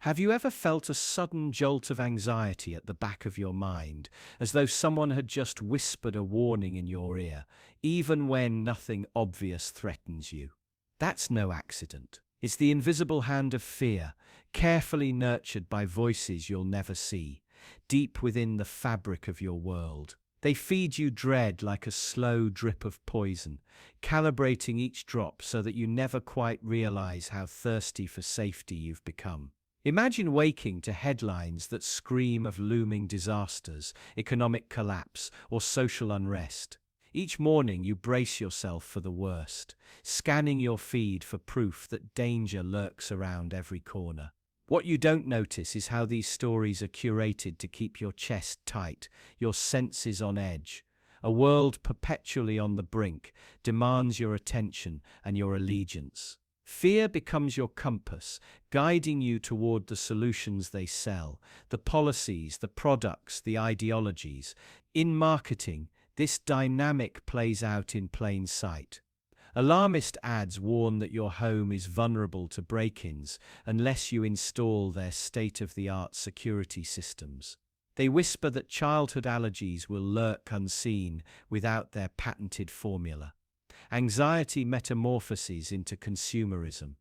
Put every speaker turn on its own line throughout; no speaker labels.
Have you ever felt a sudden jolt of anxiety at the back of your mind, as though someone had just whispered a warning in your ear, even when nothing obvious threatens you? That's no accident. It's the invisible hand of fear, carefully nurtured by voices you'll never see, deep within the fabric of your world. They feed you dread like a slow drip of poison, calibrating each drop so that you never quite realize how thirsty for safety you've become. Imagine waking to headlines that scream of looming disasters, economic collapse, or social unrest. Each morning you brace yourself for the worst, scanning your feed for proof that danger lurks around every corner. What you don't notice is how these stories are curated to keep your chest tight, your senses on edge. A world perpetually on the brink demands your attention and your allegiance. Fear becomes your compass, guiding you toward the solutions they sell, the policies, the products, the ideologies. In marketing, this dynamic plays out in plain sight. Alarmist ads warn that your home is vulnerable to break-ins unless you install their state-of-the-art security systems. They whisper that childhood allergies will lurk unseen without their patented formula. Anxiety metamorphoses into consumerism.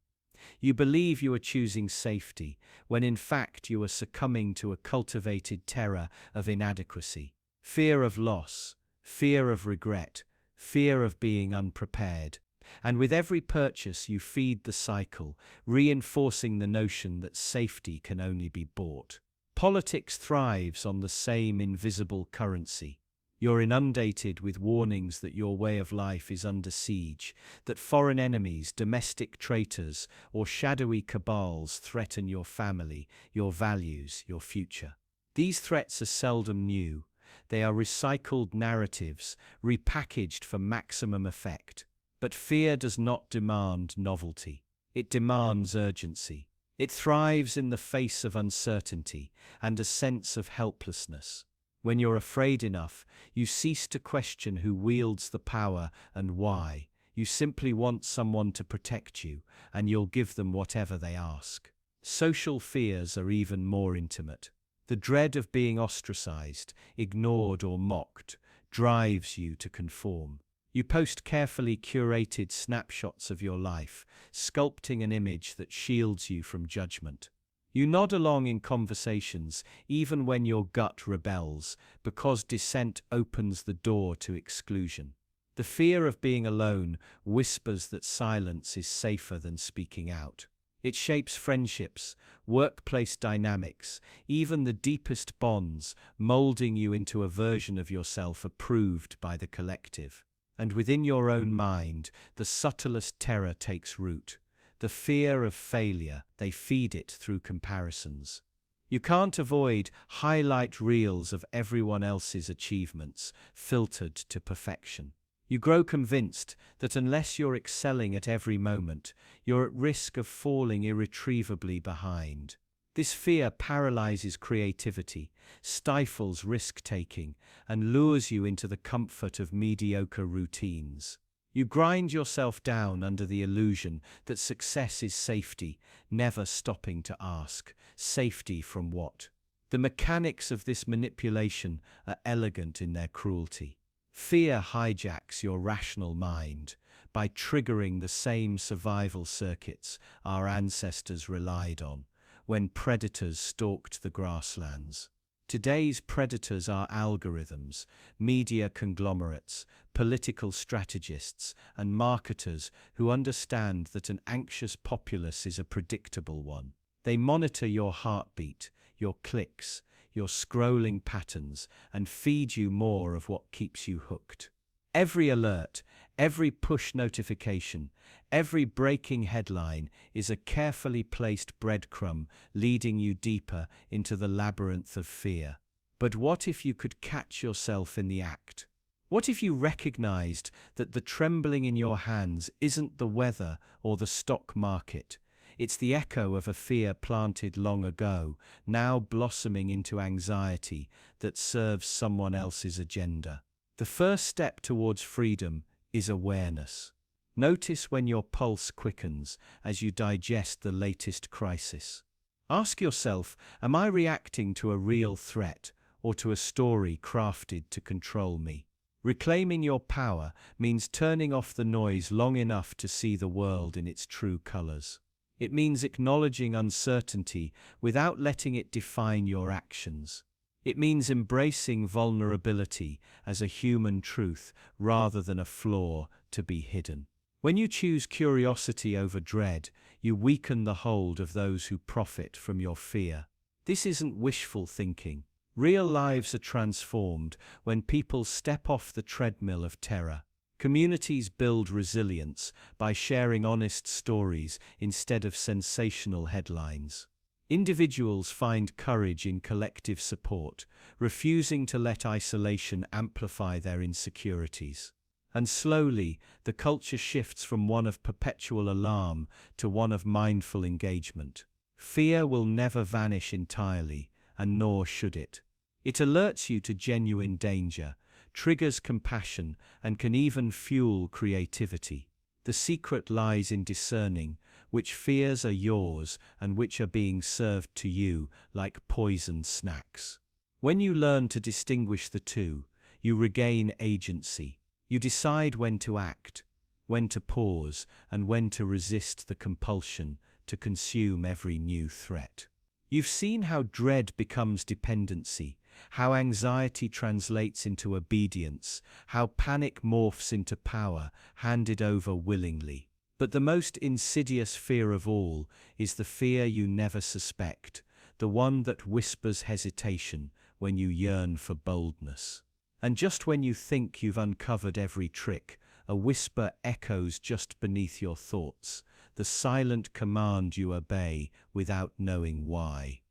You believe you are choosing safety, when in fact you are succumbing to a cultivated terror of inadequacy. Fear of loss, fear of regret, fear of being unprepared. And with every purchase you feed the cycle, reinforcing the notion that safety can only be bought. Politics thrives on the same invisible currency. You're inundated with warnings that your way of life is under siege, that foreign enemies, domestic traitors, or shadowy cabals threaten your family, your values, your future. These threats are seldom new. They are recycled narratives, repackaged for maximum effect. But fear does not demand novelty. It demands urgency. It thrives in the face of uncertainty and a sense of helplessness. When you're afraid enough, you cease to question who wields the power and why. You simply want someone to protect you, and you'll give them whatever they ask. Social fears are even more intimate. The dread of being ostracized, ignored, or mocked drives you to conform. You post carefully curated snapshots of your life, sculpting an image that shields you from judgment. You nod along in conversations, even when your gut rebels, because dissent opens the door to exclusion. The fear of being alone whispers that silence is safer than speaking out. It shapes friendships, workplace dynamics, even the deepest bonds, molding you into a version of yourself approved by the collective. And within your own mind, the subtlest terror takes root. The fear of failure, they feed it through comparisons. You can't avoid highlight reels of everyone else's achievements, filtered to perfection. You grow convinced that unless you're excelling at every moment, you're at risk of falling irretrievably behind. This fear paralyzes creativity, stifles risk-taking, and lures you into the comfort of mediocre routines. You grind yourself down under the illusion that success is safety, never stopping to ask, safety from what? The mechanics of this manipulation are elegant in their cruelty. Fear hijacks your rational mind by triggering the same survival circuits our ancestors relied on when predators stalked the grasslands. Today's predators are algorithms, media conglomerates, political strategists, and marketers who understand that an anxious populace is a predictable one. They monitor your heartbeat, your clicks, your scrolling patterns, and feed you more of what keeps you hooked. Every alert, every push notification, every breaking headline is a carefully placed breadcrumb leading you deeper into the labyrinth of fear. But what if you could catch yourself in the act? What if you recognized that the trembling in your hands isn't the weather or the stock market? It's the echo of a fear planted long ago, now blossoming into anxiety that serves someone else's agenda. The first step towards freedom is awareness. Notice when your pulse quickens as you digest the latest crisis. Ask yourself, am I reacting to a real threat or to a story crafted to control me? Reclaiming your power means turning off the noise long enough to see the world in its true colors. It means acknowledging uncertainty without letting it define your actions. It means embracing vulnerability as a human truth rather than a flaw to be hidden. When you choose curiosity over dread, you weaken the hold of those who profit from your fear. This isn't wishful thinking. Real lives are transformed when people step off the treadmill of terror. Communities build resilience by sharing honest stories instead of sensational headlines. Individuals find courage in collective support, refusing to let isolation amplify their insecurities. And slowly, the culture shifts from one of perpetual alarm to one of mindful engagement. Fear will never vanish entirely, and nor should it. It alerts you to genuine danger, triggers compassion, and can even fuel creativity. The secret lies in discerning which fears are yours and which are being served to you like poisoned snacks. When you learn to distinguish the two, you regain agency. You decide when to act, when to pause, and when to resist the compulsion to consume every new threat. You've seen how dread becomes dependency, how anxiety translates into obedience, how panic morphs into power handed over willingly. But the most insidious fear of all is the fear you never suspect, the one that whispers hesitation when you yearn for boldness. And just when you think you've uncovered every trick, a whisper echoes just beneath your thoughts, the silent command you obey without knowing why.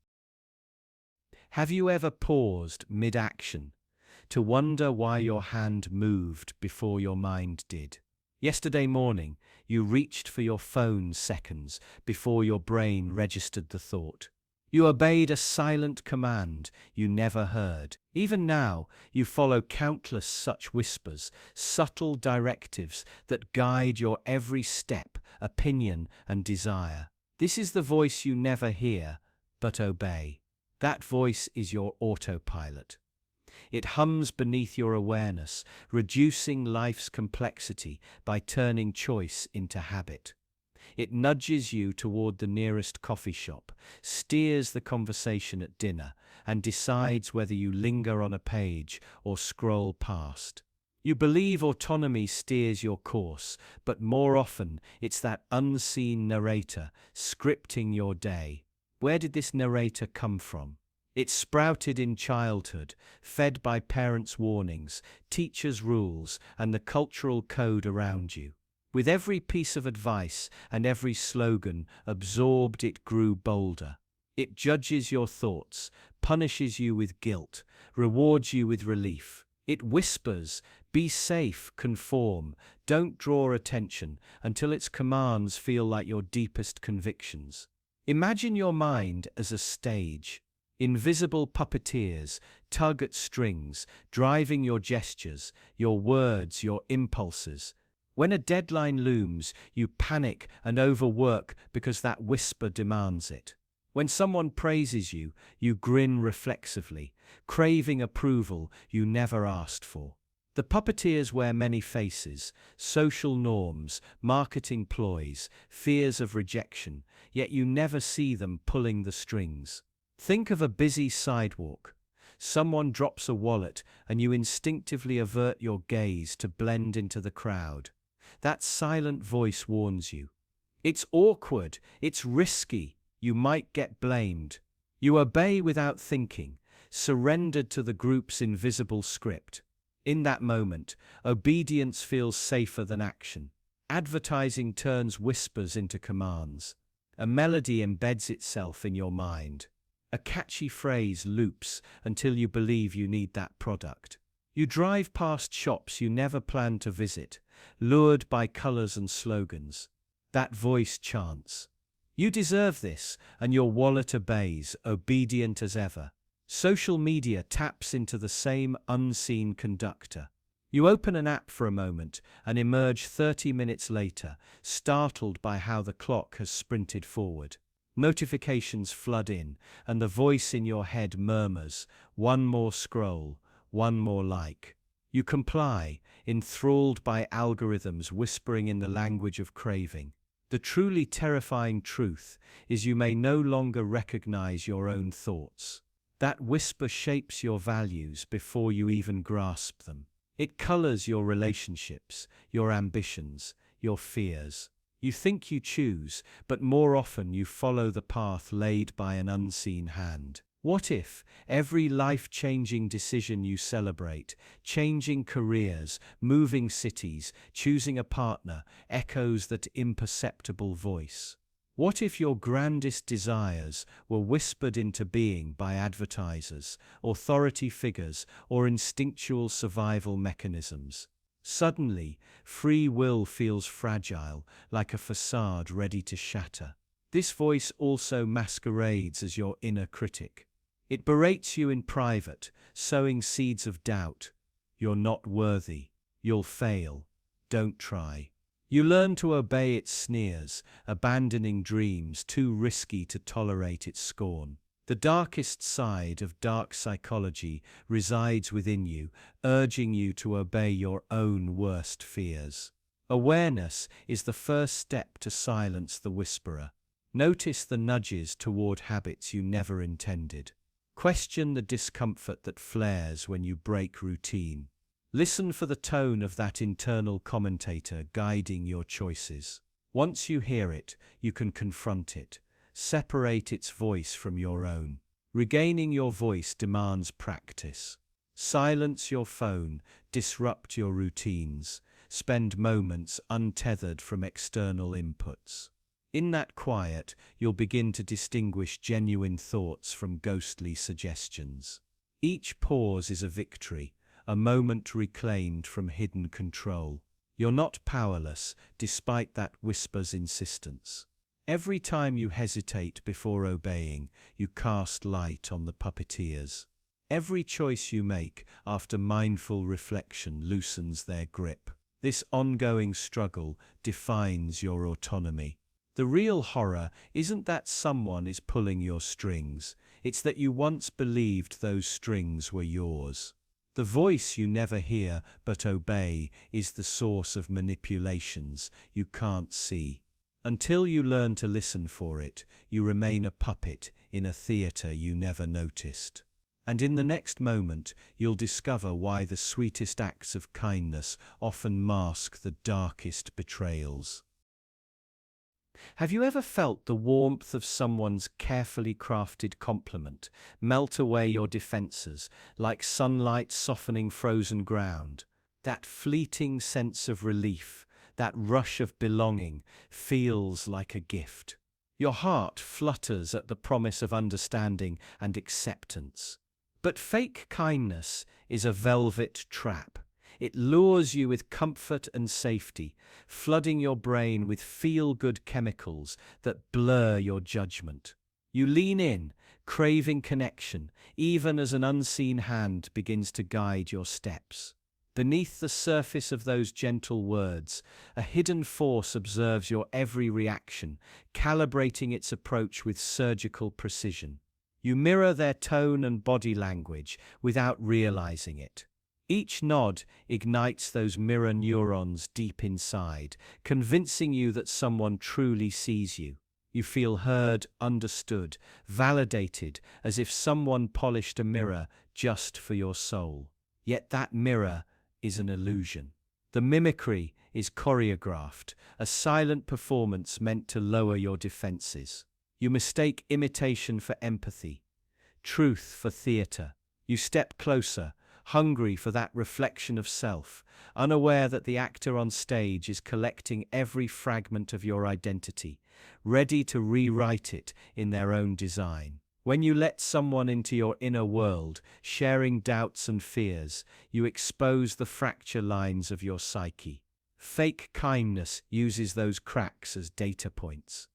Have you ever paused mid-action to wonder why your hand moved before your mind did? Yesterday morning, you reached for your phone seconds before your brain registered the thought. You obeyed a silent command you never heard. Even now, you follow countless such whispers, subtle directives that guide your every step, opinion, and desire. This is the voice you never hear, but obey. That voice is your autopilot. It hums beneath your awareness, reducing life's complexity by turning choice into habit. It nudges you toward the nearest coffee shop, steers the conversation at dinner, and decides whether you linger on a page or scroll past. You believe autonomy steers your course, but more often it's that unseen narrator scripting your day. Where did this narrator come from? It sprouted in childhood, fed by parents' warnings, teachers' rules, and the cultural code around you. With every piece of advice and every slogan absorbed, it grew bolder. It judges your thoughts, punishes you with guilt, rewards you with relief. It whispers, be safe, conform, don't draw attention, until its commands feel like your deepest convictions. Imagine your mind as a stage. Invisible puppeteers tug at strings, driving your gestures, your words, your impulses. When a deadline looms, you panic and overwork because that whisper demands it. When someone praises you, you grin reflexively, craving approval you never asked for. The puppeteers wear many faces: social norms, marketing ploys, fears of rejection, yet you never see them pulling the strings. Think of a busy sidewalk. Someone drops a wallet and you instinctively avert your gaze to blend into the crowd. That silent voice warns you. It's awkward, it's risky, you might get blamed. You obey without thinking, surrendered to the group's invisible script. In that moment, obedience feels safer than action. Advertising turns whispers into commands. A melody embeds itself in your mind. A catchy phrase loops until you believe you need that product. You drive past shops you never planned to visit, lured by colors and slogans. That voice chants, "You deserve this," and your wallet obeys, obedient as ever. Social media taps into the same unseen conductor. You open an app for a moment and emerge 30 minutes later, startled by how the clock has sprinted forward. Notifications flood in, and the voice in your head murmurs, one more scroll, one more like. You comply, enthralled by algorithms whispering in the language of craving. The truly terrifying truth is you may no longer recognize your own thoughts. That whisper shapes your values before you even grasp them. It colors your relationships, your ambitions, your fears. You think you choose, but more often you follow the path laid by an unseen hand. What if every life-changing decision you celebrate, changing careers, moving cities, choosing a partner, echoes that imperceptible voice? What if your grandest desires were whispered into being by advertisers, authority figures, or instinctual survival mechanisms? Suddenly, free will feels fragile, like a facade ready to shatter. This voice also masquerades as your inner critic. It berates you in private, sowing seeds of doubt. You're not worthy. You'll fail. Don't try. You learn to obey its sneers, abandoning dreams too risky to tolerate its scorn. The darkest side of dark psychology resides within you, urging you to obey your own worst fears. Awareness is the first step to silence the whisperer. Notice the nudges toward habits you never intended. Question the discomfort that flares when you break routine. Listen for the tone of that internal commentator guiding your choices. Once you hear it, you can confront it. Separate its voice from your own. Regaining your voice demands practice. Silence your phone, disrupt your routines, spend moments untethered from external inputs. In that quiet, you'll begin to distinguish genuine thoughts from ghostly suggestions. Each pause is a victory, a moment reclaimed from hidden control. You're not powerless, despite that whisper's insistence. Every time you hesitate before obeying, you cast light on the puppeteers. Every choice you make after mindful reflection loosens their grip. This ongoing struggle defines your autonomy. The real horror isn't that someone is pulling your strings, it's that you once believed those strings were yours. The voice you never hear but obey is the source of manipulations you can't see. Until you learn to listen for it, you remain a puppet in a theater you never noticed. And in the next moment, you'll discover why the sweetest acts of kindness often mask the darkest betrayals. Have you ever felt the warmth of someone's carefully crafted compliment melt away your defenses, like sunlight softening frozen ground? That fleeting sense of relief, that rush of belonging, feels like a gift. Your heart flutters at the promise of understanding and acceptance. But fake kindness is a velvet trap. It lures you with comfort and safety, flooding your brain with feel-good chemicals that blur your judgment. You lean in, craving connection, even as an unseen hand begins to guide your steps. Beneath the surface of those gentle words, a hidden force observes your every reaction, calibrating its approach with surgical precision. You mirror their tone and body language without realizing it. Each nod ignites those mirror neurons deep inside, convincing you that someone truly sees you. You feel heard, understood, validated, as if someone polished a mirror just for your soul. Yet that mirror is an illusion. The mimicry is choreographed, a silent performance meant to lower your defenses. You mistake imitation for empathy, truth for theater. You step closer, hungry for that reflection of self, unaware that the actor on stage is collecting every fragment of your identity, ready to rewrite it in their own design. When you let someone into your inner world, sharing doubts and fears, you expose the fracture lines of your psyche. Fake kindness uses those cracks as data points.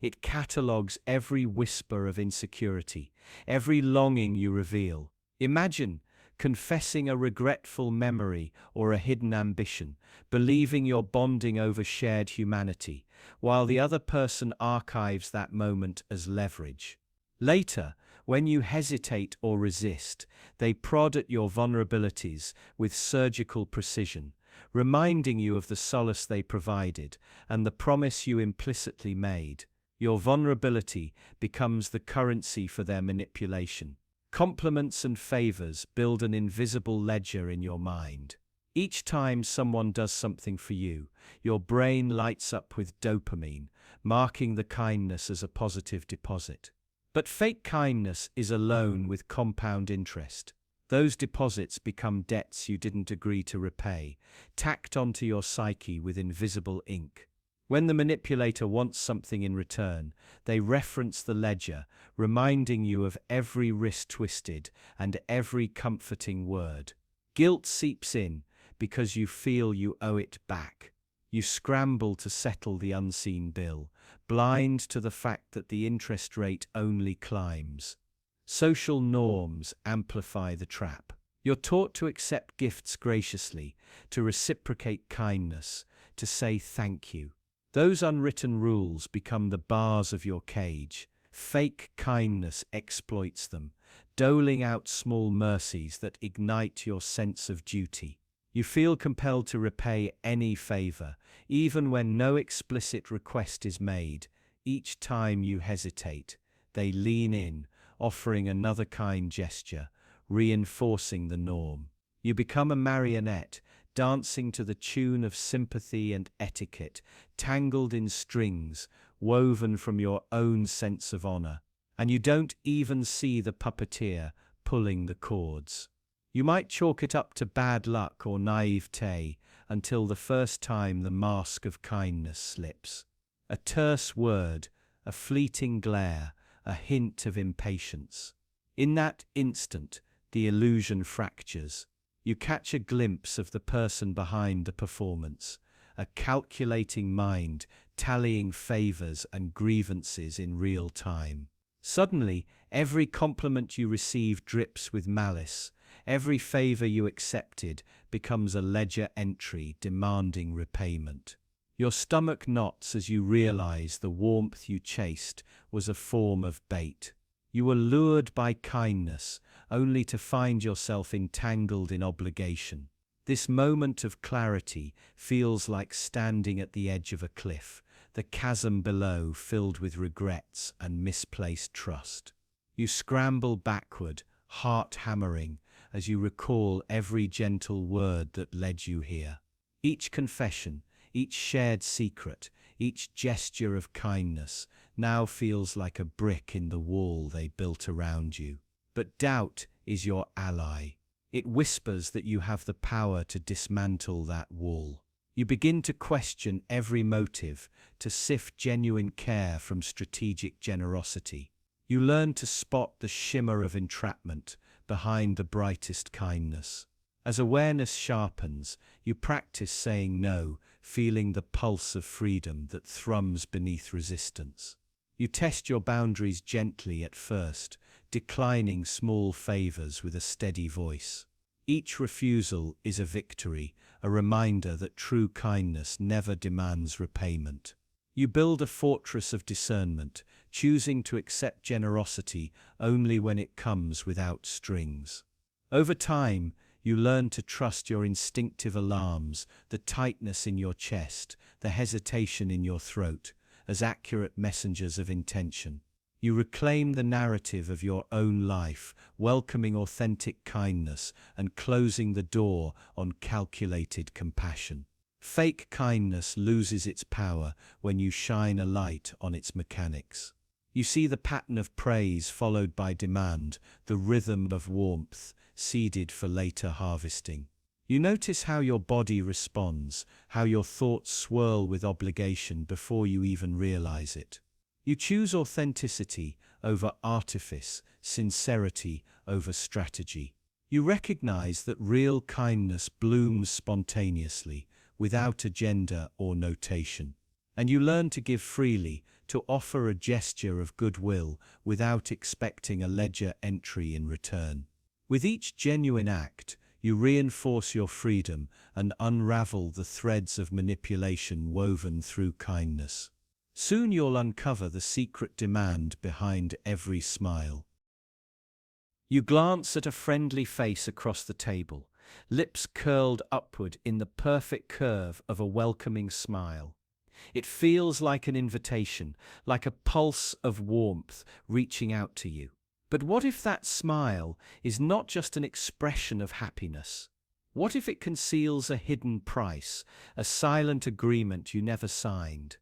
It catalogues every whisper of insecurity, every longing you reveal. Imagine confessing a regretful memory or a hidden ambition, believing you're bonding over shared humanity, while the other person archives that moment as leverage. Later, when you hesitate or resist, they prod at your vulnerabilities with surgical precision, reminding you of the solace they provided and the promise you implicitly made. Your vulnerability becomes the currency for their manipulation. Compliments and favors build an invisible ledger in your mind. Each time someone does something for you, your brain lights up with dopamine, marking the kindness as a positive deposit. But fake kindness is a loan with compound interest. Those deposits become debts you didn't agree to repay, tacked onto your psyche with invisible ink. When the manipulator wants something in return, they reference the ledger, reminding you of every wrist twisted and every comforting word. Guilt seeps in because you feel you owe it back. You scramble to settle the unseen bill, blind to the fact that the interest rate only climbs. Social norms amplify the trap. You're taught to accept gifts graciously, to reciprocate kindness, to say thank you. Those unwritten rules become the bars of your cage. Fake kindness exploits them, doling out small mercies that ignite your sense of duty. You feel compelled to repay any favor, even when no explicit request is made. Each time you hesitate, they lean in, offering another kind gesture, reinforcing the norm. You become a marionette, dancing to the tune of sympathy and etiquette, tangled in strings, woven from your own sense of honor. And you don't even see the puppeteer pulling the cords. You might chalk it up to bad luck or naivete until the first time the mask of kindness slips. A terse word, a fleeting glare, a hint of impatience. In that instant, the illusion fractures. You catch a glimpse of the person behind the performance, a calculating mind tallying favors and grievances in real time. Suddenly, every compliment you receive drips with malice. Every favor you accepted becomes a ledger entry demanding repayment. Your stomach knots as you realize the warmth you chased was a form of bait. You were lured by kindness, only to find yourself entangled in obligation. This moment of clarity feels like standing at the edge of a cliff, the chasm below filled with regrets and misplaced trust. You scramble backward, heart hammering, as you recall every gentle word that led you here. Each confession, each shared secret, each gesture of kindness now feels like a brick in the wall they built around you. But doubt is your ally. It whispers that you have the power to dismantle that wall. You begin to question every motive, to sift genuine care from strategic generosity. You learn to spot the shimmer of entrapment behind the brightest kindness. As awareness sharpens, you practice saying no, feeling the pulse of freedom that thrums beneath resistance. You test your boundaries gently at first, declining small favors with a steady voice. Each refusal is a victory, a reminder that true kindness never demands repayment. You build a fortress of discernment, choosing to accept generosity only when it comes without strings. Over time, you learn to trust your instinctive alarms, the tightness in your chest, the hesitation in your throat, as accurate messengers of intention. You reclaim the narrative of your own life, welcoming authentic kindness and closing the door on calculated compassion. Fake kindness loses its power when you shine a light on its mechanics. You see the pattern of praise followed by demand, the rhythm of warmth, seeded for later harvesting. You notice how your body responds, how your thoughts swirl with obligation before you even realize it. You choose authenticity over artifice, sincerity over strategy. You recognize that real kindness blooms spontaneously, without agenda or notation. And you learn to give freely, to offer a gesture of goodwill without expecting a ledger entry in return. With each genuine act, you reinforce your freedom and unravel the threads of manipulation woven through kindness. Soon you'll uncover the secret demand behind every smile. You glance at a friendly face across the table, lips curled upward in the perfect curve of a welcoming smile. It feels like an invitation, like a pulse of warmth reaching out to you. But what if that smile is not just an expression of happiness? What if it conceals a hidden price, a silent agreement you never signed?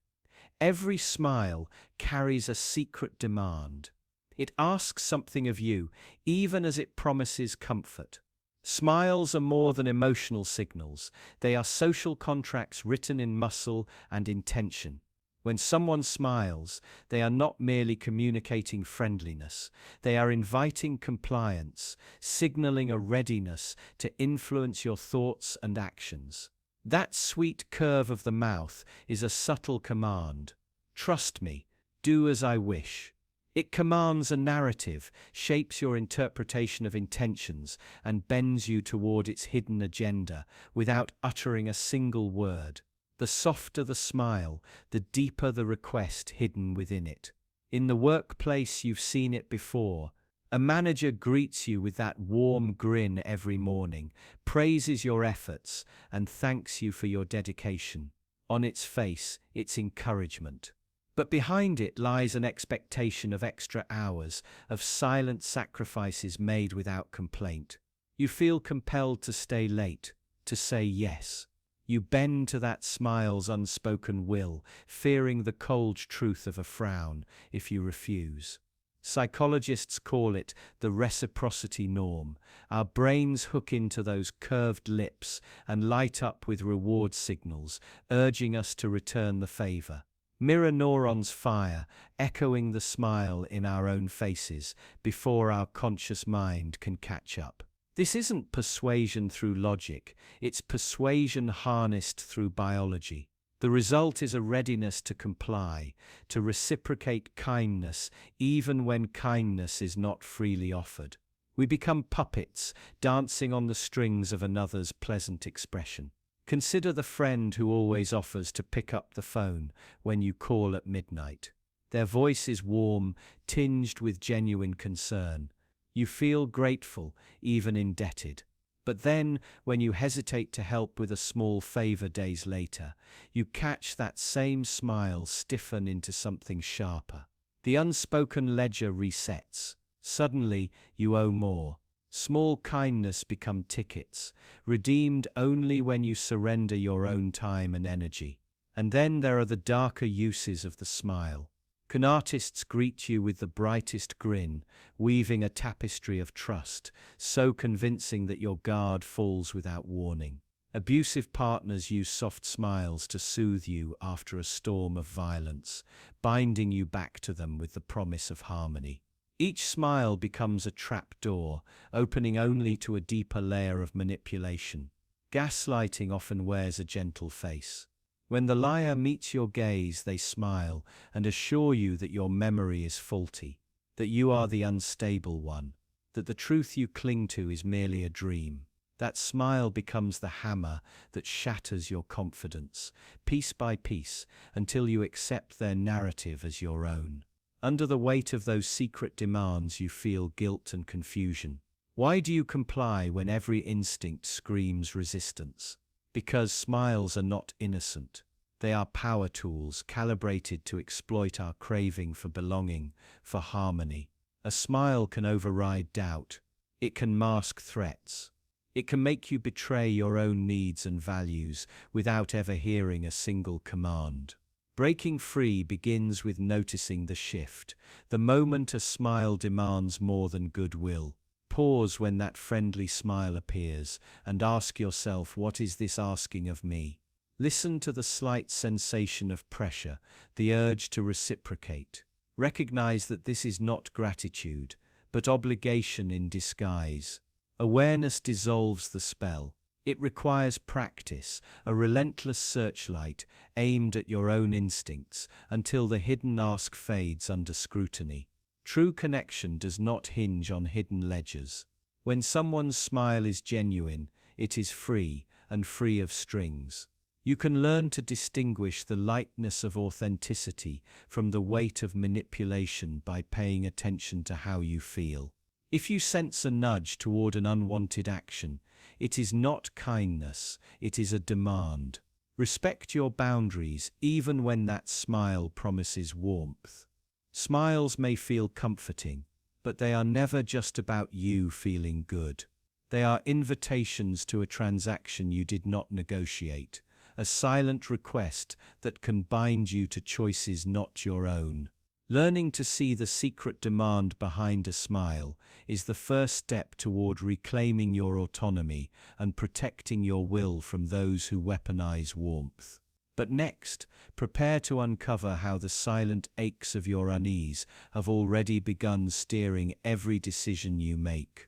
Every smile carries a secret demand. It asks something of you, even as it promises comfort. Smiles are more than emotional signals. They are social contracts written in muscle and intention. When someone smiles, they are not merely communicating friendliness. They are inviting compliance, signaling a readiness to influence your thoughts and actions. That sweet curve of the mouth is a subtle command. Trust me, do as I wish. It commands a narrative, shapes your interpretation of intentions, and bends you toward its hidden agenda without uttering a single word. The softer the smile, the deeper the request hidden within it. In the workplace, you've seen it before. A manager greets you with that warm grin every morning, praises your efforts, and thanks you for your dedication. On its face, it's encouragement. But behind it lies an expectation of extra hours, of silent sacrifices made without complaint. You feel compelled to stay late, to say yes. You bend to that smile's unspoken will, fearing the cold truth of a frown if you refuse. Psychologists call it the reciprocity norm. Our brains hook into those curved lips and light up with reward signals, urging us to return the favor. Mirror neurons fire, echoing the smile in our own faces before our conscious mind can catch up. This isn't persuasion through logic, it's persuasion harnessed through biology. The result is a readiness to comply, to reciprocate kindness even when kindness is not freely offered. We become puppets, dancing on the strings of another's pleasant expression. Consider the friend who always offers to pick up the phone when you call at midnight. Their voice is warm, tinged with genuine concern. You feel grateful, even indebted. But then, when you hesitate to help with a small favor days later, you catch that same smile stiffen into something sharper. The unspoken ledger resets. Suddenly, you owe more. Small kindness become tickets, redeemed only when you surrender your own time and energy. And then there are the darker uses of the smile. Con artists greet you with the brightest grin, weaving a tapestry of trust, so convincing that your guard falls without warning. Abusive partners use soft smiles to soothe you after a storm of violence, binding you back to them with the promise of harmony. Each smile becomes a trap door, opening only to a deeper layer of manipulation. Gaslighting often wears a gentle face. When the liar meets your gaze, they smile and assure you that your memory is faulty, that you are the unstable one, that the truth you cling to is merely a dream. That smile becomes the hammer that shatters your confidence, piece by piece, until you accept their narrative as your own. Under the weight of those secret demands, you feel guilt and confusion. Why do you comply when every instinct screams resistance? Because smiles are not innocent. They are power tools calibrated to exploit our craving for belonging, for harmony. A smile can override doubt. It can mask threats. It can make you betray your own needs and values without ever hearing a single command. Breaking free begins with noticing the shift. The moment a smile demands more than goodwill, pause when that friendly smile appears and ask yourself, what is this asking of me? Listen to the slight sensation of pressure, the urge to reciprocate. Recognize that this is not gratitude, but obligation in disguise. Awareness dissolves the spell. It requires practice, a relentless searchlight aimed at your own instincts until the hidden ask fades under scrutiny. True connection does not hinge on hidden ledgers. When someone's smile is genuine, it is free and free of strings. You can learn to distinguish the lightness of authenticity from the weight of manipulation by paying attention to how you feel. If you sense a nudge toward an unwanted action, it is not kindness, it is a demand. Respect your boundaries even when that smile promises warmth. Smiles may feel comforting, but they are never just about you feeling good. They are invitations to a transaction you did not negotiate, a silent request that can bind you to choices not your own. Learning to see the secret demand behind a smile is the first step toward reclaiming your autonomy and protecting your will from those who weaponize warmth. But next, prepare to uncover how the silent aches of your unease have already begun steering every decision you make.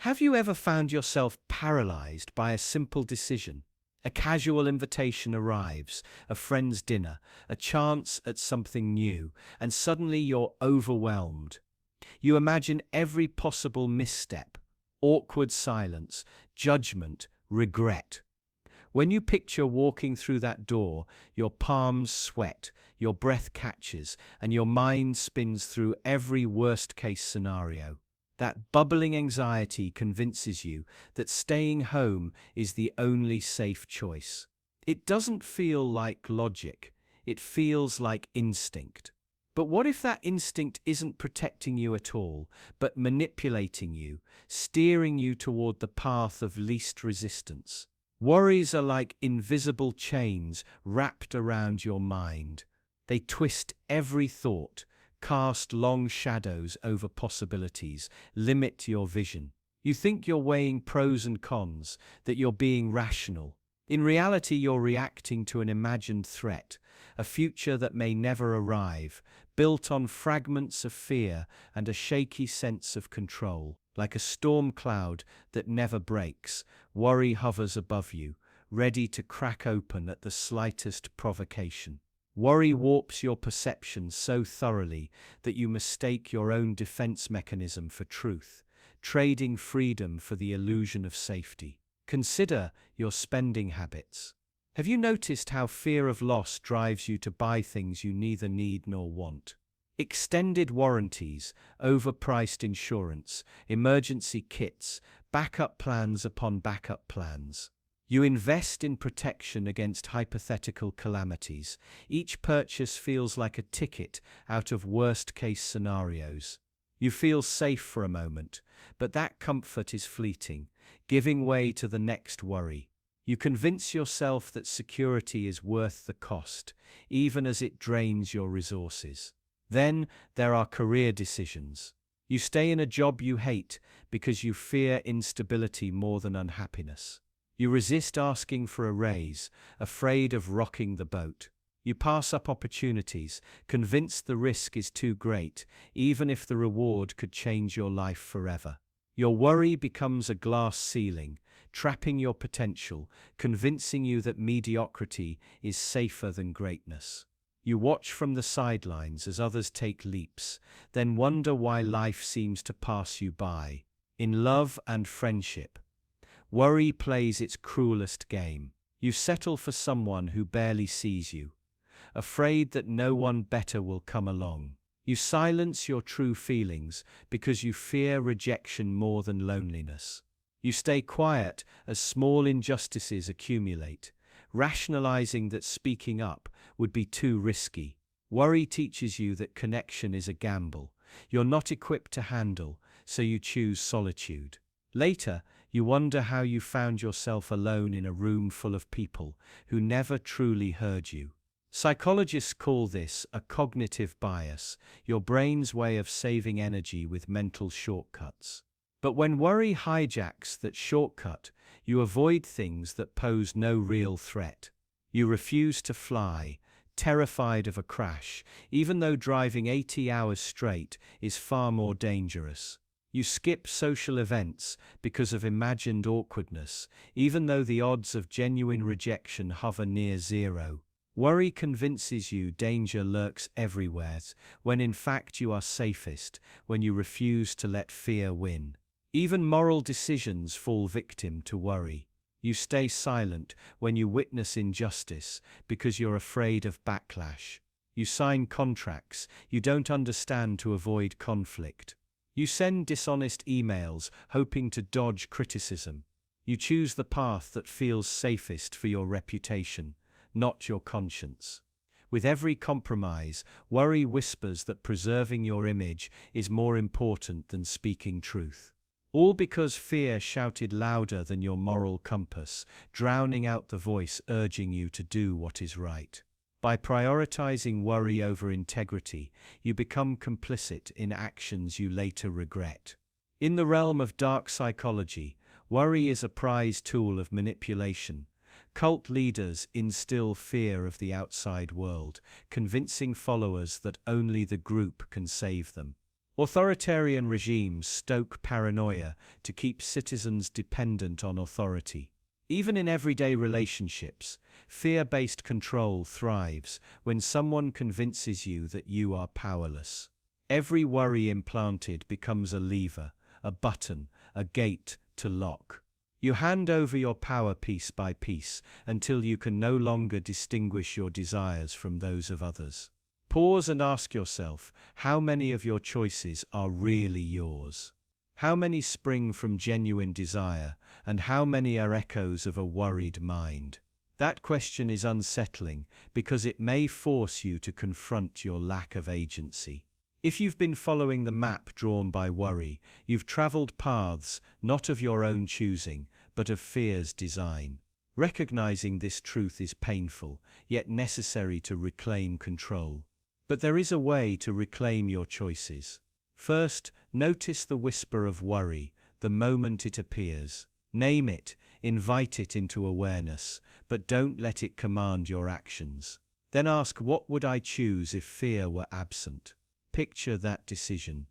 Have you ever found yourself paralyzed by a simple decision? A casual invitation arrives, a friend's dinner, a chance at something new, and suddenly you're overwhelmed. You imagine every possible misstep, awkward silence, judgment, regret. When you picture walking through that door, your palms sweat, your breath catches, and your mind spins through every worst-case scenario. That bubbling anxiety convinces you that staying home is the only safe choice. It doesn't feel like logic, it feels like instinct. But what if that instinct isn't protecting you at all, but manipulating you, steering you toward the path of least resistance? Worries are like invisible chains wrapped around your mind. They twist every thought, cast long shadows over possibilities, limit your vision. You think you're weighing pros and cons, that you're being rational. In reality, you're reacting to an imagined threat, a future that may never arrive, built on fragments of fear and a shaky sense of control. Like a storm cloud that never breaks, worry hovers above you, ready to crack open at the slightest provocation. Worry warps your perception so thoroughly that you mistake your own defense mechanism for truth, trading freedom for the illusion of safety. Consider your spending habits. Have you noticed how fear of loss drives you to buy things you neither need nor want? Extended warranties, overpriced insurance, emergency kits, backup plans upon backup plans. You invest in protection against hypothetical calamities. Each purchase feels like a ticket out of worst-case scenarios. You feel safe for a moment, but that comfort is fleeting, giving way to the next worry. You convince yourself that security is worth the cost, even as it drains your resources. Then there are career decisions. You stay in a job you hate because you fear instability more than unhappiness. You resist asking for a raise, afraid of rocking the boat. You pass up opportunities, convinced the risk is too great, even if the reward could change your life forever. Your worry becomes a glass ceiling, trapping your potential, convincing you that mediocrity is safer than greatness. You watch from the sidelines as others take leaps, then wonder why life seems to pass you by. In love and friendship, worry plays its cruelest game. You settle for someone who barely sees you, afraid that no one better will come along. You silence your true feelings because you fear rejection more than loneliness. You stay quiet as small injustices accumulate, rationalizing that speaking up would be too risky. Worry teaches you that connection is a gamble you're not equipped to handle, so you choose solitude. Later, you wonder how you found yourself alone in a room full of people who never truly heard you. Psychologists call this a cognitive bias, your brain's way of saving energy with mental shortcuts. But when worry hijacks that shortcut, you avoid things that pose no real threat. You refuse to fly, terrified of a crash, even though driving 80 hours straight is far more dangerous. You skip social events because of imagined awkwardness, even though the odds of genuine rejection hover near zero. Worry convinces you danger lurks everywhere, when in fact you are safest when you refuse to let fear win. Even moral decisions fall victim to worry. You stay silent when you witness injustice because you're afraid of backlash. You sign contracts you don't understand to avoid conflict. You send dishonest emails hoping to dodge criticism. You choose the path that feels safest for your reputation, not your conscience. With every compromise, worry whispers that preserving your image is more important than speaking truth. All because fear shouted louder than your moral compass, drowning out the voice urging you to do what is right. By prioritizing worry over integrity, you become complicit in actions you later regret. In the realm of dark psychology, worry is a prized tool of manipulation. Cult leaders instill fear of the outside world, convincing followers that only the group can save them. Authoritarian regimes stoke paranoia to keep citizens dependent on authority. Even in everyday relationships, fear-based control thrives when someone convinces you that you are powerless. Every worry implanted becomes a lever, a button, a gate to lock. You hand over your power piece by piece until you can no longer distinguish your desires from those of others. Pause and ask yourself, how many of your choices are really yours? How many spring from genuine desire, and how many are echoes of a worried mind? That question is unsettling because it may force you to confront your lack of agency. If you've been following the map drawn by worry, you've traveled paths not of your own choosing, but of fear's design. Recognizing this truth is painful, yet necessary to reclaim control. But there is a way to reclaim your choices. First, notice the whisper of worry the moment it appears. Name it, invite it into awareness, but don't let it command your actions. Then ask, what would I choose if fear were absent? Picture that decision.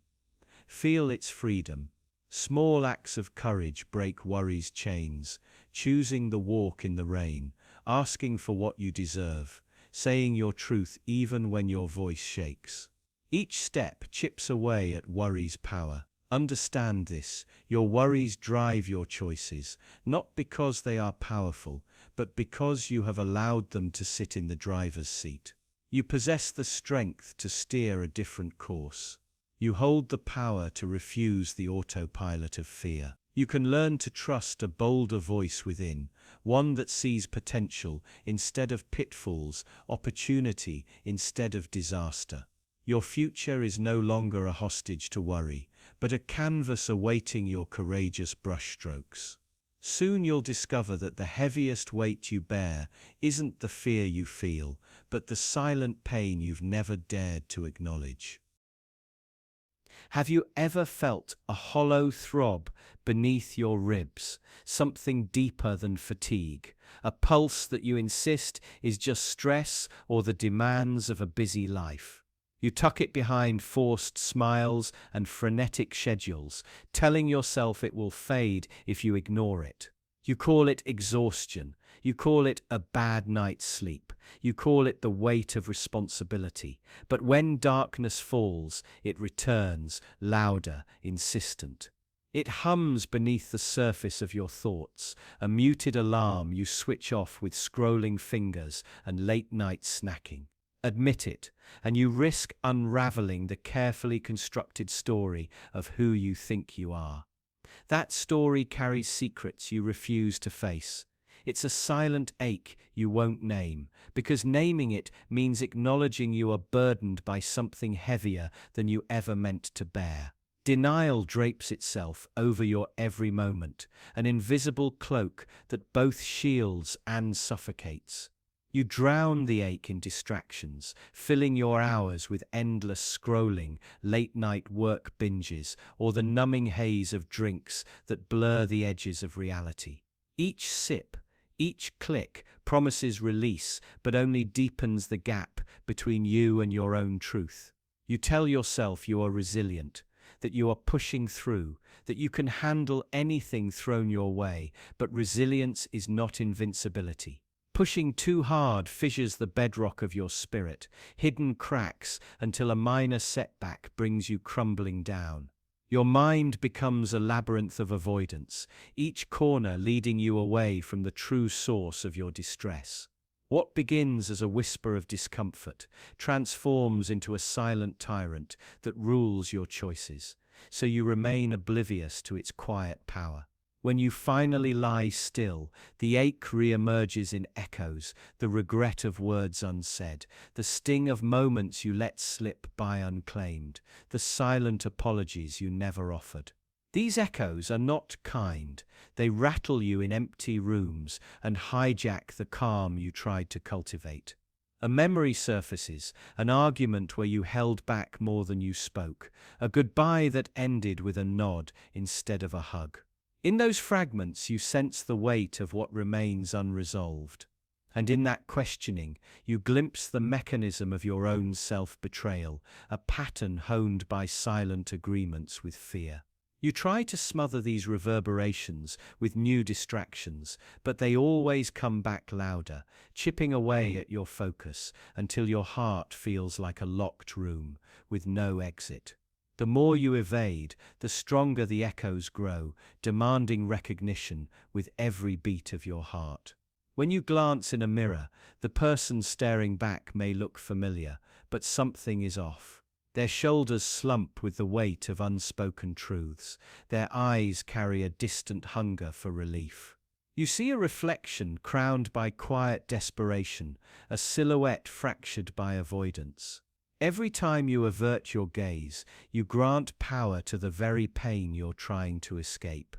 Feel its freedom. Small acts of courage break worry's chains, choosing the walk in the rain, asking for what you deserve, saying your truth even when your voice shakes. Each step chips away at worry's power. Understand this, your worries drive your choices, not because they are powerful, but because you have allowed them to sit in the driver's seat. You possess the strength to steer a different course. You hold the power to refuse the autopilot of fear. You can learn to trust a bolder voice within, one that sees potential instead of pitfalls, opportunity instead of disaster. Your future is no longer a hostage to worry, but a canvas awaiting your courageous brushstrokes. Soon you'll discover that the heaviest weight you bear isn't the fear you feel, but the silent pain you've never dared to acknowledge. Have you ever felt a hollow throb beneath your ribs, something deeper than fatigue, a pulse that you insist is just stress or the demands of a busy life? You tuck it behind forced smiles and frenetic schedules, telling yourself it will fade if you ignore it. You call it exhaustion. You call it a bad night's sleep. You call it the weight of responsibility. But when darkness falls, it returns, louder, insistent. It hums beneath the surface of your thoughts, a muted alarm you switch off with scrolling fingers and late-night snacking. Admit it, and you risk unraveling the carefully constructed story of who you think you are. That story carries secrets you refuse to face. It's a silent ache you won't name, because naming it means acknowledging you are burdened by something heavier than you ever meant to bear. Denial drapes itself over your every moment, an invisible cloak that both shields and suffocates. You drown the ache in distractions, filling your hours with endless scrolling, late-night work binges, or the numbing haze of drinks that blur the edges of reality. Each sip, each click promises release, but only deepens the gap between you and your own truth. You tell yourself you are resilient, that you are pushing through, that you can handle anything thrown your way, but resilience is not invincibility. Pushing too hard fissures the bedrock of your spirit, hidden cracks until a minor setback brings you crumbling down. Your mind becomes a labyrinth of avoidance, each corner leading you away from the true source of your distress. What begins as a whisper of discomfort transforms into a silent tyrant that rules your choices, so you remain oblivious to its quiet power. When you finally lie still, the ache re-emerges in echoes, the regret of words unsaid, the sting of moments you let slip by unclaimed, the silent apologies you never offered. These echoes are not kind. They rattle you in empty rooms and hijack the calm you tried to cultivate. A memory surfaces, an argument where you held back more than you spoke, a goodbye that ended with a nod instead of a hug. In those fragments you sense the weight of what remains unresolved. And in that questioning, you glimpse the mechanism of your own self-betrayal, a pattern honed by silent agreements with fear. You try to smother these reverberations with new distractions, but they always come back louder, chipping away at your focus until your heart feels like a locked room with no exit. The more you evade, the stronger the echoes grow, demanding recognition with every beat of your heart. When you glance in a mirror, the person staring back may look familiar, but something is off. Their shoulders slump with the weight of unspoken truths. Their eyes carry a distant hunger for relief. You see a reflection crowned by quiet desperation, a silhouette fractured by avoidance. Every time you avert your gaze, you grant power to the very pain you're trying to escape.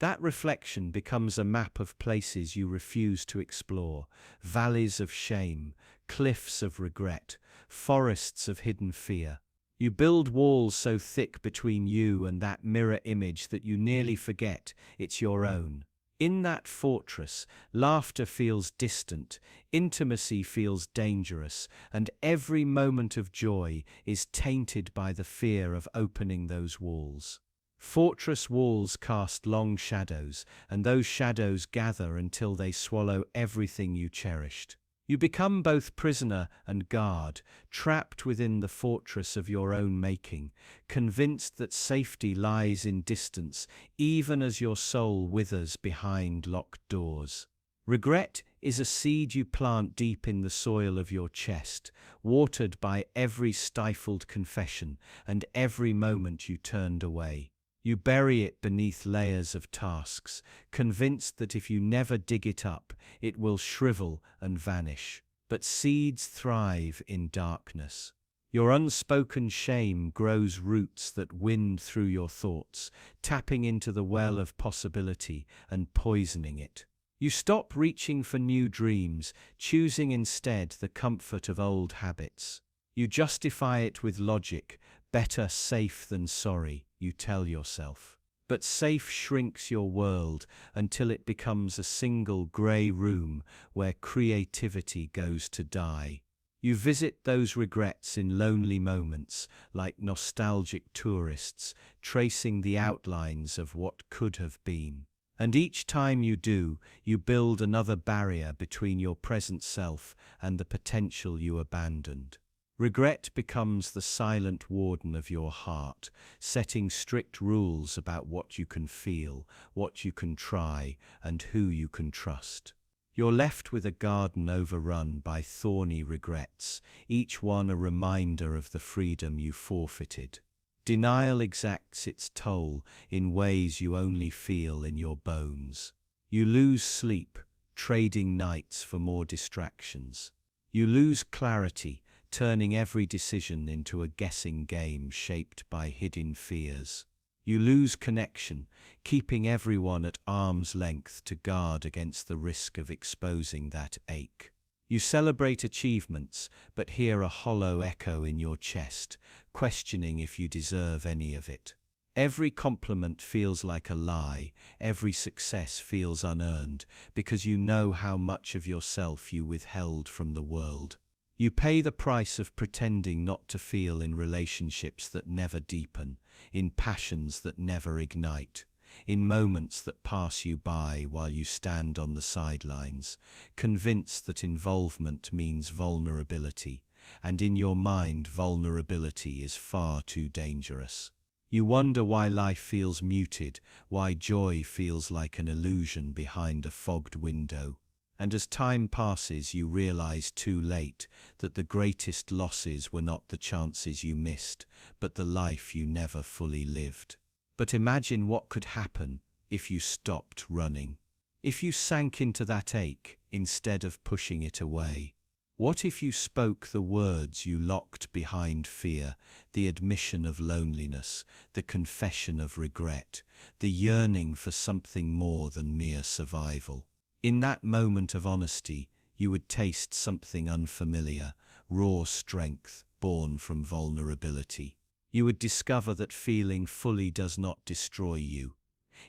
That reflection becomes a map of places you refuse to explore, valleys of shame, cliffs of regret, forests of hidden fear. You build walls so thick between you and that mirror image that you nearly forget it's your own. In that fortress, laughter feels distant, intimacy feels dangerous, and every moment of joy is tainted by the fear of opening those walls. Fortress walls cast long shadows, and those shadows gather until they swallow everything you cherished. You become both prisoner and guard, trapped within the fortress of your own making, convinced that safety lies in distance, even as your soul withers behind locked doors. Regret is a seed you plant deep in the soil of your chest, watered by every stifled confession and every moment you turned away. You bury it beneath layers of tasks, convinced that if you never dig it up, it will shrivel and vanish. But seeds thrive in darkness. Your unspoken shame grows roots that wind through your thoughts, tapping into the well of possibility and poisoning it. You stop reaching for new dreams, choosing instead the comfort of old habits. You justify it with logic. Better safe than sorry, you tell yourself. But safe shrinks your world until it becomes a single grey room where creativity goes to die. You visit those regrets in lonely moments, like nostalgic tourists, tracing the outlines of what could have been. And each time you do, you build another barrier between your present self and the potential you abandoned. Regret becomes the silent warden of your heart, setting strict rules about what you can feel, what you can try, and who you can trust. You're left with a garden overrun by thorny regrets, each one a reminder of the freedom you forfeited. Denial exacts its toll in ways you only feel in your bones. You lose sleep, trading nights for more distractions. You lose clarity, turning every decision into a guessing game shaped by hidden fears. You lose connection, keeping everyone at arm's length to guard against the risk of exposing that ache. You celebrate achievements, but hear a hollow echo in your chest, questioning if you deserve any of it. Every compliment feels like a lie, every success feels unearned, because you know how much of yourself you withheld from the world. You pay the price of pretending not to feel in relationships that never deepen, in passions that never ignite, in moments that pass you by while you stand on the sidelines, convinced that involvement means vulnerability, and in your mind vulnerability is far too dangerous. You wonder why life feels muted, why joy feels like an illusion behind a fogged window. And as time passes, you realize too late that the greatest losses were not the chances you missed, but the life you never fully lived. But imagine what could happen if you stopped running. If you sank into that ache instead of pushing it away. What if you spoke the words you locked behind fear, the admission of loneliness, the confession of regret, the yearning for something more than mere survival? In that moment of honesty, you would taste something unfamiliar, raw strength born from vulnerability. You would discover that feeling fully does not destroy you.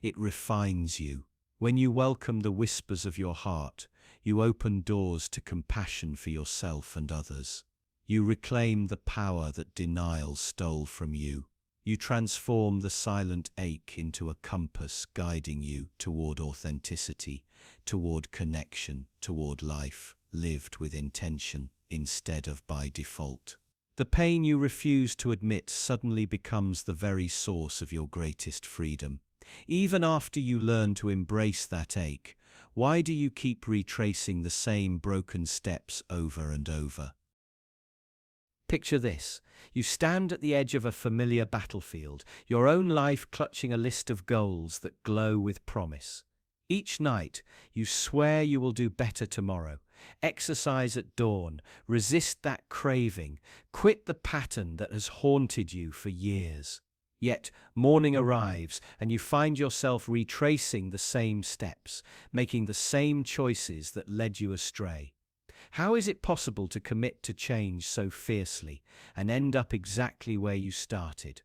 It refines you. When you welcome the whispers of your heart, you open doors to compassion for yourself and others. You reclaim the power that denial stole from you. You transform the silent ache into a compass guiding you toward authenticity, toward connection, toward life, lived with intention instead of by default. The pain you refuse to admit suddenly becomes the very source of your greatest freedom. Even after you learn to embrace that ache, why do you keep retracing the same broken steps over and over? Picture this. You stand at the edge of a familiar battlefield, your own life clutching a list of goals that glow with promise. Each night, you swear you will do better tomorrow. Exercise at dawn, resist that craving, quit the pattern that has haunted you for years. Yet, morning arrives and you find yourself retracing the same steps, making the same choices that led you astray. How is it possible to commit to change so fiercely and end up exactly where you started?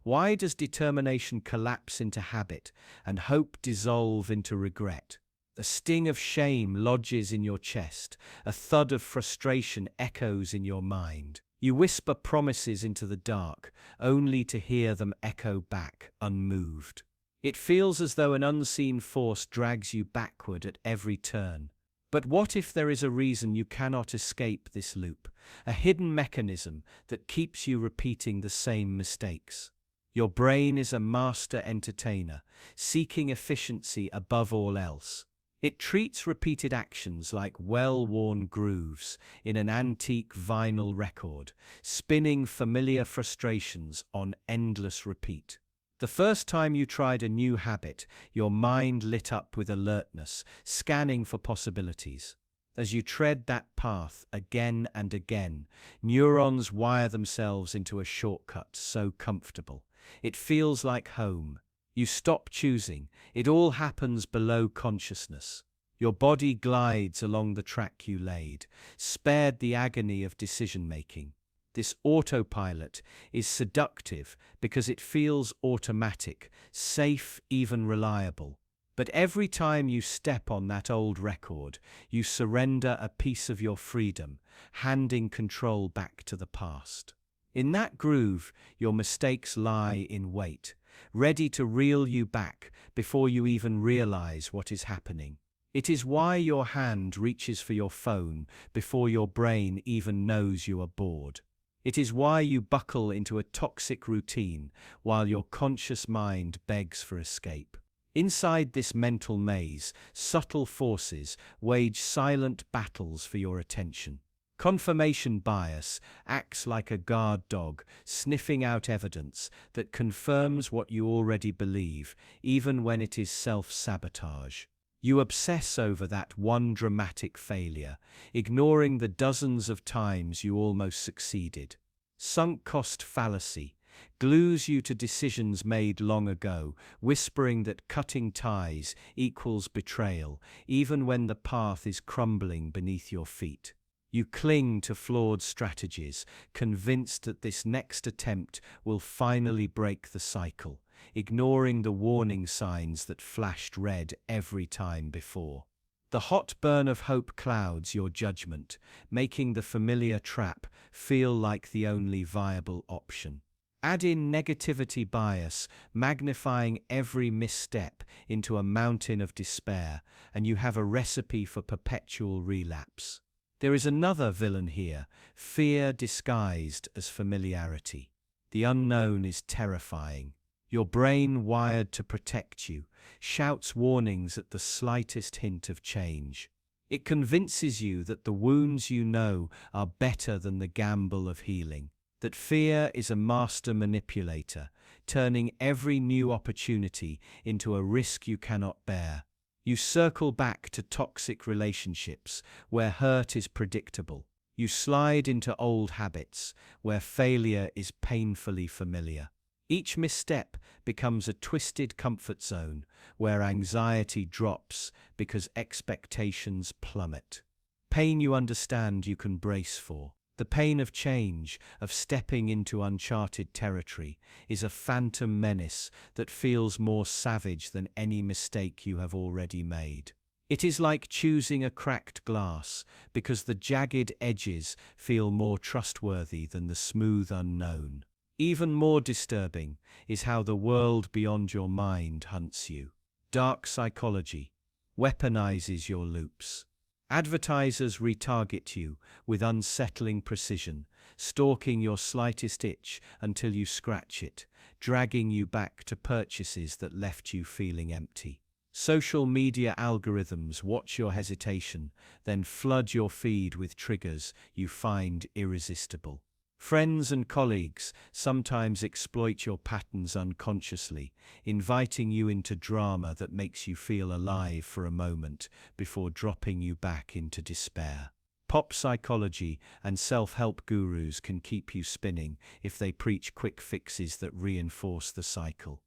Why does determination collapse into habit and hope dissolve into regret? A sting of shame lodges in your chest, a thud of frustration echoes in your mind. You whisper promises into the dark, only to hear them echo back, unmoved. It feels as though an unseen force drags you backward at every turn. But what if there is a reason you cannot escape this loop, a hidden mechanism that keeps you repeating the same mistakes? Your brain is a master entertainer, seeking efficiency above all else. It treats repeated actions like well-worn grooves in an antique vinyl record, spinning familiar frustrations on endless repeat. The first time you tried a new habit, your mind lit up with alertness, scanning for possibilities. As you tread that path again and again, neurons wire themselves into a shortcut so comfortable. It feels like home. You stop choosing. It all happens below consciousness. Your body glides along the track you laid, spared the agony of decision-making. This autopilot is seductive because it feels automatic, safe, even reliable. But every time you step on that old record, you surrender a piece of your freedom, handing control back to the past. In that groove, your mistakes lie in wait, ready to reel you back before you even realize what is happening. It is why your hand reaches for your phone before your brain even knows you are bored. It is why you buckle into a toxic routine while your conscious mind begs for escape. Inside this mental maze, subtle forces wage silent battles for your attention. Confirmation bias acts like a guard dog, sniffing out evidence that confirms what you already believe, even when it is self-sabotage. You obsess over that one dramatic failure, ignoring the dozens of times you almost succeeded. Sunk cost fallacy glues you to decisions made long ago, whispering that cutting ties equals betrayal, even when the path is crumbling beneath your feet. You cling to flawed strategies, convinced that this next attempt will finally break the cycle, ignoring the warning signs that flashed red every time before. The hot burn of hope clouds your judgment, making the familiar trap feel like the only viable option. Add in negativity bias, magnifying every misstep into a mountain of despair, and you have a recipe for perpetual relapse. There is another villain here, fear disguised as familiarity. The unknown is terrifying. Your brain, wired to protect you, shouts warnings at the slightest hint of change. It convinces you that the wounds you know are better than the gamble of healing, that fear is a master manipulator, turning every new opportunity into a risk you cannot bear. You circle back to toxic relationships where hurt is predictable. You slide into old habits where failure is painfully familiar. Each misstep becomes a twisted comfort zone where anxiety drops because expectations plummet. Pain you understand you can brace for. The pain of change, of stepping into uncharted territory, is a phantom menace that feels more savage than any mistake you have already made. It is like choosing a cracked glass because the jagged edges feel more trustworthy than the smooth unknown. Even more disturbing is how the world beyond your mind hunts you. Dark psychology weaponizes your loops. Advertisers retarget you with unsettling precision, stalking your slightest itch until you scratch it, dragging you back to purchases that left you feeling empty. Social media algorithms watch your hesitation, then flood your feed with triggers you find irresistible. Friends and colleagues sometimes exploit your patterns unconsciously, inviting you into drama that makes you feel alive for a moment before dropping you back into despair. Pop psychology and self-help gurus can keep you spinning if they preach quick fixes that reinforce the cycle.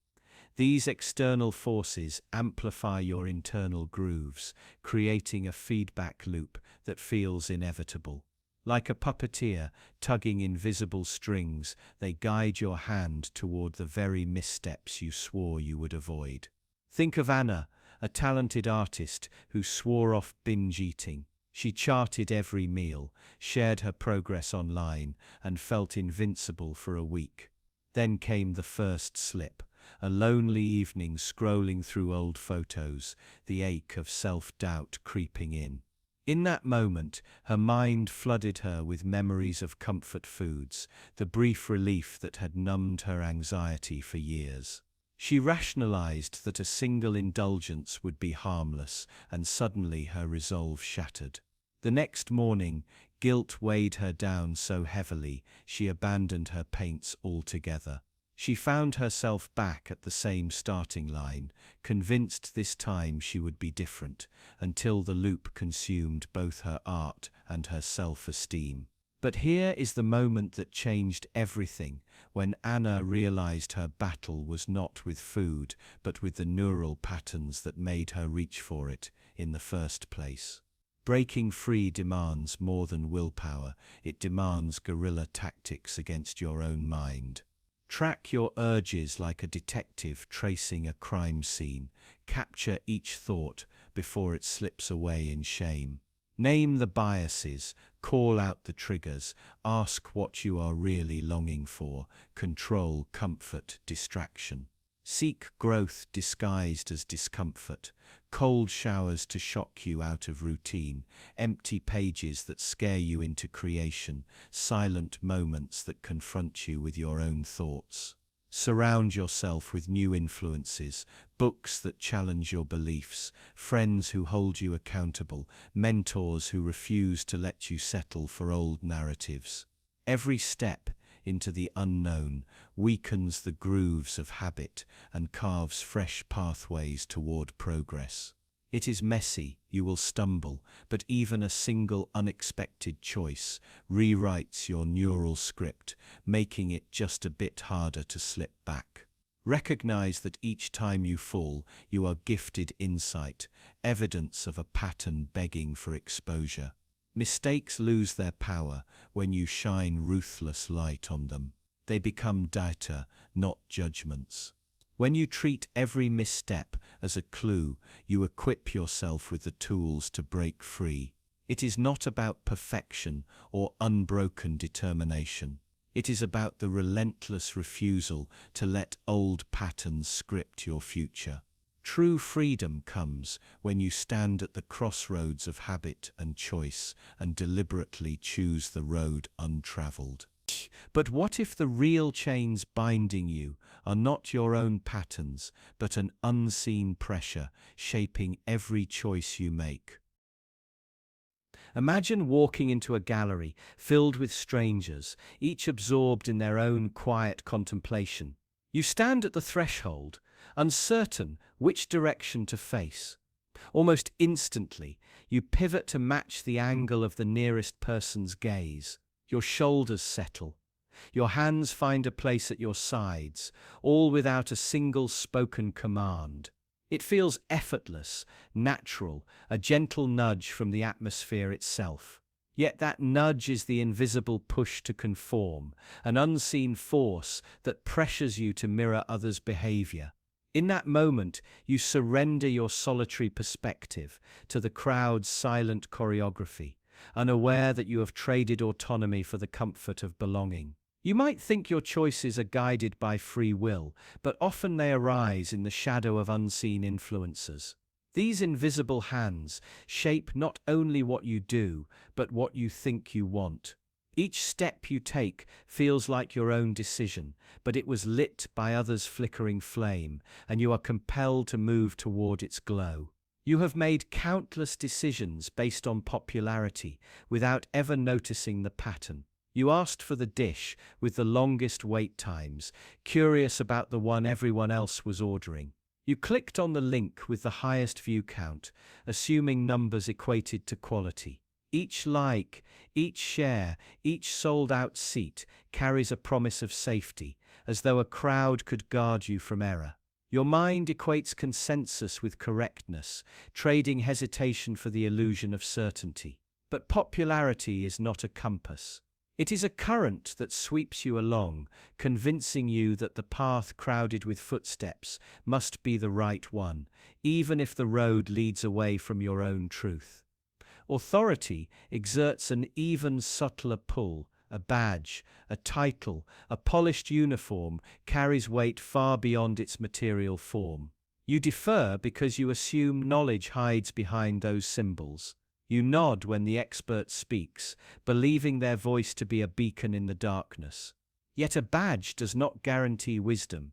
These external forces amplify your internal grooves, creating a feedback loop that feels inevitable. Like a puppeteer tugging invisible strings, they guide your hand toward the very missteps you swore you would avoid. Think of Anna, a talented artist who swore off binge eating. She charted every meal, shared her progress online, and felt invincible for a week. Then came the first slip, a lonely evening scrolling through old photos, the ache of self-doubt creeping in. In that moment, her mind flooded her with memories of comfort foods, the brief relief that had numbed her anxiety for years. She rationalized that a single indulgence would be harmless, and suddenly her resolve shattered. The next morning, guilt weighed her down so heavily she abandoned her paints altogether. She found herself back at the same starting line, convinced this time she would be different, until the loop consumed both her art and her self-esteem. But here is the moment that changed everything, when Anna realized her battle was not with food, but with the neural patterns that made her reach for it in the first place. Breaking free demands more than willpower, it demands guerrilla tactics against your own mind. Track your urges like a detective tracing a crime scene. Capture each thought before it slips away in shame. Name the biases, call out the triggers, ask what you are really longing for, control comfort, distraction. Seek growth disguised as discomfort, cold showers to shock you out of routine, empty pages that scare you into creation, silent moments that confront you with your own thoughts. Surround yourself with new influences, books that challenge your beliefs, friends who hold you accountable, mentors who refuse to let you settle for old narratives. Every step into the unknown weakens the grooves of habit and carves fresh pathways toward progress. It is messy, you will stumble, but even a single unexpected choice rewrites your neural script, making it just a bit harder to slip back. Recognize that each time you fall, you are gifted insight, evidence of a pattern begging for exposure. Mistakes lose their power when you shine ruthless light on them. They become data, not judgments. When you treat every misstep as a clue, you equip yourself with the tools to break free. It is not about perfection or unbroken determination. It is about the relentless refusal to let old patterns script your future. True freedom comes when you stand at the crossroads of habit and choice and deliberately choose the road untraveled. But what if the real chains binding you are not your own patterns, but an unseen pressure shaping every choice you make? Imagine walking into a gallery filled with strangers, each absorbed in their own quiet contemplation. You stand at the threshold, uncertain which direction to face. Almost instantly, you pivot to match the angle of the nearest person's gaze. Your shoulders settle. Your hands find a place at your sides, all without a single spoken command. It feels effortless, natural, a gentle nudge from the atmosphere itself. Yet that nudge is the invisible push to conform, an unseen force that pressures you to mirror others' behavior. In that moment, you surrender your solitary perspective to the crowd's silent choreography, unaware that you have traded autonomy for the comfort of belonging. You might think your choices are guided by free will, but often they arise in the shadow of unseen influences. These invisible hands shape not only what you do, but what you think you want. Each step you take feels like your own decision, but it was lit by others' flickering flame, and you are compelled to move toward its glow. You have made countless decisions based on popularity, without ever noticing the pattern. You asked for the dish with the longest wait times, curious about the one everyone else was ordering. You clicked on the link with the highest view count, assuming numbers equated to quality. Each like, each share, each sold-out seat carries a promise of safety, as though a crowd could guard you from error. Your mind equates consensus with correctness, trading hesitation for the illusion of certainty. But popularity is not a compass. It is a current that sweeps you along, convincing you that the path crowded with footsteps must be the right one, even if the road leads away from your own truth. Authority exerts an even subtler pull. A badge, a title, a polished uniform carries weight far beyond its material form. You defer because you assume knowledge hides behind those symbols. You nod when the expert speaks, believing their voice to be a beacon in the darkness. Yet a badge does not guarantee wisdom.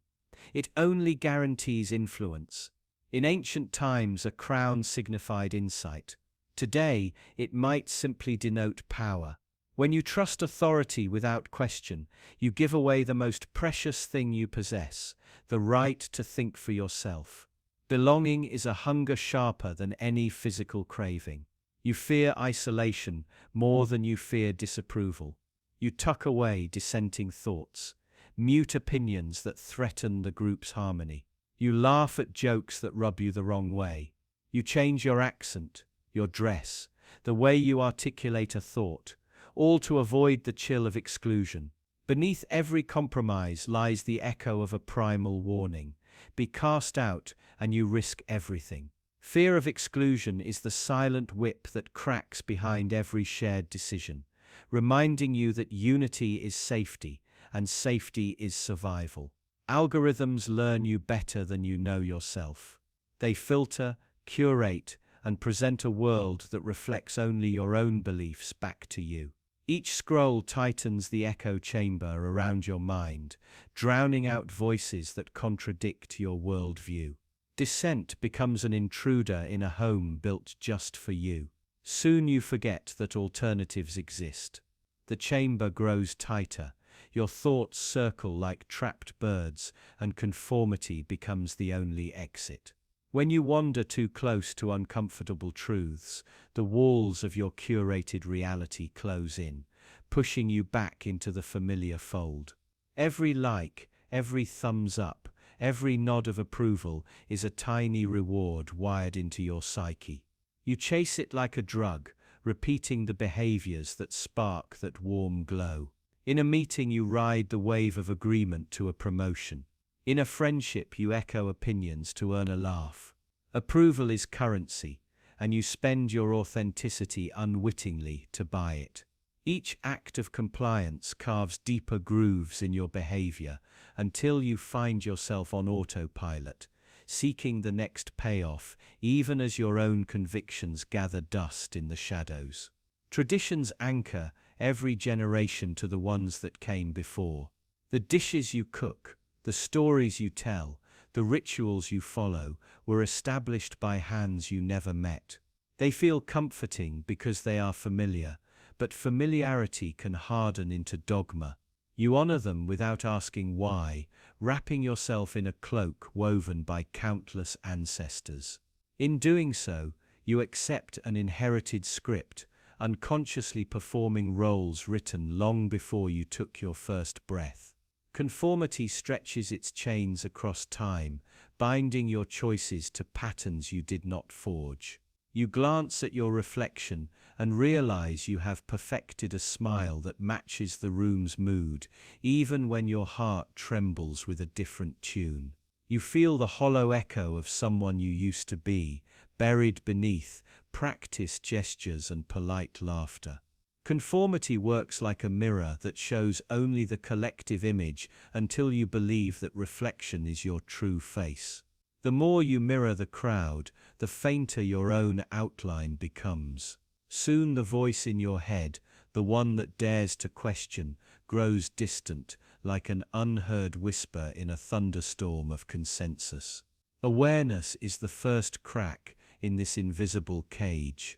It only guarantees influence. In ancient times, a crown signified insight. Today, it might simply denote power. When you trust authority without question, you give away the most precious thing you possess, the right to think for yourself. Belonging is a hunger sharper than any physical craving. You fear isolation more than you fear disapproval. You tuck away dissenting thoughts, mute opinions that threaten the group's harmony. You laugh at jokes that rub you the wrong way. You change your accent, your dress, the way you articulate a thought, all to avoid the chill of exclusion. Beneath every compromise lies the echo of a primal warning. Be cast out and you risk everything. Fear of exclusion is the silent whip that cracks behind every shared decision, reminding you that unity is safety and safety is survival. Algorithms learn you better than you know yourself. They filter, curate, and present a world that reflects only your own beliefs back to you. Each scroll tightens the echo chamber around your mind, drowning out voices that contradict your worldview. Dissent becomes an intruder in a home built just for you. Soon you forget that alternatives exist. The chamber grows tighter, your thoughts circle like trapped birds, and conformity becomes the only exit. When you wander too close to uncomfortable truths, the walls of your curated reality close in, pushing you back into the familiar fold. Every like, every thumbs up, every nod of approval is a tiny reward wired into your psyche. You chase it like a drug, repeating the behaviors that spark that warm glow. In a meeting, you ride the wave of agreement to a promotion. In a friendship, you echo opinions to earn a laugh. Approval is currency, and you spend your authenticity unwittingly to buy it. Each act of compliance carves deeper grooves in your behavior until you find yourself on autopilot, seeking the next payoff, even as your own convictions gather dust in the shadows. Traditions anchor every generation to the ones that came before. The dishes you cook, the stories you tell, the rituals you follow were established by hands you never met. They feel comforting because they are familiar, but familiarity can harden into dogma. You honor them without asking why, wrapping yourself in a cloak woven by countless ancestors. In doing so, you accept an inherited script, unconsciously performing roles written long before you took your first breath. Conformity stretches its chains across time, binding your choices to patterns you did not forge. You glance at your reflection and realize you have perfected a smile that matches the room's mood, even when your heart trembles with a different tune. You feel the hollow echo of someone you used to be, buried beneath practiced gestures and polite laughter. Conformity works like a mirror that shows only the collective image until you believe that reflection is your true face. The more you mirror the crowd, the fainter your own outline becomes. Soon the voice in your head, the one that dares to question, grows distant, like an unheard whisper in a thunderstorm of consensus. Awareness is the first crack in this invisible cage.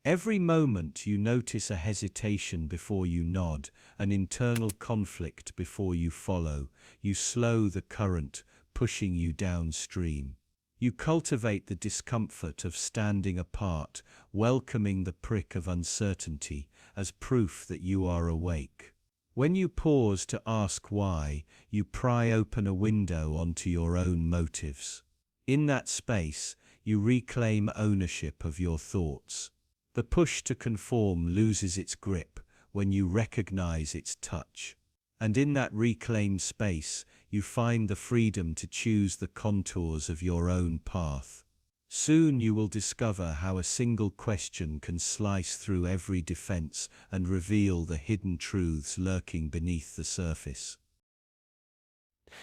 Every moment you notice a hesitation before you nod, an internal conflict before you follow. You slow the current, pushing you downstream. You cultivate the discomfort of standing apart, welcoming the prick of uncertainty as proof that you are awake. When you pause to ask why, you pry open a window onto your own motives. In that space, you reclaim ownership of your thoughts. The push to conform loses its grip when you recognize its touch. And in that reclaimed space, you find the freedom to choose the contours of your own path. Soon you will discover how a single question can slice through every defense and reveal the hidden truths lurking beneath the surface.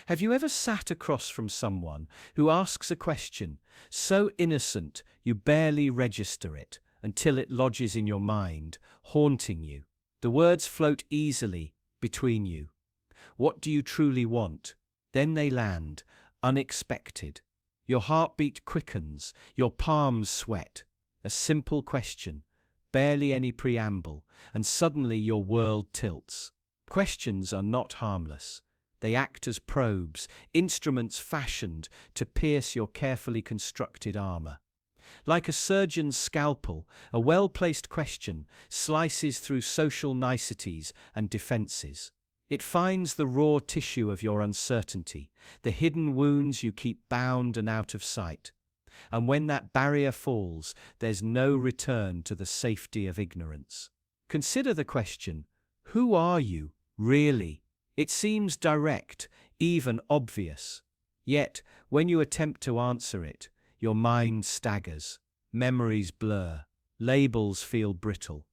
Have you ever sat across from someone who asks a question so innocent you barely register it until it lodges in your mind, haunting you? The words float easily between you. What do you truly want? Then they land, unexpected. Your heartbeat quickens, your palms sweat. A simple question, barely any preamble, and suddenly your world tilts. Questions are not harmless. They act as probes, instruments fashioned to pierce your carefully constructed armor. Like a surgeon's scalpel, a well-placed question slices through social niceties and defenses. It finds the raw tissue of your uncertainty, the hidden wounds you keep bound and out of sight. And when that barrier falls, there's no return to the safety of ignorance. Consider the question, who are you, really? It seems direct, even obvious. Yet, when you attempt to answer it, your mind staggers, memories blur, labels feel brittle.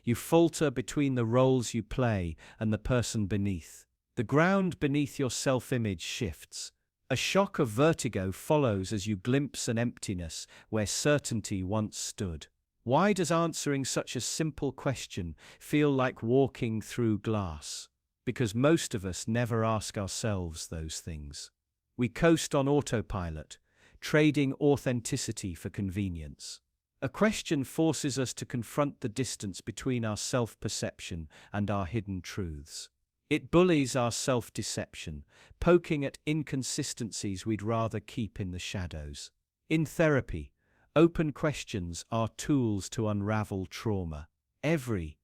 You falter between the roles you play and the person beneath. The ground beneath your self-image shifts. A shock of vertigo follows as you glimpse an emptiness where certainty once stood. Why does answering such a simple question feel like walking through glass? Because most of us never ask ourselves those things. We coast on autopilot, trading authenticity for convenience. A question forces us to confront the distance between our self-perception and our hidden truths. It bullies our self-deception, poking at inconsistencies we'd rather keep in the shadows. In therapy, open questions are tools to unravel trauma. Every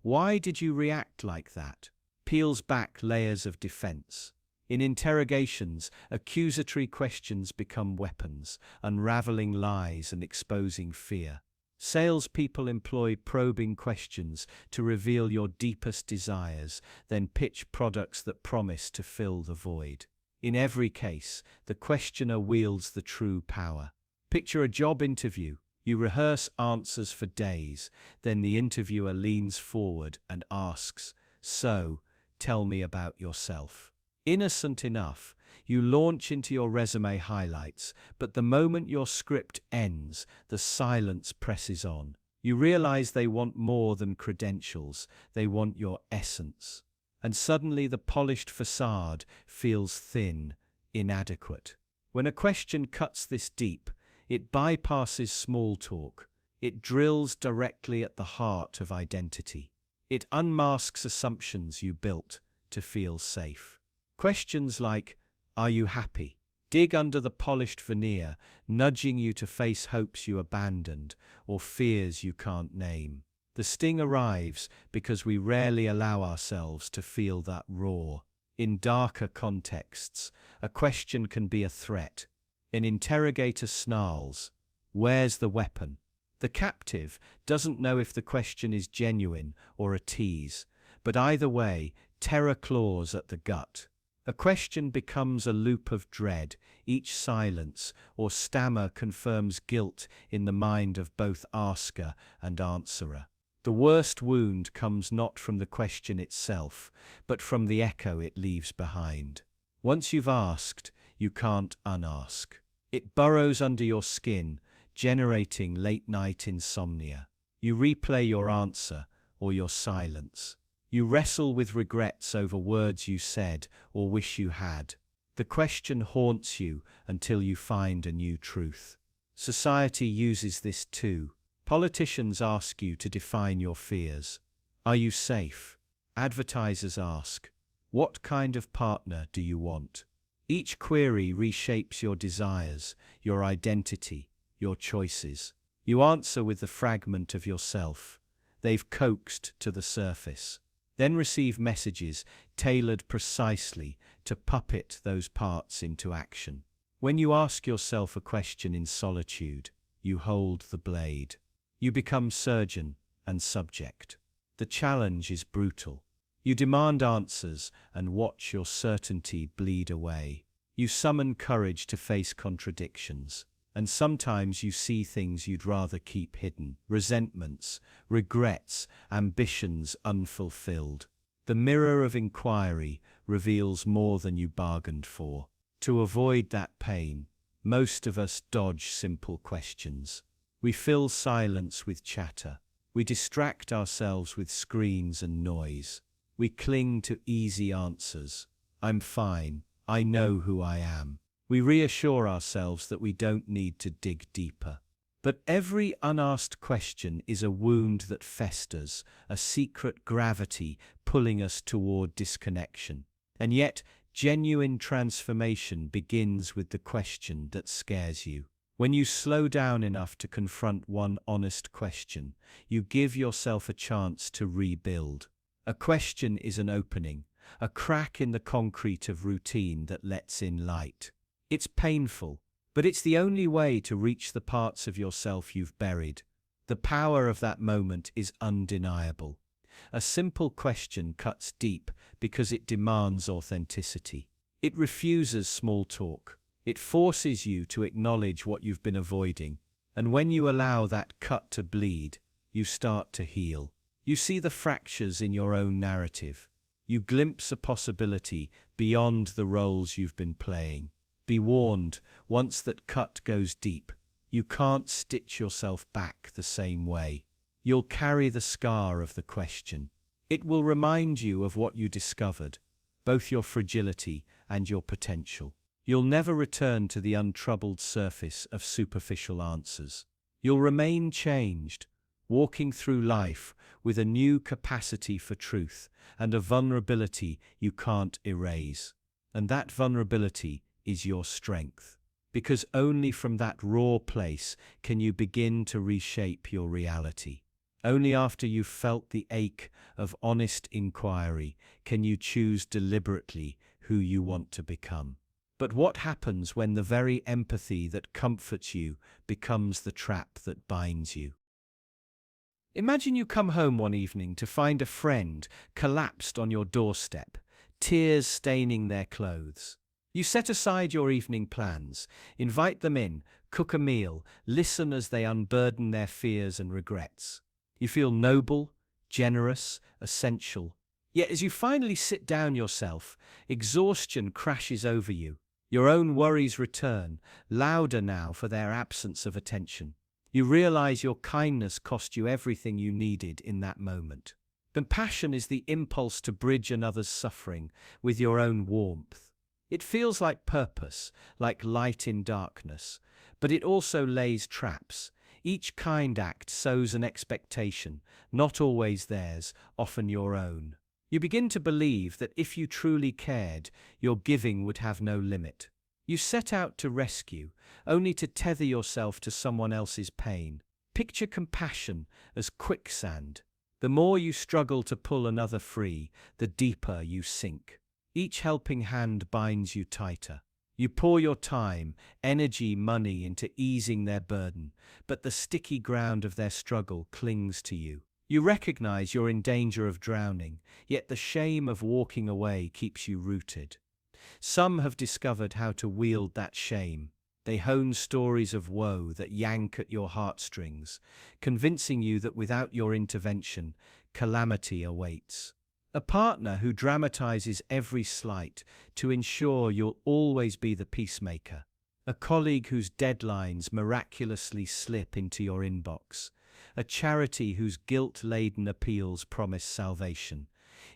"why did you react like that?" peels back layers of defense. In interrogations, accusatory questions become weapons, unraveling lies and exposing fear. Salespeople employ probing questions to reveal your deepest desires, then pitch products that promise to fill the void. In every case, the questioner wields the true power. Picture a job interview. You rehearse answers for days, then the interviewer leans forward and asks, "So, tell me about yourself." Innocent enough, you launch into your resume highlights, but the moment your script ends, the silence presses on. You realize they want more than credentials, they want your essence. And suddenly the polished facade feels thin, inadequate. When a question cuts this deep, it bypasses small talk. It drills directly at the heart of identity. It unmasks assumptions you built to feel safe. Questions like, "Are you happy?" dig under the polished veneer, nudging you to face hopes you abandoned or fears you can't name. The sting arrives because we rarely allow ourselves to feel that raw. In darker contexts, a question can be a threat. An interrogator snarls, "Where's the weapon?" The captive doesn't know if the question is genuine or a tease, but either way, terror claws at the gut. A question becomes a loop of dread. Each silence or stammer confirms guilt in the mind of both asker and answerer. The worst wound comes not from the question itself, but from the echo it leaves behind. Once you've asked, you can't unask. It burrows under your skin, generating late-night insomnia. You replay your answer or your silence. You wrestle with regrets over words you said or wish you had. The question haunts you until you find a new truth. Society uses this too. Politicians ask you to define your fears. Are you safe? Advertisers ask, what kind of partner do you want? Each query reshapes your desires, your identity, your choices. You answer with the fragment of yourself they've coaxed to the surface, then receive messages tailored precisely to puppet those parts into action. When you ask yourself a question in solitude, you hold the blade. You become surgeon and subject. The challenge is brutal. You demand answers and watch your certainty bleed away. You summon courage to face contradictions. And sometimes you see things you'd rather keep hidden. Resentments, regrets, ambitions unfulfilled. The mirror of inquiry reveals more than you bargained for. To avoid that pain, most of us dodge simple questions. We fill silence with chatter. We distract ourselves with screens and noise. We cling to easy answers. I'm fine. I know who I am. We reassure ourselves that we don't need to dig deeper. But every unasked question is a wound that festers, a secret gravity pulling us toward disconnection. And yet, genuine transformation begins with the question that scares you. When you slow down enough to confront one honest question, you give yourself a chance to rebuild. A question is an opening, a crack in the concrete of routine that lets in light. It's painful, but it's the only way to reach the parts of yourself you've buried. The power of that moment is undeniable. A simple question cuts deep because it demands authenticity. It refuses small talk. It forces you to acknowledge what you've been avoiding. And when you allow that cut to bleed, you start to heal. You see the fractures in your own narrative. You glimpse a possibility beyond the roles you've been playing. Be warned, once that cut goes deep, you can't stitch yourself back the same way. You'll carry the scar of the question. It will remind you of what you discovered, both your fragility and your potential. You'll never return to the untroubled surface of superficial answers. You'll remain changed, walking through life with a new capacity for truth and a vulnerability you can't erase. And that vulnerability is your strength, because only from that raw place can you begin to reshape your reality. Only after you've felt the ache of honest inquiry can you choose deliberately who you want to become. But what happens when the very empathy that comforts you becomes the trap that binds you? Imagine you come home one evening to find a friend collapsed on your doorstep, tears staining their clothes. You set aside your evening plans, invite them in, cook a meal, listen as they unburden their fears and regrets. You feel noble, generous, essential. Yet as you finally sit down yourself, exhaustion crashes over you. Your own worries return, louder now for their absence of attention. You realize your kindness cost you everything you needed in that moment. Compassion is the impulse to bridge another's suffering with your own warmth. It feels like purpose, like light in darkness, but it also lays traps. Each kind act sows an expectation, not always theirs, often your own. You begin to believe that if you truly cared, your giving would have no limit. You set out to rescue, only to tether yourself to someone else's pain. Picture compassion as quicksand. The more you struggle to pull another free, the deeper you sink. Each helping hand binds you tighter. You pour your time, energy, money into easing their burden, but the sticky ground of their struggle clings to you. You recognize you're in danger of drowning, yet the shame of walking away keeps you rooted. Some have discovered how to wield that shame. They hone stories of woe that yank at your heartstrings, convincing you that without your intervention, calamity awaits. A partner who dramatizes every slight to ensure you'll always be the peacemaker. A colleague whose deadlines miraculously slip into your inbox. A charity whose guilt-laden appeals promise salvation.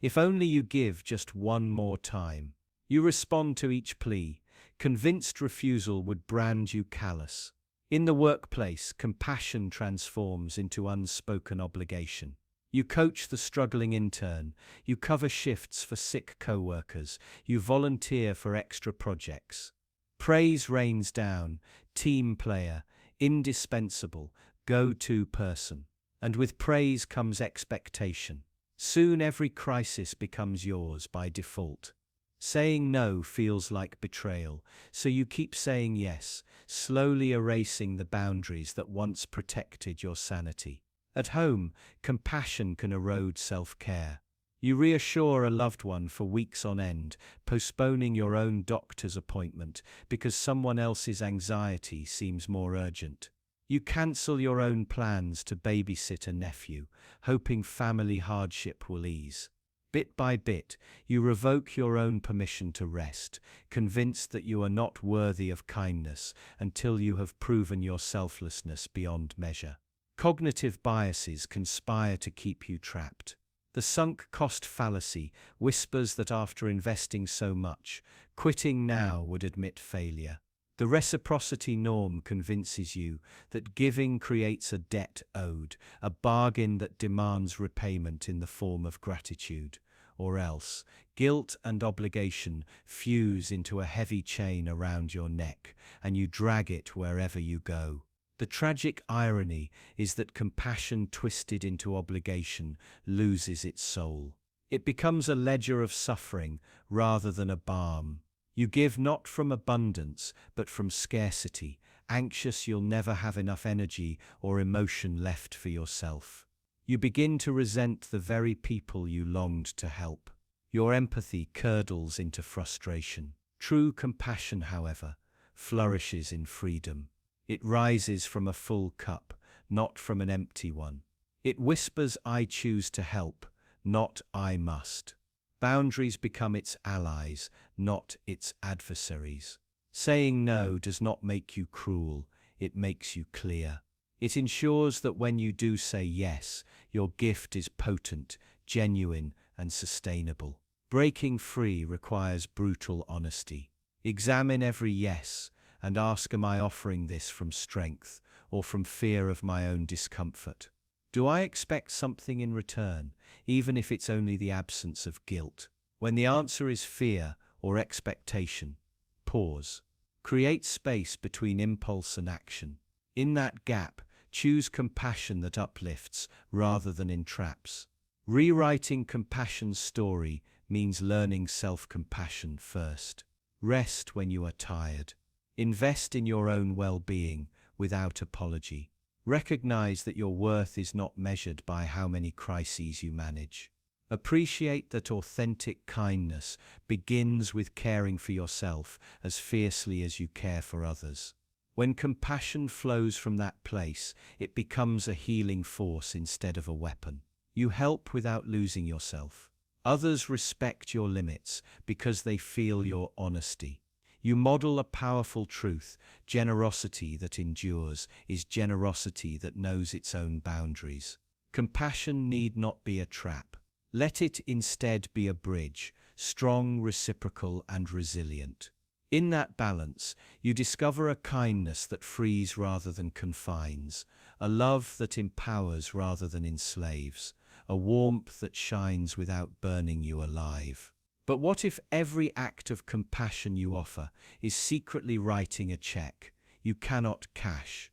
If only you give just one more time. You respond to each plea. Convinced refusal would brand you callous. In the workplace, compassion transforms into unspoken obligation. You coach the struggling intern, you cover shifts for sick co-workers, you volunteer for extra projects. Praise rains down, team player, indispensable, go-to person. And with praise comes expectation. Soon every crisis becomes yours by default. Saying no feels like betrayal, so you keep saying yes, slowly erasing the boundaries that once protected your sanity. At home, compassion can erode self-care. You reassure a loved one for weeks on end, postponing your own doctor's appointment because someone else's anxiety seems more urgent. You cancel your own plans to babysit a nephew, hoping family hardship will ease. Bit by bit, you revoke your own permission to rest, convinced that you are not worthy of kindness until you have proven your selflessness beyond measure. Cognitive biases conspire to keep you trapped. The sunk cost fallacy whispers that after investing so much, quitting now would admit failure. The reciprocity norm convinces you that giving creates a debt owed, a bargain that demands repayment in the form of gratitude. Or else, guilt and obligation fuse into a heavy chain around your neck, and you drag it wherever you go. The tragic irony is that compassion twisted into obligation loses its soul. It becomes a ledger of suffering rather than a balm. You give not from abundance, but from scarcity, anxious you'll never have enough energy or emotion left for yourself. You begin to resent the very people you longed to help. Your empathy curdles into frustration. True compassion, however, flourishes in freedom. It rises from a full cup, not from an empty one. It whispers, "I choose to help," not "I must." Boundaries become its allies, not its adversaries. Saying no does not make you cruel, it makes you clear. It ensures that when you do say yes, your gift is potent, genuine, and sustainable. Breaking free requires brutal honesty. Examine every yes and ask, am I offering this from strength or from fear of my own discomfort? Do I expect something in return, even if it's only the absence of guilt? When the answer is fear or expectation, pause. Create space between impulse and action. In that gap, choose compassion that uplifts rather than entraps. Rewriting compassion's story means learning self-compassion first. Rest when you are tired. Invest in your own well-being without apology. Recognize that your worth is not measured by how many crises you manage. Appreciate that authentic kindness begins with caring for yourself as fiercely as you care for others. When compassion flows from that place, it becomes a healing force instead of a weapon. You help without losing yourself. Others respect your limits because they feel your honesty. You model a powerful truth. Generosity that endures is generosity that knows its own boundaries. Compassion need not be a trap. Let it instead be a bridge, strong, reciprocal, and resilient. In that balance, you discover a kindness that frees rather than confines, a love that empowers rather than enslaves, a warmth that shines without burning you alive. But what if every act of compassion you offer is secretly writing a check you cannot cash?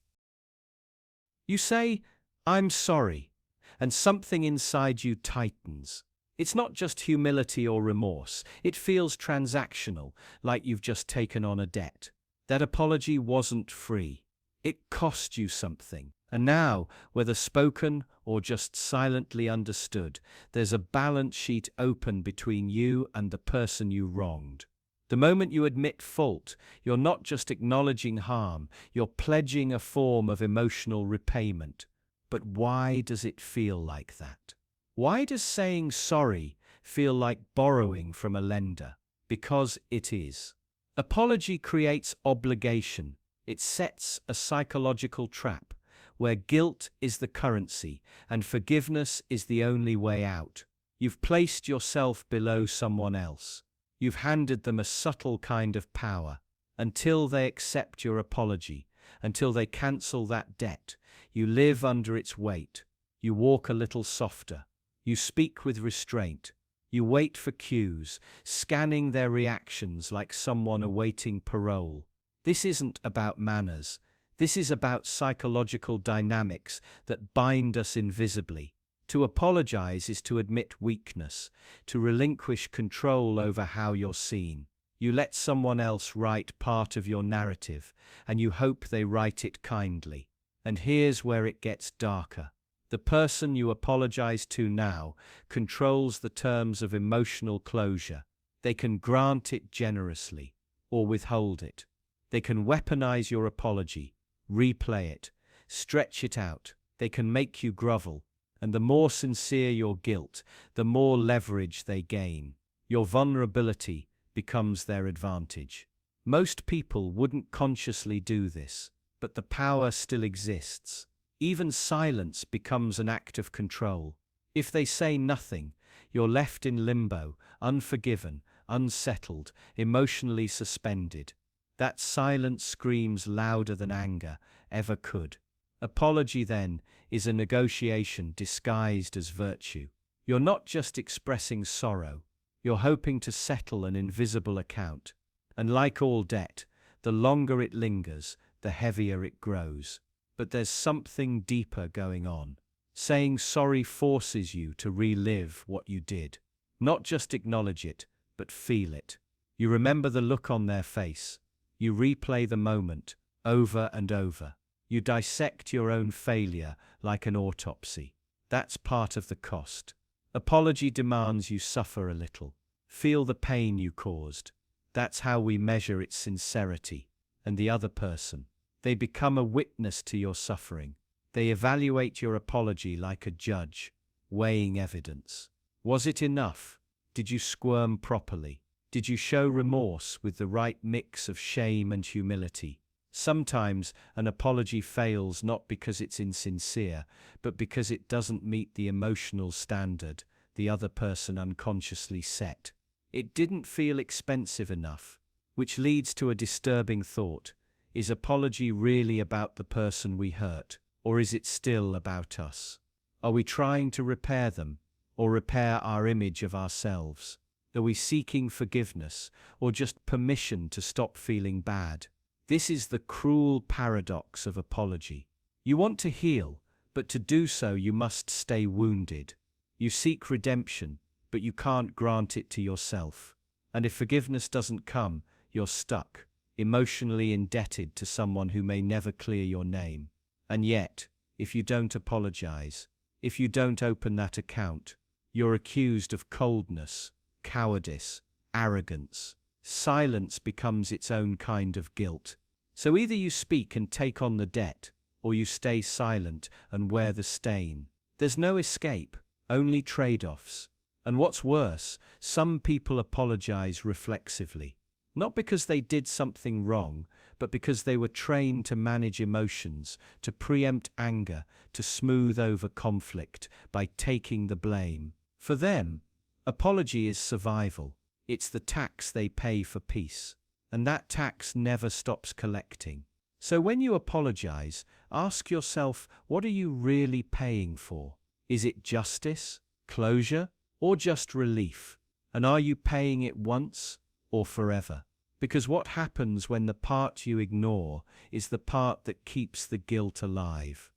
You say, "I'm sorry," and something inside you tightens. It's not just humility or remorse, it feels transactional, like you've just taken on a debt. That apology wasn't free. It cost you something. And now, whether spoken or just silently understood, there's a balance sheet open between you and the person you wronged. The moment you admit fault, you're not just acknowledging harm, you're pledging a form of emotional repayment. But why does it feel like that? Why does saying sorry feel like borrowing from a lender? Because it is. Apology creates obligation. It sets a psychological trap where guilt is the currency and forgiveness is the only way out. You've placed yourself below someone else. You've handed them a subtle kind of power. Until they accept your apology, until they cancel that debt, you live under its weight. You walk a little softer. You speak with restraint. You wait for cues, scanning their reactions like someone awaiting parole. This isn't about manners. This is about psychological dynamics that bind us invisibly. To apologize is to admit weakness, to relinquish control over how you're seen. You let someone else write part of your narrative, and you hope they write it kindly. And here's where it gets darker. The person you apologize to now controls the terms of emotional closure. They can grant it generously or withhold it. They can weaponize your apology, replay it, stretch it out. They can make you grovel. And the more sincere your guilt, the more leverage they gain. Your vulnerability becomes their advantage. Most people wouldn't consciously do this, but the power still exists. Even silence becomes an act of control. If they say nothing, you're left in limbo, unforgiven, unsettled, emotionally suspended. That silence screams louder than anger ever could. Apology, then, is a negotiation disguised as virtue. You're not just expressing sorrow, you're hoping to settle an invisible account. And like all debt, the longer it lingers, the heavier it grows. But there's something deeper going on. Saying sorry forces you to relive what you did. Not just acknowledge it, but feel it. You remember the look on their face. You replay the moment, over and over. You dissect your own failure like an autopsy. That's part of the cost. Apology demands you suffer a little. Feel the pain you caused. That's how we measure its sincerity. And the other person. They become a witness to your suffering. They evaluate your apology like a judge, weighing evidence. Was it enough? Did you squirm properly? Did you show remorse with the right mix of shame and humility? Sometimes an apology fails not because it's insincere, but because it doesn't meet the emotional standard the other person unconsciously set. It didn't feel expensive enough, which leads to a disturbing thought. Is apology really about the person we hurt, or is it still about us? Are we trying to repair them, or repair our image of ourselves? Are we seeking forgiveness, or just permission to stop feeling bad? This is the cruel paradox of apology. You want to heal, but to do so you must stay wounded. You seek redemption, but you can't grant it to yourself. And if forgiveness doesn't come, you're stuck, emotionally indebted to someone who may never clear your name. And yet, if you don't apologize, if you don't open that account, you're accused of coldness, cowardice, arrogance. Silence becomes its own kind of guilt. So either you speak and take on the debt, or you stay silent and wear the stain. There's no escape, only trade-offs. And what's worse, some people apologize reflexively. Not because they did something wrong, but because they were trained to manage emotions, to preempt anger, to smooth over conflict by taking the blame. For them, apology is survival. It's the tax they pay for peace. And that tax never stops collecting. So when you apologize, ask yourself, what are you really paying for? Is it justice, closure, or just relief? And are you paying it once or forever? Because what happens when the part you ignore is the part that keeps the guilt alive?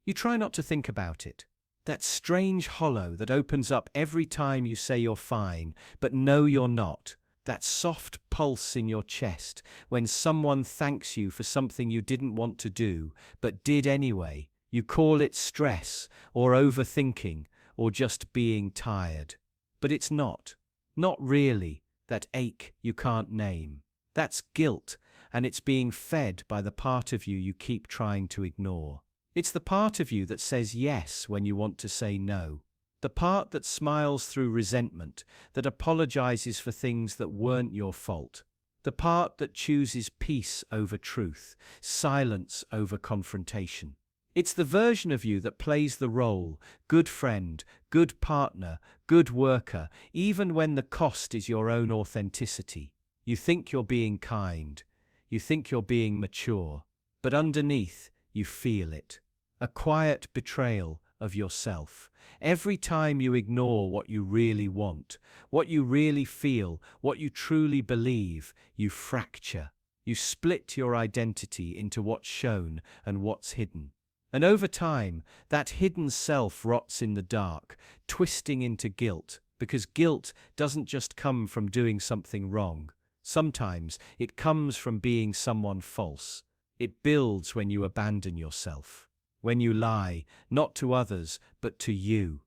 You try not to think about it. That strange hollow that opens up every time you say you're fine, but no, you're not. That soft pulse in your chest when someone thanks you for something you didn't want to do, but did anyway. You call it stress, or overthinking, or just being tired. But it's not. Not really. That ache you can't name. That's guilt, and it's being fed by the part of you keep trying to ignore. It's the part of you that says yes when you want to say no. The part that smiles through resentment, that apologizes for things that weren't your fault. The part that chooses peace over truth, silence over confrontation. It's the version of you that plays the role, good friend, good partner, good worker, even when the cost is your own authenticity. You think you're being kind. You think you're being mature. But underneath, you feel it. A quiet betrayal of yourself. Every time you ignore what you really want, what you really feel, what you truly believe, you fracture. You split your identity into what's shown and what's hidden. And over time, that hidden self rots in the dark, twisting into guilt, because guilt doesn't just come from doing something wrong. Sometimes it comes from being someone false. It builds when you abandon yourself. When you lie, not to others, but to you.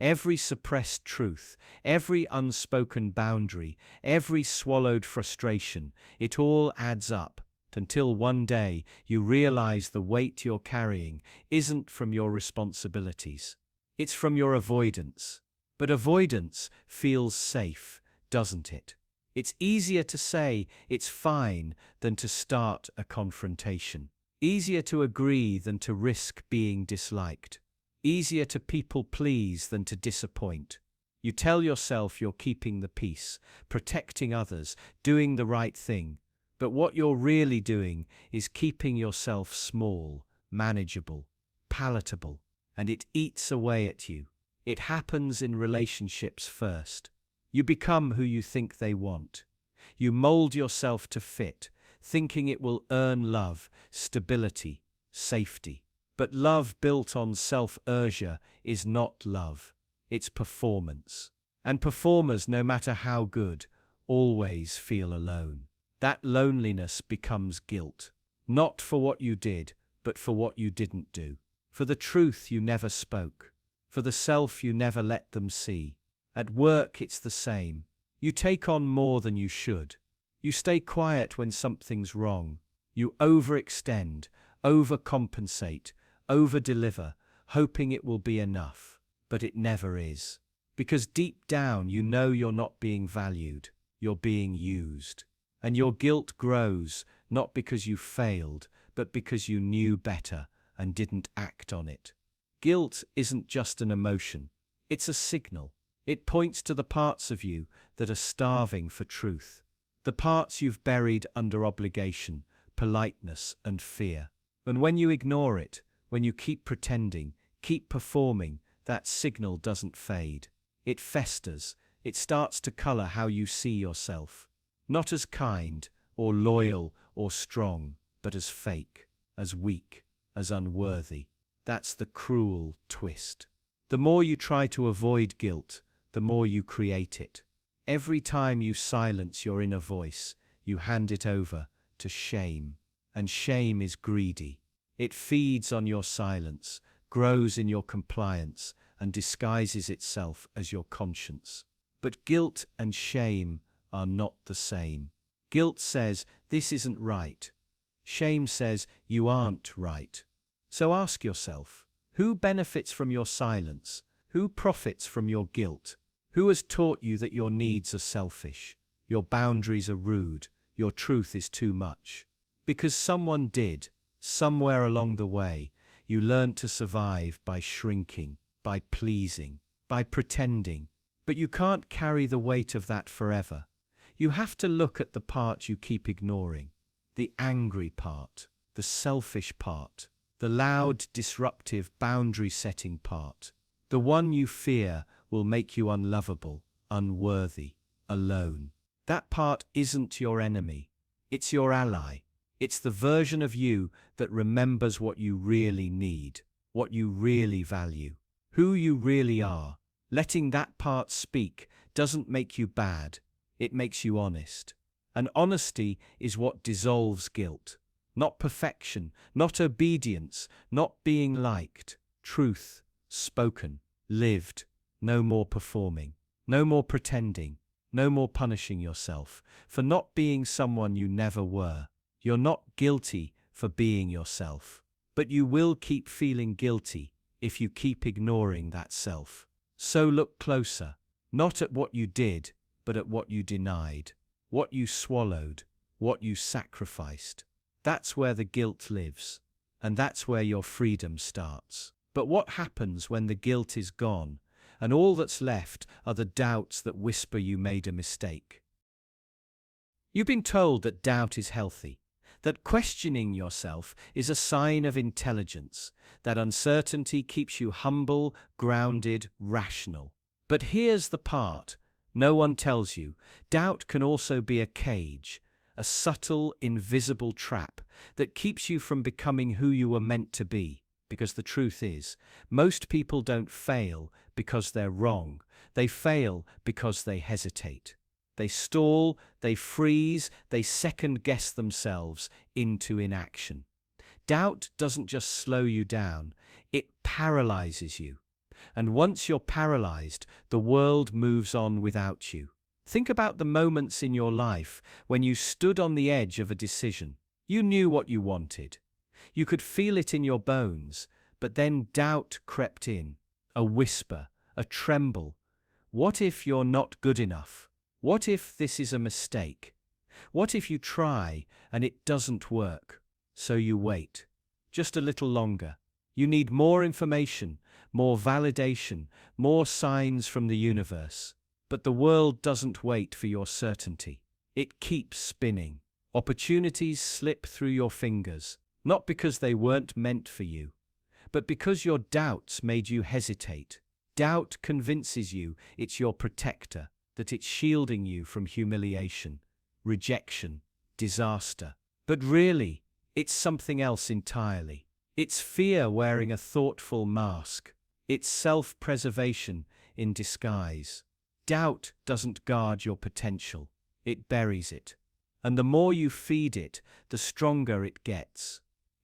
Every suppressed truth, every unspoken boundary, every swallowed frustration, it all adds up, until one day you realize the weight you're carrying isn't from your responsibilities. It's from your avoidance. But avoidance feels safe, doesn't it? It's easier to say it's fine than to start a confrontation. Easier to agree than to risk being disliked. Easier to people please than to disappoint. You tell yourself you're keeping the peace, protecting others, doing the right thing. But what you're really doing is keeping yourself small, manageable, palatable, and it eats away at you. It happens in relationships first. You become who you think they want. You mold yourself to fit, thinking it will earn love, stability, safety. But love built on self-erasure is not love. It's performance. And performers, no matter how good, always feel alone. That loneliness becomes guilt. Not for what you did, but for what you didn't do. For the truth you never spoke. For the self you never let them see. At work it's the same. You take on more than you should. You stay quiet when something's wrong. You overextend, overcompensate, overdeliver, hoping it will be enough. But it never is. Because deep down you know you're not being valued. You're being used. And your guilt grows, not because you failed, but because you knew better and didn't act on it. Guilt isn't just an emotion. It's a signal. It points to the parts of you that are starving for truth. The parts you've buried under obligation, politeness, and fear. And when you ignore it, when you keep pretending, keep performing, that signal doesn't fade. It festers. It starts to color how you see yourself. Not as kind, or loyal, or strong, but as fake, as weak, as unworthy. That's the cruel twist. The more you try to avoid guilt, the more you create it. Every time you silence your inner voice, you hand it over to shame. And shame is greedy. It feeds on your silence, grows in your compliance, and disguises itself as your conscience. But guilt and shame are not the same. Guilt says, this isn't right. Shame says, you aren't right. So ask yourself, who benefits from your silence? Who profits from your guilt? Who has taught you that your needs are selfish? your boundaries are rude, your truth is too much. Because someone did, somewhere along the way, you learned to survive by shrinking, by pleasing, by pretending. But you can't carry the weight of that forever. You have to look at the part you keep ignoring, the angry part, the selfish part, the loud, disruptive, boundary-setting part, the one you fear will make you unlovable, unworthy, alone. That part isn't your enemy. It's your ally. It's the version of you that remembers what you really need, what you really value, who you really are. Letting that part speak doesn't make you bad. It makes you honest. And honesty is what dissolves guilt. Not perfection, not obedience, not being liked. Truth, spoken, lived. No more performing. No more pretending. No more punishing yourself for not being someone you never were. You're not guilty for being yourself. But you will keep feeling guilty if you keep ignoring that self. So look closer, not at what you did, but at what you denied, what you swallowed, what you sacrificed. That's where the guilt lives, and that's where your freedom starts. But what happens when the guilt is gone, and all that's left are the doubts that whisper you made a mistake? You've been told that doubt is healthy, that questioning yourself is a sign of intelligence, that uncertainty keeps you humble, grounded, rational. But here's the part no one tells you. Doubt can also be a cage, a subtle, invisible trap that keeps you from becoming who you were meant to be. Because the truth is, most people don't fail because they're wrong. They fail because they hesitate. They stall, they freeze, they second-guess themselves into inaction. Doubt doesn't just slow you down, it paralyzes you. And once you're paralyzed, the world moves on without you. Think about the moments in your life when you stood on the edge of a decision. You knew what you wanted. You could feel it in your bones, but then doubt crept in. A whisper, a tremble. What if you're not good enough? What if this is a mistake? What if you try and it doesn't work? So you wait. Just a little longer. You need more information, more validation, more signs from the universe. But the world doesn't wait for your certainty. It keeps spinning. Opportunities slip through your fingers, not because they weren't meant for you, but because your doubts made you hesitate. Doubt convinces you it's your protector, that it's shielding you from humiliation, rejection, disaster. But really, it's something else entirely. It's fear wearing a thoughtful mask. It's self-preservation in disguise. Doubt doesn't guard your potential. It buries it. And the more you feed it, the stronger it gets.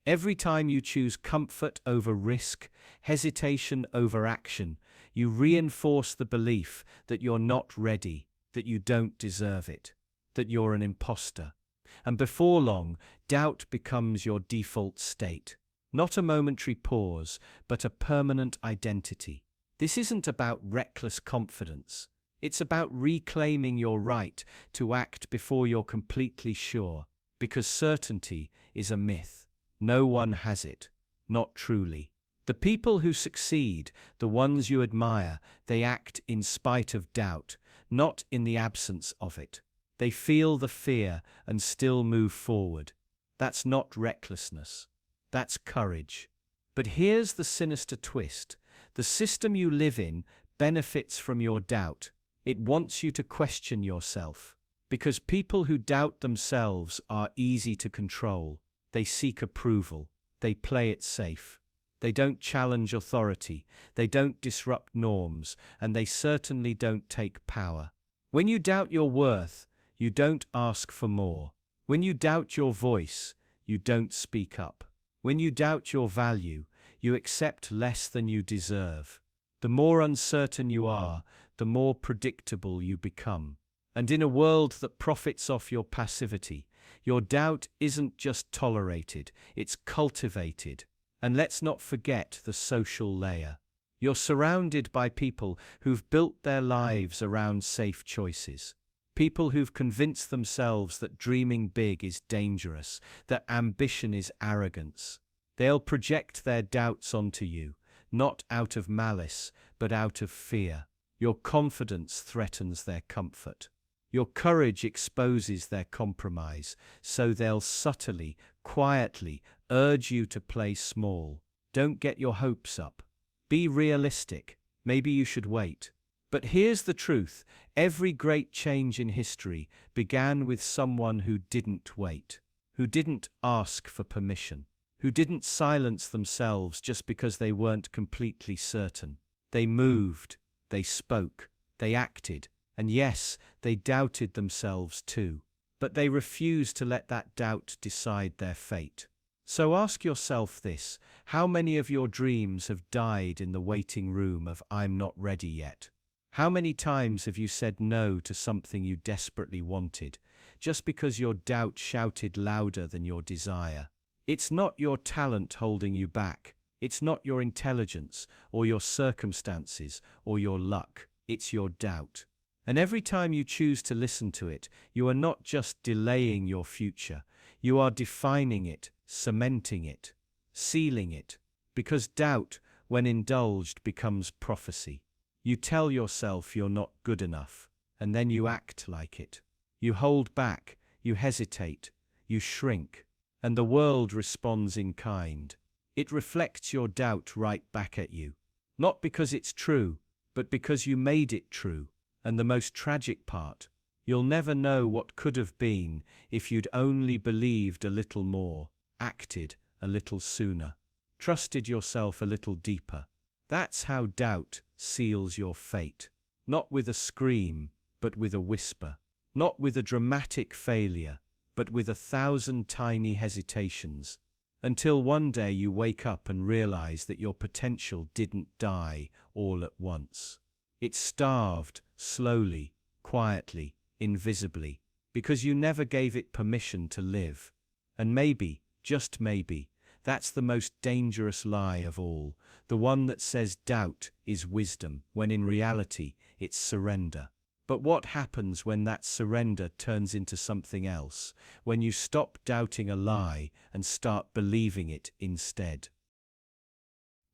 Every time you choose comfort over risk, hesitation over action, you reinforce the belief that you're not ready, that you don't deserve it, that you're an imposter. And before long, doubt becomes your default state. Not a momentary pause, but a permanent identity. This isn't about reckless confidence. It's about reclaiming your right to act before you're completely sure, because certainty is a myth. No one has it, not truly. The people who succeed, the ones you admire, they act in spite of doubt, not in the absence of it. They feel the fear and still move forward. That's not recklessness. That's courage. But here's the sinister twist. The system you live in benefits from your doubt. It wants you to question yourself. Because people who doubt themselves are easy to control. They seek approval. They play it safe. They don't challenge authority. They don't disrupt norms. And they certainly don't take power. When you doubt your worth, you don't ask for more. When you doubt your voice, you don't speak up. When you doubt your value, you accept less than you deserve. The more uncertain you are, the more predictable you become. And in a world that profits off your passivity, your doubt isn't just tolerated, it's cultivated. And let's not forget the social layer. You're surrounded by people who've built their lives around safe choices. People who've convinced themselves that dreaming big is dangerous, that ambition is arrogance. They'll project their doubts onto you, not out of malice, but out of fear. Your confidence threatens their comfort. Your courage exposes their compromise, so they'll subtly, quietly urge you to play small. Don't get your hopes up. Be realistic. Maybe you should wait. But here's the truth. Every great change in history began with someone who didn't wait, who didn't ask for permission, who didn't silence themselves just because they weren't completely certain. They moved, they spoke, they acted, and yes, they doubted themselves too. But they refused to let that doubt decide their fate. So ask yourself this: how many of your dreams have died in the waiting room of "I'm not ready yet"? How many times have you said no to something you desperately wanted, just because your doubt shouted louder than your desire? It's not your talent holding you back. It's not your intelligence, or your circumstances, or your luck. It's your doubt. And every time you choose to listen to it, you are not just delaying your future. You are defining it, cementing it, sealing it. Because doubt, when indulged, becomes prophecy. You tell yourself you're not good enough, and then you act like it. You hold back, you hesitate, you shrink, and the world responds in kind. It reflects your doubt right back at you. Not because it's true, but because you made it true. And the most tragic part, you'll never know what could have been if you'd only believed a little more, acted a little sooner, trusted yourself a little deeper. That's how doubt seals your fate. Not with a scream, but with a whisper. Not with a dramatic failure, but with 1,000 tiny hesitations. Until one day you wake up and realize that your potential didn't die all at once. It starved, slowly, quietly, invisibly, because you never gave it permission to live. And maybe, just maybe, that's the most dangerous lie of all, the one that says doubt is wisdom, when in reality, it's surrender. But what happens when that surrender turns into something else, when you stop doubting a lie and start believing it instead?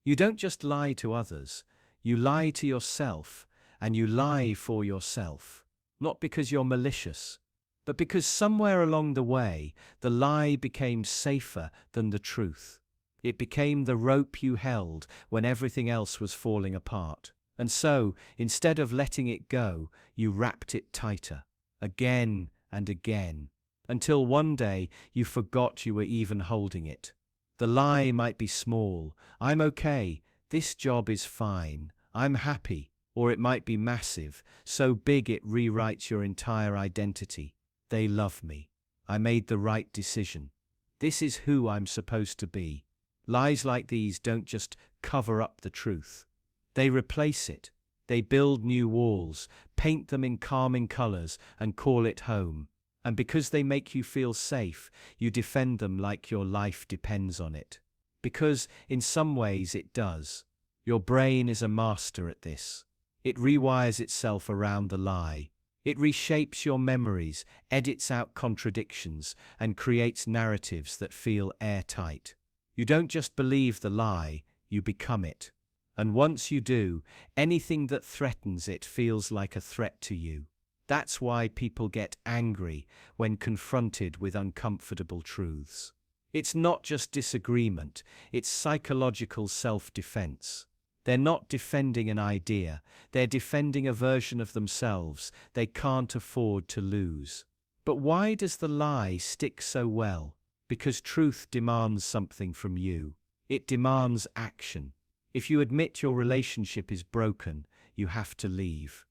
You don't just lie to others, you lie to yourself, and you lie for yourself. Not because you're malicious, but because somewhere along the way, the lie became safer than the truth. It became the rope you held when everything else was falling apart. And so, instead of letting it go, you wrapped it tighter, again and again, until one day you forgot you were even holding it. The lie might be small: "I'm okay, this job is fine, I'm happy." Or it might be massive, so big it rewrites your entire identity. "They love me. I made the right decision. This is who I'm supposed to be." Lies like these don't just cover up the truth. They replace it. They build new walls, paint them in calming colors, and call it home. And because they make you feel safe, you defend them like your life depends on it. Because, in some ways, it does. Your brain is a master at this. It rewires itself around the lie. It reshapes your memories, edits out contradictions, and creates narratives that feel airtight. You don't just believe the lie, you become it. And once you do, anything that threatens it feels like a threat to you. That's why people get angry when confronted with uncomfortable truths. It's not just disagreement, it's psychological self-defense. They're not defending an idea, they're defending a version of themselves they can't afford to lose. But why does the lie stick so well? Because truth demands something from you. It demands action. If you admit your relationship is broken, you have to leave.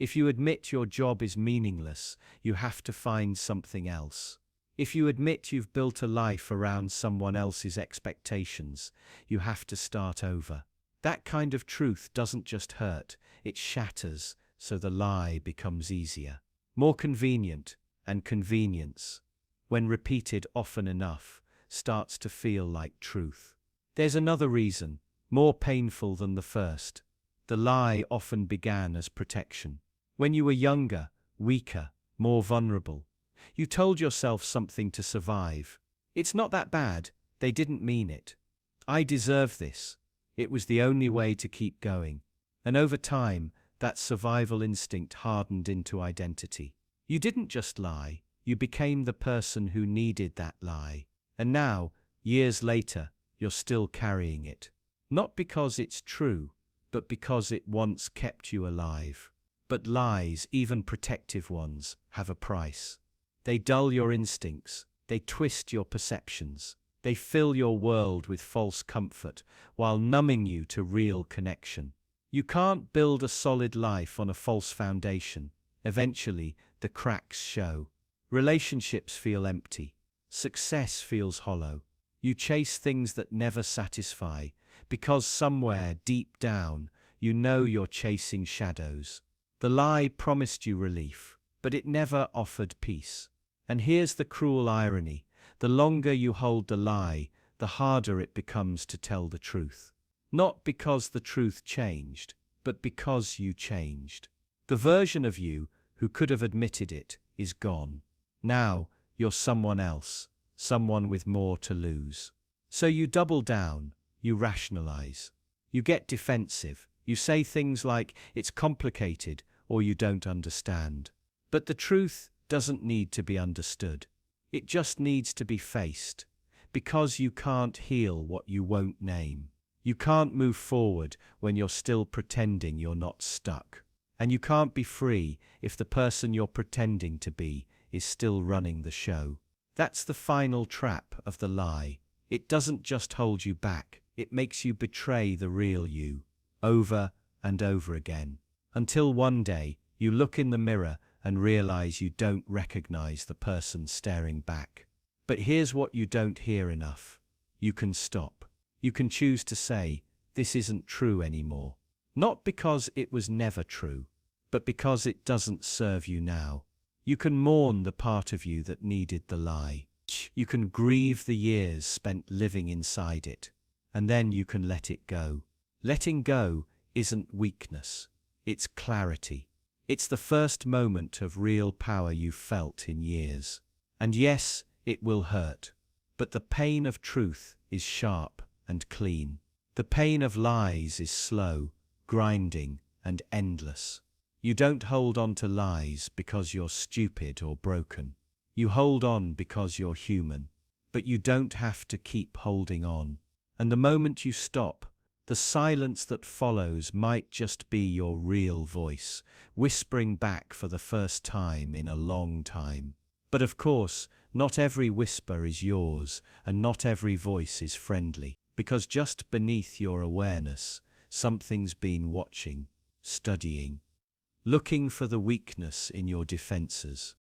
If you admit your job is meaningless, you have to find something else. If you admit you've built a life around someone else's expectations, you have to start over. That kind of truth doesn't just hurt, it shatters, so the lie becomes easier, more convenient, and convenience, when repeated often enough, starts to feel like truth. There's another reason, more painful than the first. The lie often began as protection. When you were younger, weaker, more vulnerable. You told yourself something to survive. It's not that bad, they didn't mean it. I deserve this. It was the only way to keep going. And over time, that survival instinct hardened into identity. You didn't just lie, you became the person who needed that lie. And now, years later, you're still carrying it. Not because it's true, but because it once kept you alive. But lies, even protective ones, have a price. They dull your instincts, they twist your perceptions, they fill your world with false comfort while numbing you to real connection. You can't build a solid life on a false foundation. Eventually, the cracks show. Relationships feel empty. Success feels hollow. You chase things that never satisfy, because somewhere deep down, you know you're chasing shadows. The lie promised you relief, but it never offered peace. And here's the cruel irony. The longer you hold the lie, the harder it becomes to tell the truth. Not because the truth changed, but because you changed. The version of you who could have admitted it is gone. Now, you're someone else, someone with more to lose. So you double down, you rationalize. You get defensive. You say things like, it's complicated, or you don't understand. But the truth doesn't need to be understood. It just needs to be faced. Because you can't heal what you won't name. You can't move forward when you're still pretending you're not stuck. And you can't be free if the person you're pretending to be is still running the show. That's the final trap of the lie. It doesn't just hold you back, it makes you betray the real you, over and over again. Until one day, you look in the mirror and realize you don't recognize the person staring back. But here's what you don't hear enough. You can stop. You can choose to say, this isn't true anymore. Not because it was never true, but because it doesn't serve you now. You can mourn the part of you that needed the lie. You can grieve the years spent living inside it. And then you can let it go. Letting go isn't weakness. It's clarity. It's the first moment of real power you've felt in years. And yes, it will hurt. But the pain of truth is sharp and clean. The pain of lies is slow, grinding, and endless. You don't hold on to lies because you're stupid or broken. You hold on because you're human. But you don't have to keep holding on. And the moment you stop, the silence that follows might just be your real voice, whispering back for the first time in a long time. But of course, not every whisper is yours, and not every voice is friendly, because just beneath your awareness, something's been watching, studying, looking for the weakness in your defenses.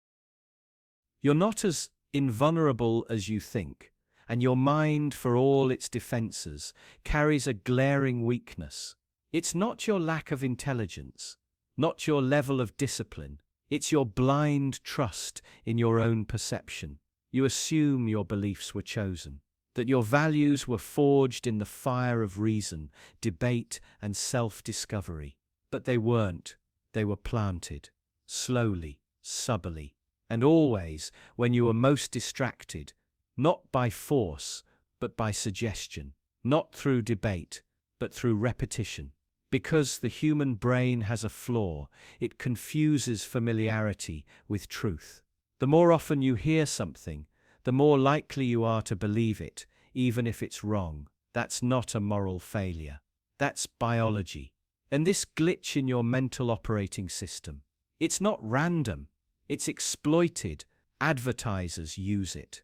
You're not as invulnerable as you think, and your mind, for all its defenses, carries a glaring weakness. It's not your lack of intelligence, not your level of discipline. It's your blind trust in your own perception. You assume your beliefs were chosen, that your values were forged in the fire of reason, debate, and self-discovery. But they weren't. They were planted, slowly, subtly, and always when you were most distracted, not by force, but by suggestion, not through debate, but through repetition. Because the human brain has a flaw, it confuses familiarity with truth. The more often you hear something, the more likely you are to believe it, even if it's wrong. That's not a moral failure. That's biology. And this glitch in your mental operating system, it's not random. It's exploited. Advertisers use it.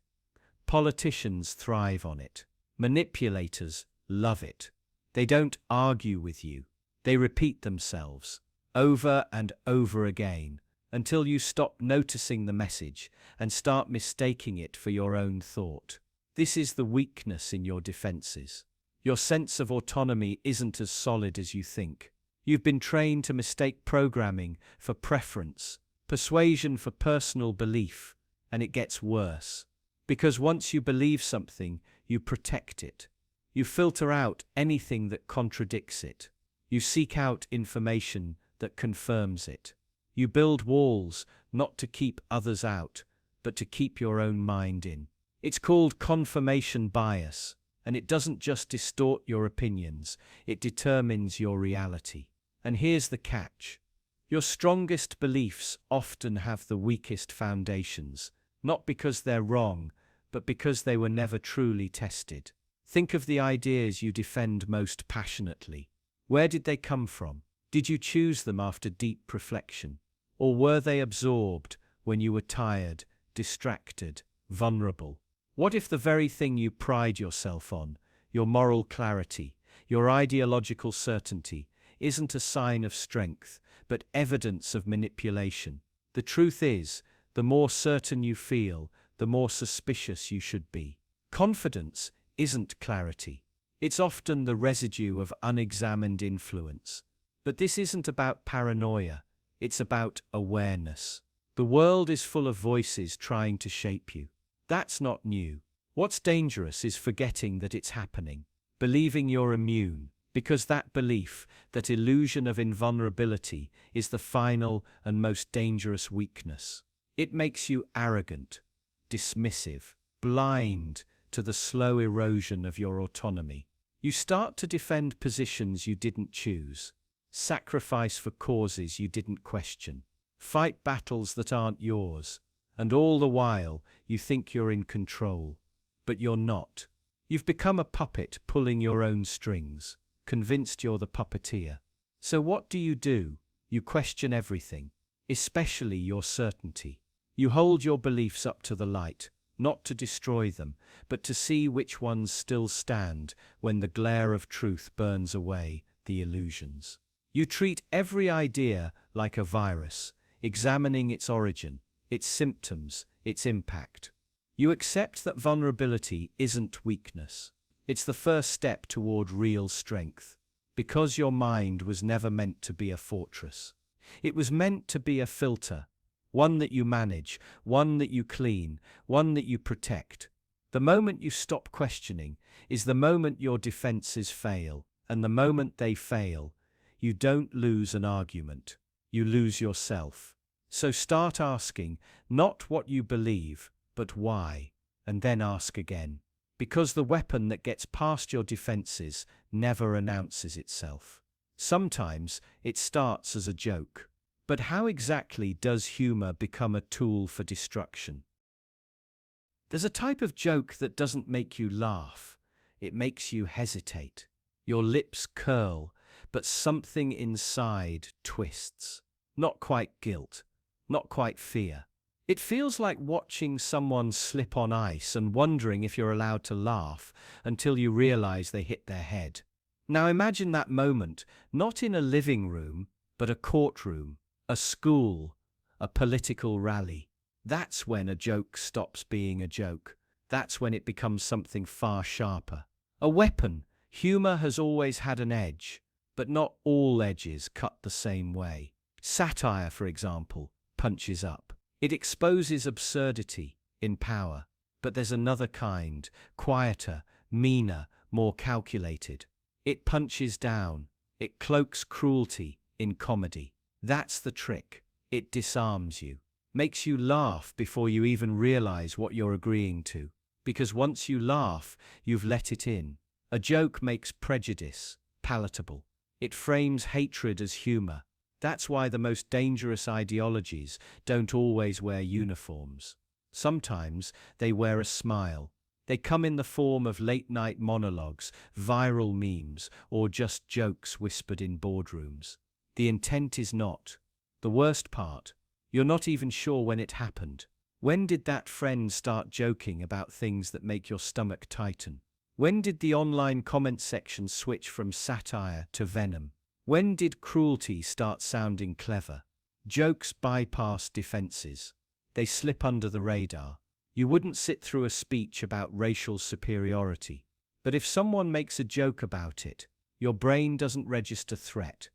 Politicians thrive on it. Manipulators love it. They don't argue with you. They repeat themselves over and over again until you stop noticing the message and start mistaking it for your own thought. This is the weakness in your defenses. Your sense of autonomy isn't as solid as you think. You've been trained to mistake programming for preference, persuasion for personal belief, and it gets worse. Because once you believe something, you protect it. You filter out anything that contradicts it. You seek out information that confirms it. You build walls not to keep others out, but to keep your own mind in. It's called confirmation bias, and it doesn't just distort your opinions, it determines your reality. And here's the catch. Your strongest beliefs often have the weakest foundations, not because they're wrong, but because they were never truly tested. Think of the ideas you defend most passionately. Where did they come from? Did you choose them after deep reflection? Or were they absorbed when you were tired, distracted, vulnerable? What if the very thing you pride yourself on, your moral clarity, your ideological certainty, isn't a sign of strength, but evidence of manipulation? The truth is, the more certain you feel, the more suspicious you should be. Confidence isn't clarity. It's often the residue of unexamined influence. But this isn't about paranoia, it's about awareness. The world is full of voices trying to shape you. That's not new. What's dangerous is forgetting that it's happening, believing you're immune, because that belief, that illusion of invulnerability, is the final and most dangerous weakness. It makes you arrogant, dismissive, blind to the slow erosion of your autonomy. You start to defend positions you didn't choose, sacrifice for causes you didn't question, fight battles that aren't yours, and all the while you think you're in control. But you're not. You've become a puppet pulling your own strings, convinced you're the puppeteer. So what do? You question everything, especially your certainty. You hold your beliefs up to the light, not to destroy them, but to see which ones still stand when the glare of truth burns away the illusions. You treat every idea like a virus, examining its origin, its symptoms, its impact. You accept that vulnerability isn't weakness. It's the first step toward real strength, because your mind was never meant to be a fortress. It was meant to be a filter, one that you manage, one that you clean, one that you protect. The moment you stop questioning is the moment your defenses fail, and the moment they fail, you don't lose an argument, you lose yourself. So start asking, not what you believe, but why, and then ask again. Because the weapon that gets past your defenses never announces itself. Sometimes it starts as a joke. But how exactly does humor become a tool for destruction? There's a type of joke that doesn't make you laugh. It makes you hesitate. Your lips curl, but something inside twists. Not quite guilt, not quite fear. It feels like watching someone slip on ice and wondering if you're allowed to laugh until you realize they hit their head. Now imagine that moment, not in a living room, but a courtroom, a school, a political rally. That's when a joke stops being a joke. That's when it becomes something far sharper. A weapon. Humor has always had an edge, but not all edges cut the same way. Satire, for example, punches up. It exposes absurdity in power. But there's another kind, quieter, meaner, more calculated. It punches down. It cloaks cruelty in comedy. That's the trick. It disarms you. Makes you laugh before you even realize what you're agreeing to. Because once you laugh, you've let it in. A joke makes prejudice palatable. It frames hatred as humor. That's why the most dangerous ideologies don't always wear uniforms. Sometimes they wear a smile. They come in the form of late-night monologues, viral memes, or just jokes whispered in boardrooms. The intent is not. The worst part, you're not even sure when it happened. When did that friend start joking about things that make your stomach tighten? When did the online comment section switch from satire to venom? When did cruelty start sounding clever? Jokes bypass defenses. They slip under the radar. You wouldn't sit through a speech about racial superiority. But if someone makes a joke about it, your brain doesn't register threat.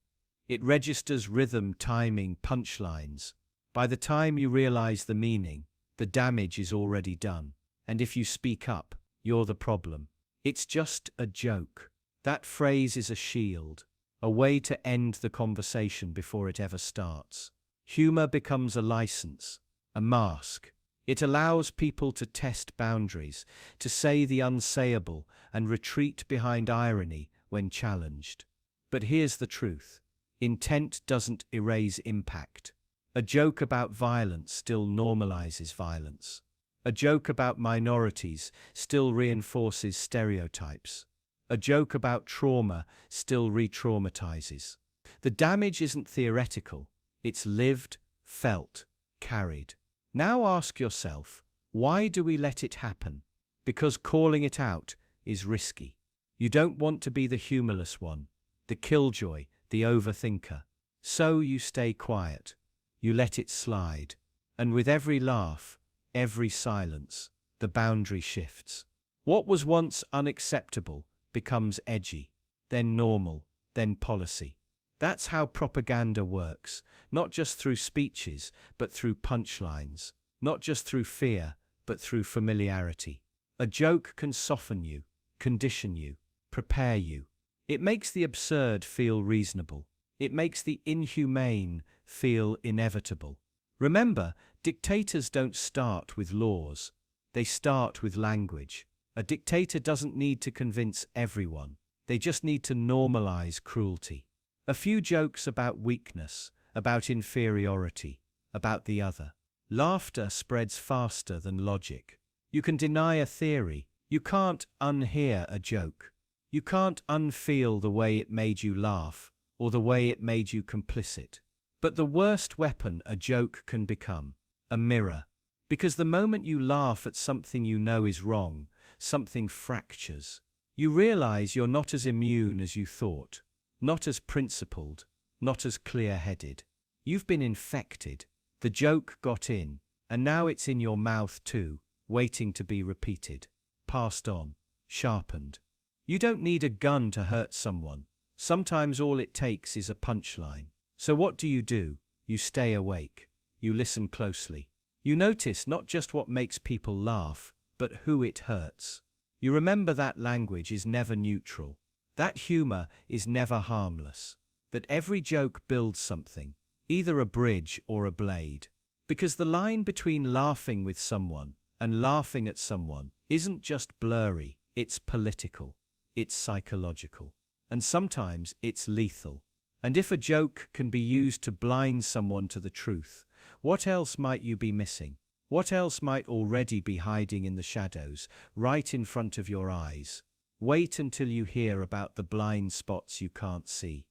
It registers rhythm, timing, punchlines. By the time you realize the meaning, the damage is already done. And if you speak up, you're the problem. It's just a joke. That phrase is a shield, a way to end the conversation before it ever starts. Humor becomes a license, a mask. It allows people to test boundaries, to say the unsayable, and retreat behind irony when challenged. But here's the truth. Intent doesn't erase impact. A joke about violence still normalizes violence. A joke about minorities still reinforces stereotypes. A joke about trauma still re-traumatizes. The damage isn't theoretical, it's lived, felt, carried. Now ask yourself, why do we let it happen? Because calling it out is risky. You don't want to be the humorless one, the killjoy, the overthinker. So you stay quiet. You let it slide. And with every laugh, every silence, the boundary shifts. What was once unacceptable becomes edgy, then normal, then policy. That's how propaganda works, not just through speeches, but through punchlines, not just through fear, but through familiarity. A joke can soften you, condition you, prepare you. It makes the absurd feel reasonable. It makes the inhumane feel inevitable. Remember, dictators don't start with laws. They start with language. A dictator doesn't need to convince everyone. They just need to normalize cruelty. A few jokes about weakness, about inferiority, about the other. Laughter spreads faster than logic. You can deny a theory. You can't unhear a joke. You can't unfeel the way it made you laugh or the way it made you complicit. But the worst weapon a joke can become, a mirror. Because the moment you laugh at something you know is wrong, something fractures. You realize you're not as immune as you thought. Not as principled, not as clear-headed. You've been infected. The joke got in, and now it's in your mouth too, waiting to be repeated, passed on, sharpened. You don't need a gun to hurt someone. Sometimes all it takes is a punchline. So what do? You stay awake. You listen closely. You notice not just what makes people laugh, but who it hurts. You remember that language is never neutral. That humor is never harmless. That every joke builds something, either a bridge or a blade. Because the line between laughing with someone and laughing at someone isn't just blurry, it's political, it's psychological, and sometimes it's lethal. And if a joke can be used to blind someone to the truth, what else might you be missing? What else might already be hiding in the shadows, right in front of your eyes? Wait until you hear about the blind spots you can't see.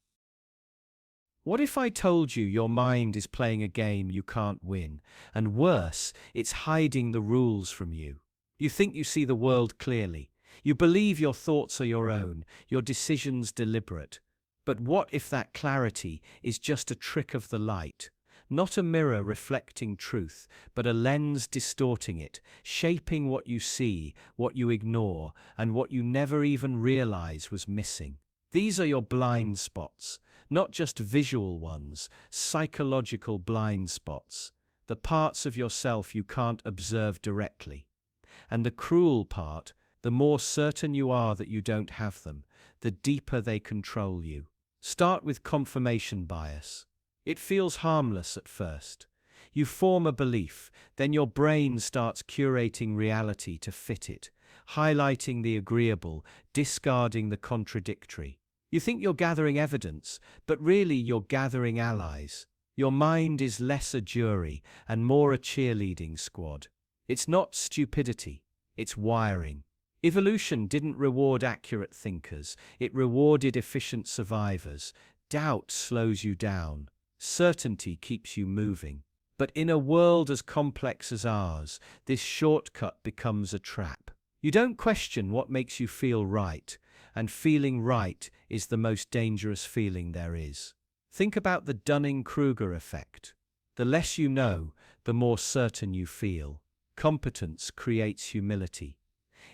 What if I told you your mind is playing a game you can't win, and worse, it's hiding the rules from you? You think you see the world clearly. You believe your thoughts are your own, your decisions deliberate. But what if that clarity is just a trick of the light? Not a mirror reflecting truth, but a lens distorting it, shaping what you see, what you ignore, and what you never even realize was missing. These are your blind spots, not just visual ones, psychological blind spots, the parts of yourself you can't observe directly. And the cruel part, the more certain you are that you don't have them, the deeper they control you. Start with confirmation bias. It feels harmless at first. You form a belief, then your brain starts curating reality to fit it, highlighting the agreeable, discarding the contradictory. You think you're gathering evidence, but really you're gathering allies. Your mind is less a jury and more a cheerleading squad. It's not stupidity, it's wiring. Evolution didn't reward accurate thinkers, it rewarded efficient survivors. Doubt slows you down. Certainty keeps you moving. But in a world as complex as ours, this shortcut becomes a trap. You don't question what makes you feel right, and feeling right is the most dangerous feeling there is. Think about the Dunning-Kruger effect. The less you know, the more certain you feel. Competence creates humility.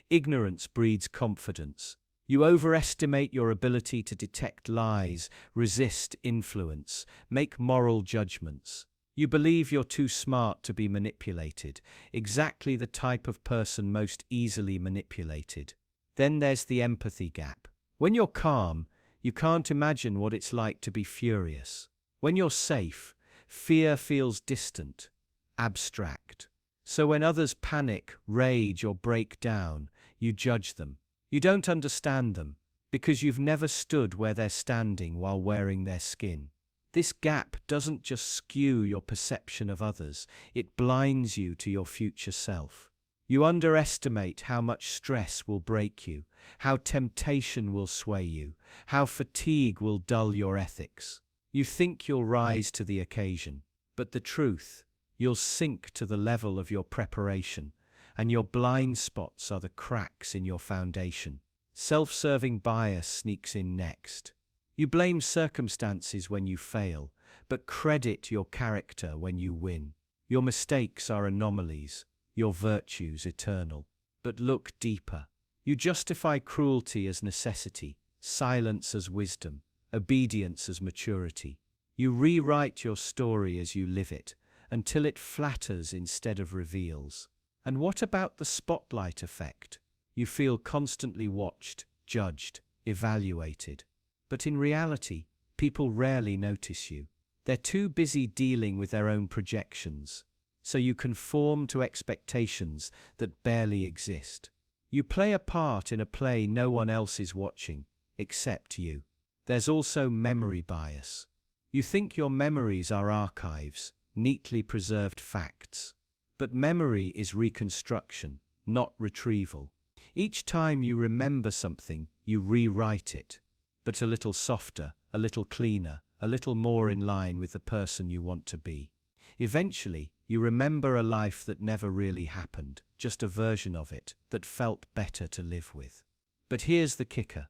Ignorance breeds confidence. You overestimate your ability to detect lies, resist influence, make moral judgments. You believe you're too smart to be manipulated, exactly the type of person most easily manipulated. Then there's the empathy gap. When you're calm, you can't imagine what it's like to be furious. When you're safe, Fear feels distant, abstract. So when others panic, rage, or break down, you judge them. You don't understand them, because you've never stood where they're standing while wearing their skin. This gap doesn't just skew your perception of others, it blinds you to your future self. You underestimate how much stress will break you, how temptation will sway you, how fatigue will dull your ethics. You think you'll rise to the occasion, but the truth, you'll sink to the level of your preparation, and your blind spots are the cracks in your foundation. Self-serving bias sneaks in next. You blame circumstances when you fail, but credit your character when you win. Your mistakes are anomalies, your virtues eternal. But look deeper. You justify cruelty as necessity, silence as wisdom, obedience as maturity. You rewrite your story as you live it, until it flatters instead of reveals. And what about the spotlight effect? You feel constantly watched, judged, evaluated. But in reality, people rarely notice you. They're too busy dealing with their own projections. So you conform to expectations that barely exist. You play a part in a play no one else is watching, except you. There's also memory bias. You think your memories are archives, neatly preserved facts. But memory is reconstruction, not retrieval. Each time you remember something, you rewrite it. But a little softer, a little cleaner, a little more in line with the person you want to be. Eventually, you remember a life that never really happened, just a version of it that felt better to live with. But here's the kicker.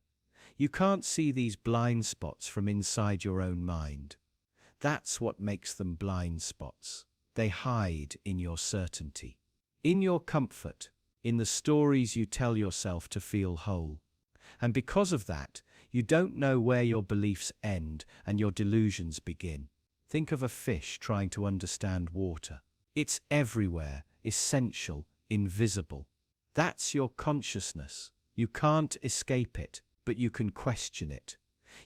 You can't see these blind spots from inside your own mind. That's what makes them blind spots. They hide in your certainty, in your comfort, in the stories you tell yourself to feel whole. And because of that, you don't know where your beliefs end and your delusions begin. Think of a fish trying to understand water. It's everywhere, essential, invisible. That's your consciousness. You can't escape it, but you can question it.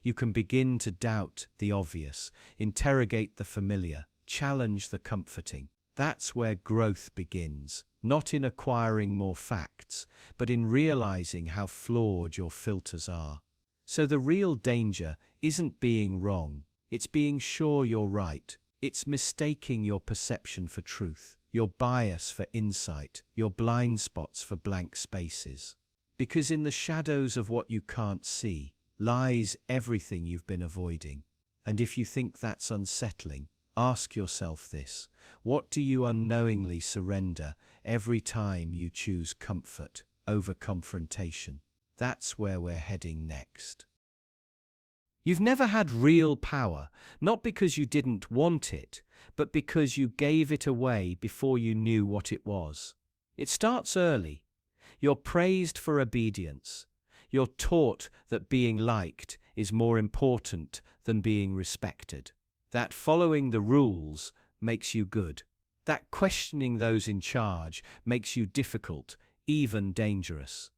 You can begin to doubt the obvious, interrogate the familiar, challenge the comforting. That's where growth begins, not in acquiring more facts, but in realizing how flawed your filters are. So the real danger isn't being wrong, it's being sure you're right. It's mistaking your perception for truth, your bias for insight, your blind spots for blank spaces. Because in the shadows of what you can't see lies everything you've been avoiding. And if you think that's unsettling, ask yourself this: what do you unknowingly surrender every time you choose comfort over confrontation? That's where we're heading next. You've never had real power, not because you didn't want it, but because you gave it away before you knew what it was. It starts early. You're praised for obedience. You're taught that being liked is more important than being respected. That following the rules makes you good. That questioning those in charge makes you difficult, even dangerous.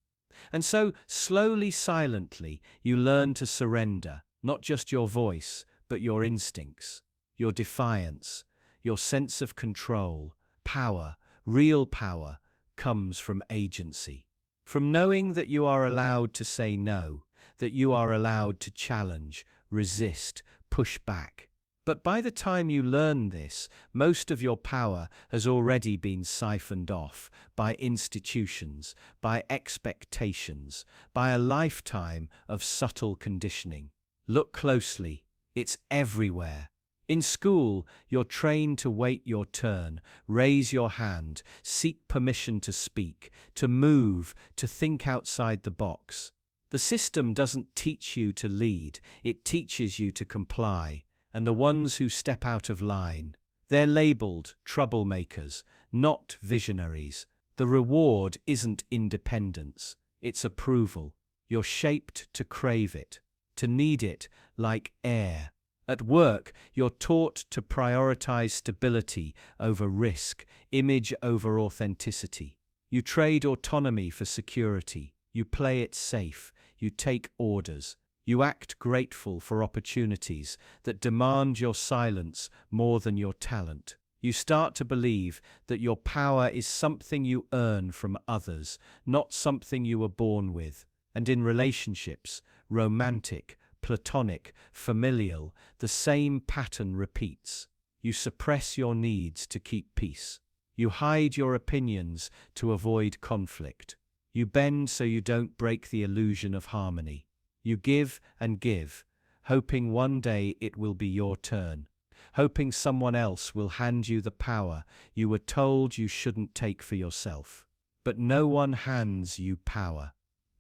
And so, slowly, silently, you learn to surrender, not just your voice, but your instincts, your defiance, your sense of control. Power, real power, comes from agency. From knowing that you are allowed to say no, that you are allowed to challenge, resist, push back. But by the time you learn this, most of your power has already been siphoned off by institutions, by expectations, by a lifetime of subtle conditioning. Look closely, it's everywhere. In school, you're trained to wait your turn, raise your hand, seek permission to speak, to move, to think outside the box. The system doesn't teach you to lead, it teaches you to comply. And the ones who step out of line, they're labeled troublemakers, not visionaries. The reward isn't independence, it's approval. You're shaped to crave it, to need it like air. At work, you're taught to prioritize stability over risk, image over authenticity. You trade autonomy for security. You play it safe. You take orders. You act grateful for opportunities that demand your silence more than your talent. You start to believe that your power is something you earn from others, not something you were born with. And in relationships, romantic, platonic, familial, the same pattern repeats. You suppress your needs to keep peace. You hide your opinions to avoid conflict. You bend so you don't break the illusion of harmony. You give and give, hoping one day it will be your turn, hoping someone else will hand you the power you were told you shouldn't take for yourself. But no one hands you power.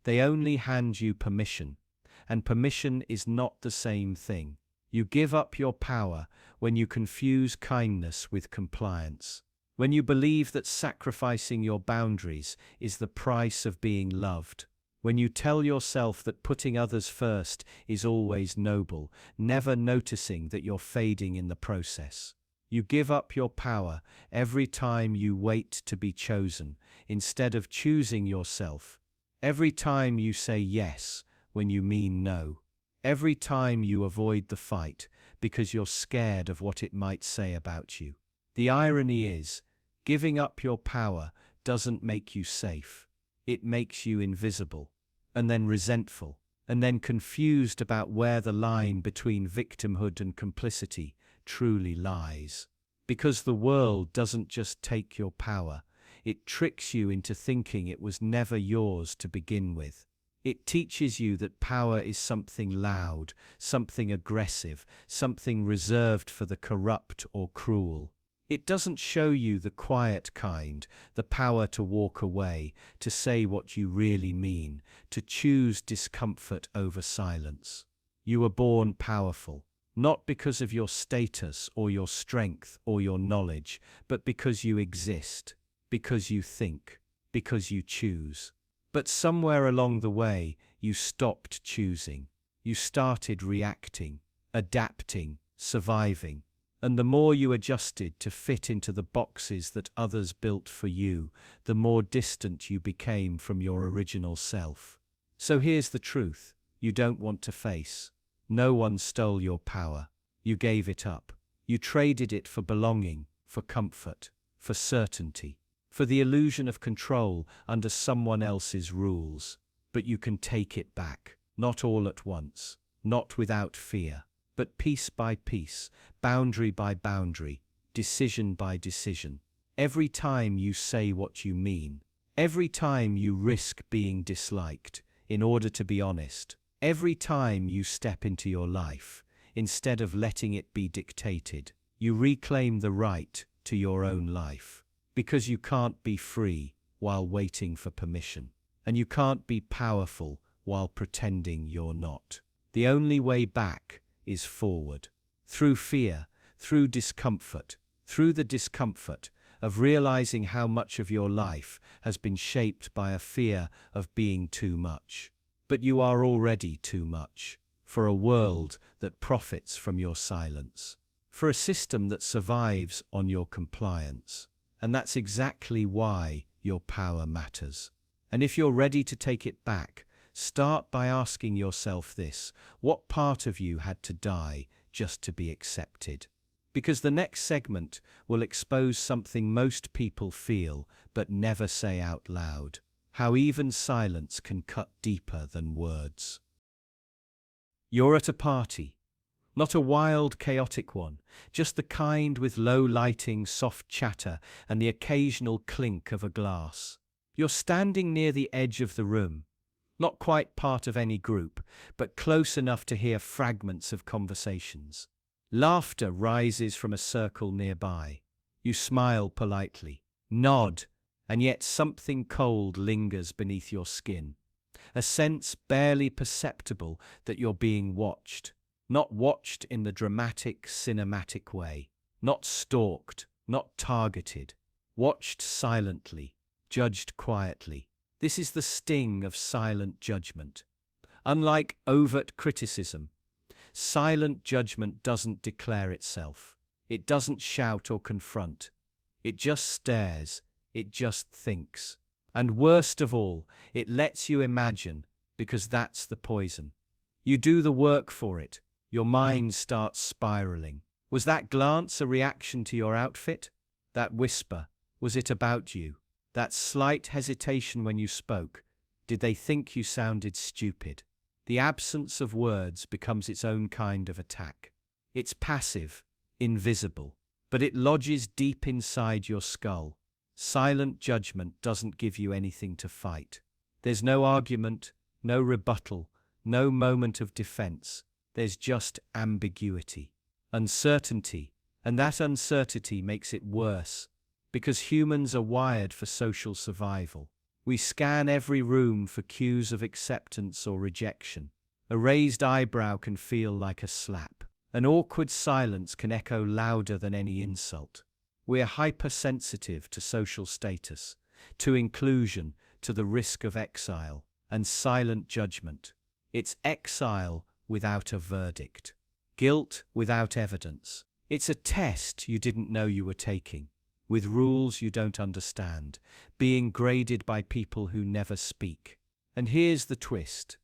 They only hand you permission, and permission is not the same thing. You give up your power when you confuse kindness with compliance, when you believe that sacrificing your boundaries is the price of being loved. When you tell yourself that putting others first is always noble, never noticing that you're fading in the process. You give up your power every time you wait to be chosen, instead of choosing yourself. Every time you say yes when you mean no. Every time you avoid the fight because you're scared of what it might say about you. The irony is, giving up your power doesn't make you safe. It makes you invisible, and then resentful, and then confused about where the line between victimhood and complicity truly lies. Because the world doesn't just take your power, it tricks you into thinking it was never yours to begin with. It teaches you that power is something loud, something aggressive, something reserved for the corrupt or cruel. It doesn't show you the quiet kind, the power to walk away, to say what you really mean, to choose discomfort over silence. You were born powerful, not because of your status or your strength or your knowledge, but because you exist, because you think, because you choose. But somewhere along the way, you stopped choosing. You started reacting, adapting, surviving. And the more you adjusted to fit into the boxes that others built for you, the more distant you became from your original self. So here's the truth you don't want to face. No one stole your power. You gave it up. You traded it for belonging, for comfort, for certainty, for the illusion of control under someone else's rules. But you can take it back, not all at once, not without fear. But piece by piece, boundary by boundary, decision by decision. Every time you say what you mean, every time you risk being disliked in order to be honest, every time you step into your life, instead of letting it be dictated, you reclaim the right to your own life. Because you can't be free while waiting for permission, and you can't be powerful while pretending you're not. The only way back is forward, through fear, through discomfort, through the discomfort of realizing how much of your life has been shaped by a fear of being too much. But you are already too much, for a world that profits from your silence, for a system that survives on your compliance. And that's exactly why your power matters. And if you're ready to take it back, start by asking yourself this: what part of you had to die just to be accepted? Because the next segment will expose something most people feel but never say out loud: how even silence can cut deeper than words. You're at a party. Not a wild, chaotic one, just the kind with low lighting, soft chatter, and the occasional clink of a glass. You're standing near the edge of the room, not quite part of any group, but close enough to hear fragments of conversations. Laughter rises from a circle nearby. You smile politely, nod, and yet something cold lingers beneath your skin. A sense barely perceptible that you're being watched. Not watched in the dramatic, cinematic way. Not stalked, not targeted. Watched silently, judged quietly. This is the sting of silent judgment. Unlike overt criticism, silent judgment doesn't declare itself. It doesn't shout or confront. It just stares. It just thinks. And worst of all, it lets you imagine, because that's the poison. You do the work for it. Your mind starts spiraling. Was that glance a reaction to your outfit? That whisper, was it about you? That slight hesitation when you spoke, did they think you sounded stupid? The absence of words becomes its own kind of attack. It's passive, invisible, but it lodges deep inside your skull. Silent judgment doesn't give you anything to fight. There's no argument, no rebuttal, no moment of defense. There's just ambiguity, uncertainty, and that uncertainty makes it worse, because humans are wired for social survival. We scan every room for cues of acceptance or rejection. A raised eyebrow can feel like a slap. An awkward silence can echo louder than any insult. We're hypersensitive to social status, to inclusion, to the risk of exile, and silent judgment. It's exile without a verdict. Guilt without evidence. It's a test you didn't know you were taking, with rules you don't understand, being graded by people who never speak. And here's the twist.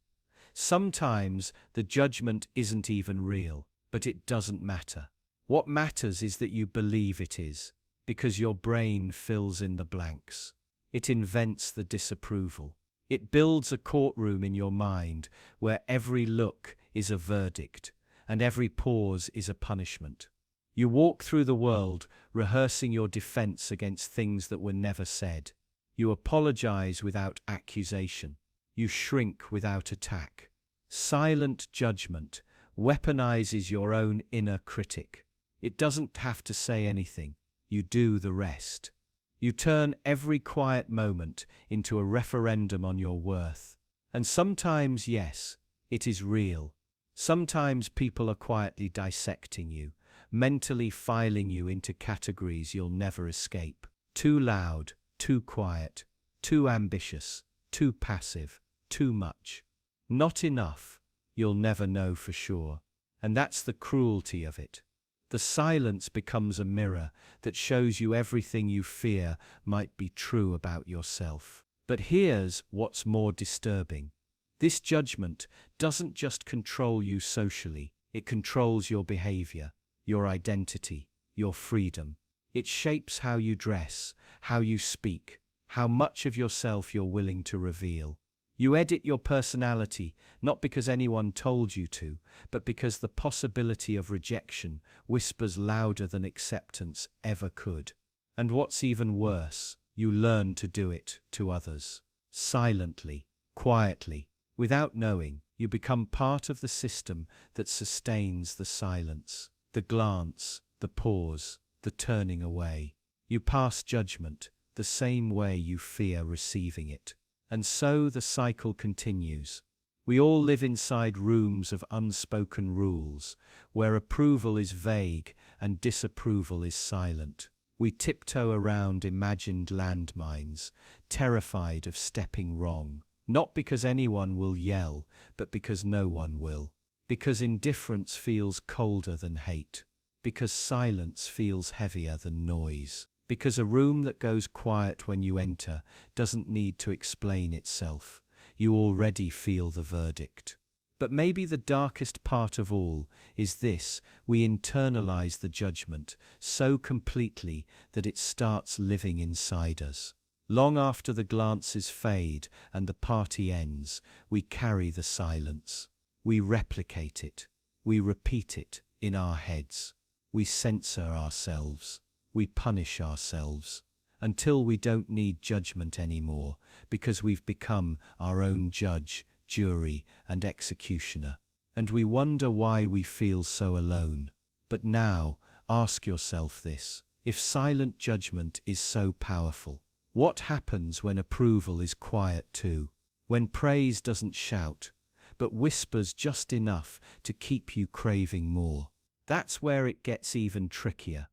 Sometimes the judgment isn't even real, but it doesn't matter. What matters is that you believe it is, because your brain fills in the blanks. It invents the disapproval. It builds a courtroom in your mind where every look is a verdict and every pause is a punishment. You walk through the world rehearsing your defense against things that were never said. You apologize without accusation. You shrink without attack. Silent judgment weaponizes your own inner critic. It doesn't have to say anything. You do the rest. You turn every quiet moment into a referendum on your worth. And sometimes, yes, it is real. Sometimes people are quietly dissecting you, mentally filing you into categories you'll never escape. Too loud, too quiet, too ambitious, too passive, too much. Not enough. You'll never know for sure. And that's the cruelty of it. The silence becomes a mirror that shows you everything you fear might be true about yourself. But here's what's more disturbing. This judgment doesn't just control you socially, it controls your behavior, your identity, your freedom. It shapes how you dress, how you speak, how much of yourself you're willing to reveal. You edit your personality, not because anyone told you to, but because the possibility of rejection whispers louder than acceptance ever could. And what's even worse, you learn to do it to others. Silently, quietly, without knowing, you become part of the system that sustains the silence, the glance, the pause, the turning away. You pass judgment the same way you fear receiving it. And so the cycle continues. We all live inside rooms of unspoken rules, where approval is vague and disapproval is silent. We tiptoe around imagined landmines, terrified of stepping wrong, not because anyone will yell, but because no one will. Because indifference feels colder than hate. Because silence feels heavier than noise. Because a room that goes quiet when you enter doesn't need to explain itself. You already feel the verdict. But maybe the darkest part of all is this: we internalize the judgment so completely that it starts living inside us. Long after the glances fade and the party ends, we carry the silence. We replicate it. We repeat it in our heads. We censor ourselves. We punish ourselves until we don't need judgment anymore because we've become our own judge, jury, and executioner. And we wonder why we feel so alone. But now, ask yourself this: if silent judgment is so powerful, what happens when approval is quiet too? When praise doesn't shout, but whispers just enough to keep you craving more? That's where it gets even trickier.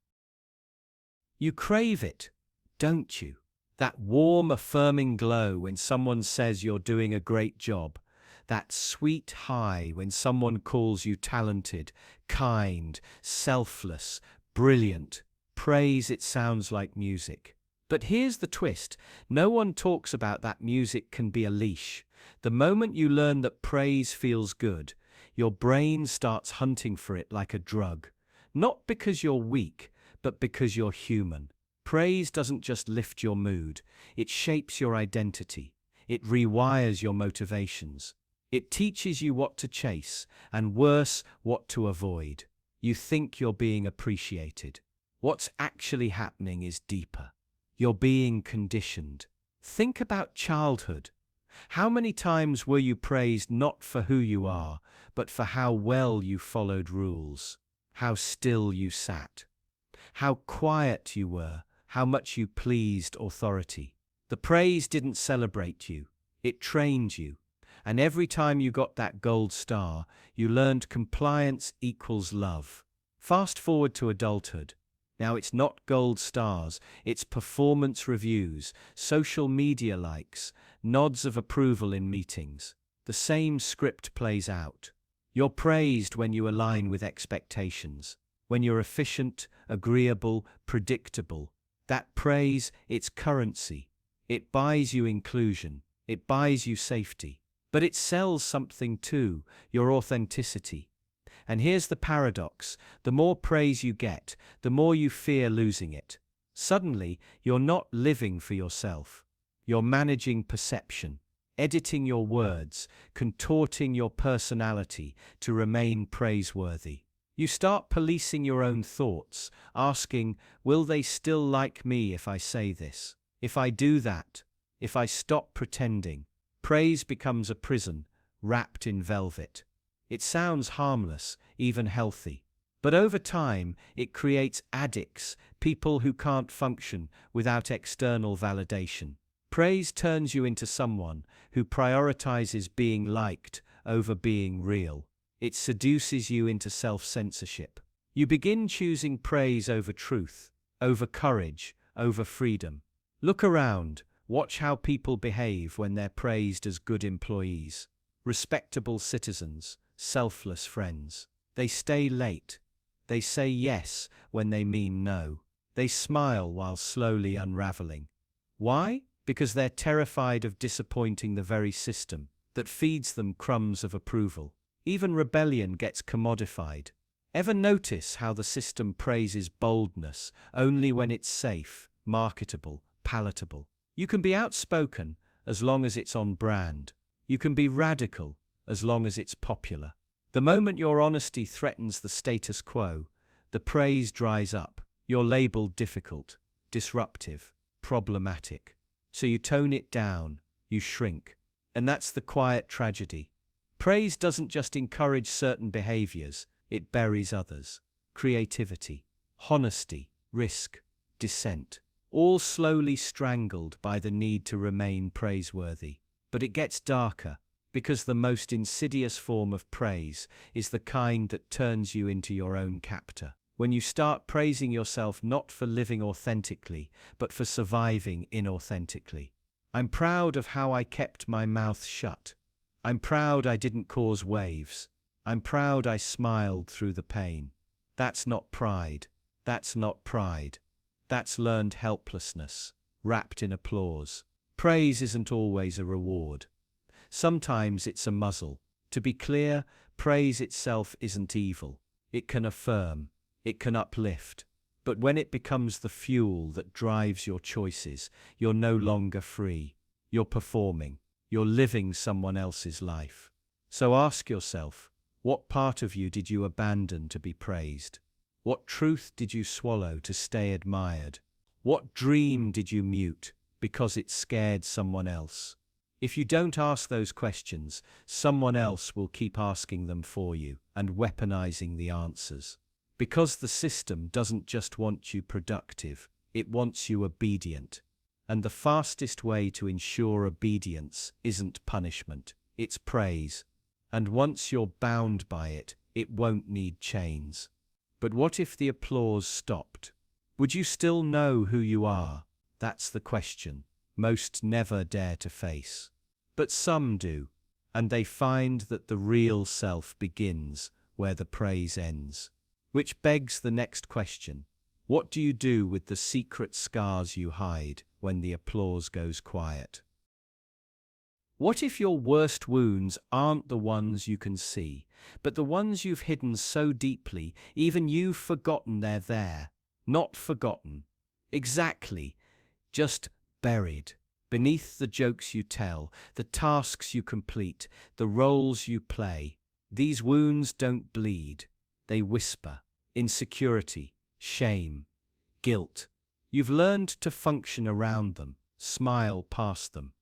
You crave it, don't you? That warm, affirming glow when someone says you're doing a great job. That sweet high when someone calls you talented, kind, selfless, brilliant. Praise, it sounds like music. But here's the twist. No one talks about that music can be a leash. The moment you learn that praise feels good, your brain starts hunting for it like a drug. Not because you're weak, but because you're human. Praise doesn't just lift your mood, it shapes your identity. It rewires your motivations. It teaches you what to chase, and worse, what to avoid. You think you're being appreciated. What's actually happening is deeper. You're being conditioned. Think about childhood. How many times were you praised not for who you are, but for how well you followed rules, how still you sat, how quiet you were, how much you pleased authority? The praise didn't celebrate you, it trained you. And every time you got that gold star, you learned compliance equals love. Fast forward to adulthood. Now it's not gold stars, it's performance reviews, social media likes, nods of approval in meetings. The same script plays out. You're praised when you align with expectations, when you're efficient, agreeable, predictable. That praise, it's currency. It buys you inclusion, it buys you safety. But it sells something too, your authenticity. And here's the paradox: the more praise you get, the more you fear losing it. Suddenly, you're not living for yourself. You're managing perception, editing your words, contorting your personality to remain praiseworthy. You start policing your own thoughts, asking, will they still like me if I say this? If I do that? If I stop pretending? Praise becomes a prison, wrapped in velvet. It sounds harmless, even healthy. But over time, it creates addicts, people who can't function without external validation. Praise turns you into someone who prioritizes being liked over being real. It seduces you into self-censorship. You begin choosing praise over truth, over courage, over freedom. Look around, watch how people behave when they're praised as good employees, respectable citizens, selfless friends. They stay late. They say yes when they mean no. They smile while slowly unraveling. Why? Because they're terrified of disappointing the very system that feeds them crumbs of approval. Even rebellion gets commodified. Ever notice how the system praises boldness only when it's safe, marketable, palatable? You can be outspoken as long as it's on brand. You can be radical as long as it's popular. The moment your honesty threatens the status quo, the praise dries up. You're labeled difficult, disruptive, problematic. So you tone it down, you shrink. And that's the quiet tragedy. Praise doesn't just encourage certain behaviors, it buries others. Creativity, honesty, risk, dissent, all slowly strangled by the need to remain praiseworthy. But it gets darker, because the most insidious form of praise is the kind that turns you into your own captor. When you start praising yourself not for living authentically, but for surviving inauthentically. I'm proud of how I kept my mouth shut. I'm proud I didn't cause waves. I'm proud I smiled through the pain. That's not pride. That's not pride. That's learned helplessness, wrapped in applause. Praise isn't always a reward. Sometimes it's a muzzle. To be clear, praise itself isn't evil. It can affirm. It can uplift. But when it becomes the fuel that drives your choices, you're no longer free. You're performing. You're living someone else's life. So ask yourself, what part of you did you abandon to be praised? What truth did you swallow to stay admired? What dream did you mute because it scared someone else? If you don't ask those questions, someone else will keep asking them for you and weaponizing the answers. Because the system doesn't just want you productive, it wants you obedient. And the fastest way to ensure obedience isn't punishment, it's praise. And once you're bound by it, it won't need chains. But what if the applause stopped? Would you still know who you are? That's the question most never dare to face. But some do, and they find that the real self begins where the praise ends. Which begs the next question. What do you do with the secret scars you hide when the applause goes quiet? What if your worst wounds aren't the ones you can see, but the ones you've hidden so deeply, even you've forgotten they're there? Not forgotten. Exactly. Just buried. Beneath the jokes you tell, the tasks you complete, the roles you play. These wounds don't bleed. They whisper. Insecurity, shame, guilt. You've learned to function around them, smile past them,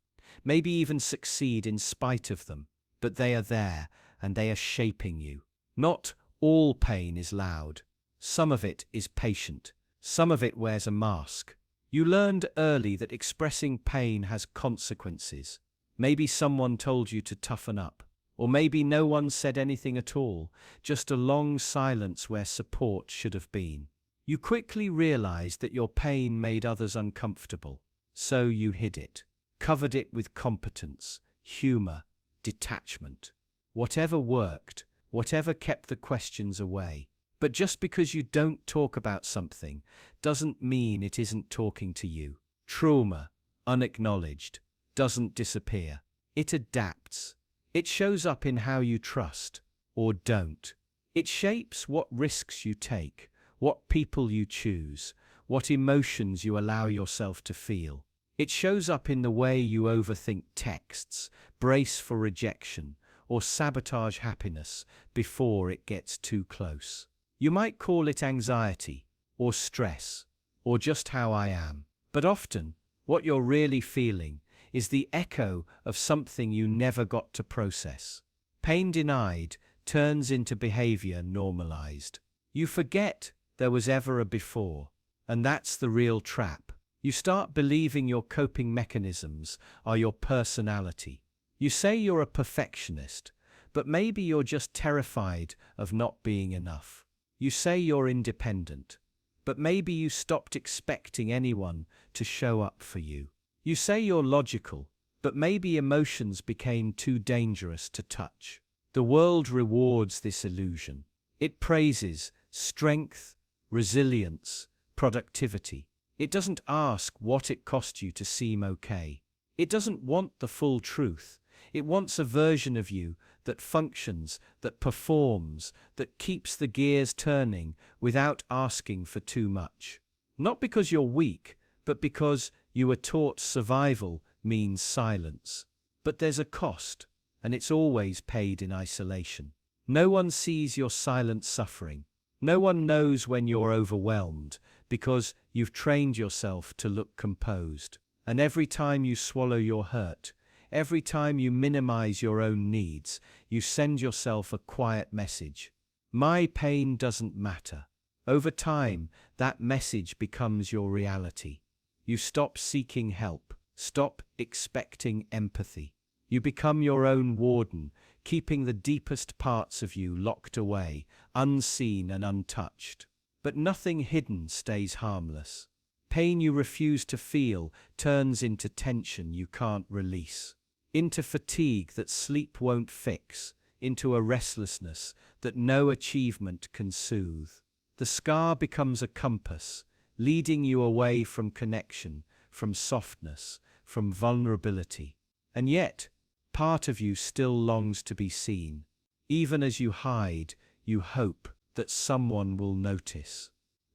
maybe even succeed in spite of them, but they are there and they are shaping you. Not all pain is loud. Some of it is patient. Some of it wears a mask. You learned early that expressing pain has consequences. Maybe someone told you to toughen up, or maybe no one said anything at all, just a long silence where support should have been. You quickly realized that your pain made others uncomfortable, so you hid it, covered it with competence, humor, detachment. Whatever worked, whatever kept the questions away. But just because you don't talk about something doesn't mean it isn't talking to you. Trauma, unacknowledged, doesn't disappear. It adapts. It shows up in how you trust or don't. It shapes what risks you take, what people you choose, what emotions you allow yourself to feel. It shows up in the way you overthink texts, brace for rejection, or sabotage happiness before it gets too close. You might call it anxiety, or stress, or just how I am. But often, what you're really feeling is the echo of something you never got to process. Pain denied turns into behavior normalized. You forget there was ever a before, and that's the real trap. You start believing your coping mechanisms are your personality. You say you're a perfectionist, but maybe you're just terrified of not being enough. You say you're independent, but maybe you stopped expecting anyone to show up for you. You say you're logical, but maybe emotions became too dangerous to touch. The world rewards this illusion. It praises strength, resilience, productivity. It doesn't ask what it cost you to seem okay. It doesn't want the full truth. It wants a version of you that functions, that performs, that keeps the gears turning without asking for too much. Not because you're weak, but because you were taught survival means silence. But there's a cost, and it's always paid in isolation. No one sees your silent suffering. No one knows when you're overwhelmed, because you've trained yourself to look composed. And every time you swallow your hurt, every time you minimize your own needs, you send yourself a quiet message. My pain doesn't matter. Over time, that message becomes your reality. You stop seeking help, stop expecting empathy. You become your own warden, keeping the deepest parts of you locked away, unseen and untouched. But nothing hidden stays harmless. Pain you refuse to feel turns into tension you can't release, into fatigue that sleep won't fix, into a restlessness that no achievement can soothe. The scar becomes a compass, leading you away from connection, from softness, from vulnerability. And yet, part of you still longs to be seen. Even as you hide, you hope that someone will notice,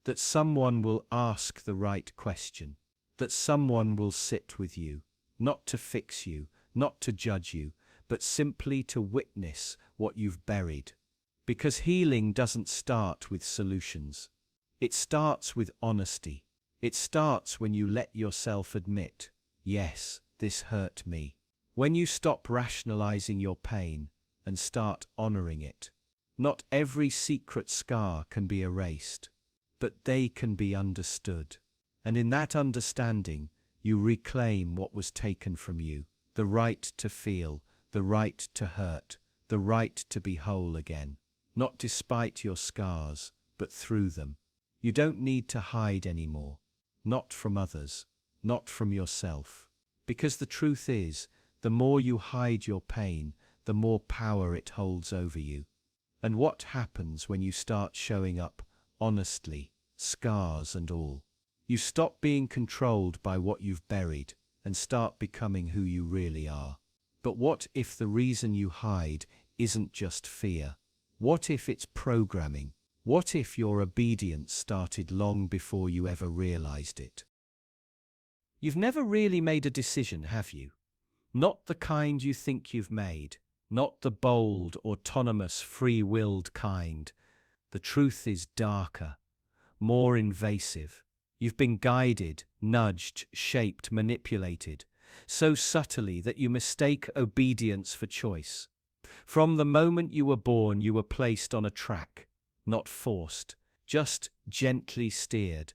that someone will ask the right question, that someone will sit with you, not to fix you, not to judge you, but simply to witness what you've buried. Because healing doesn't start with solutions. It starts with honesty. It starts when you let yourself admit, yes, this hurt me. When you stop rationalizing your pain and start honoring it. Not every secret scar can be erased, but they can be understood. And in that understanding, you reclaim what was taken from you, the right to feel, the right to hurt, the right to be whole again. Not despite your scars, but through them. You don't need to hide anymore. Not from others, not from yourself. Because the truth is, the more you hide your pain, the more power it holds over you. And what happens when you start showing up honestly, scars and all? You stop being controlled by what you've buried and start becoming who you really are. But what if the reason you hide isn't just fear? What if it's programming? What if your obedience started long before you ever realized it? You've never really made a decision, have you? Not the kind you think you've made, not the bold, autonomous, free-willed kind. The truth is darker, more invasive. You've been guided, nudged, shaped, manipulated, so subtly that you mistake obedience for choice. From the moment you were born, you were placed on a track, not forced, just gently steered.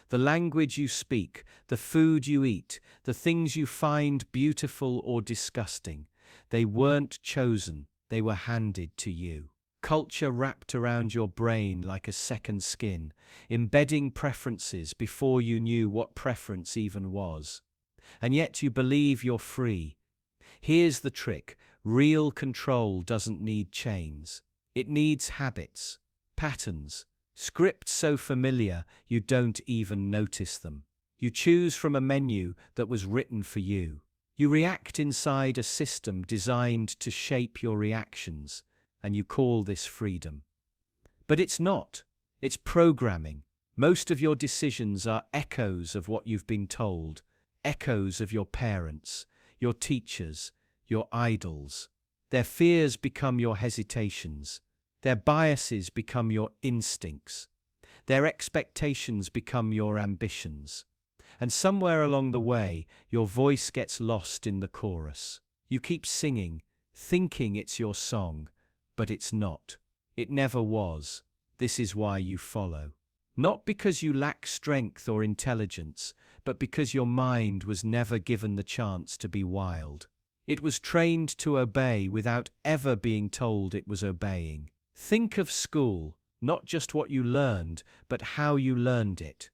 The language you speak, the food you eat, the things you find beautiful or disgusting, they weren't chosen, they were handed to you. Culture wrapped around your brain like a second skin, embedding preferences before you knew what preference even was. And yet you believe you're free. Here's the trick: real control doesn't need chains. It needs habits, patterns, scripts so familiar you don't even notice them. You choose from a menu that was written for you. You react inside a system designed to shape your reactions, and you call this freedom. But it's not. It's programming. Most of your decisions are echoes of what you've been told, echoes of your parents, your teachers, your idols. Their fears become your hesitations. Their biases become your instincts. Their expectations become your ambitions. And somewhere along the way, your voice gets lost in the chorus. You keep singing, thinking it's your song, but it's not. It never was. This is why you follow. Not because you lack strength or intelligence, but because your mind was never given the chance to be wild. It was trained to obey without ever being told it was obeying. Think of school, not just what you learned, but how you learned it.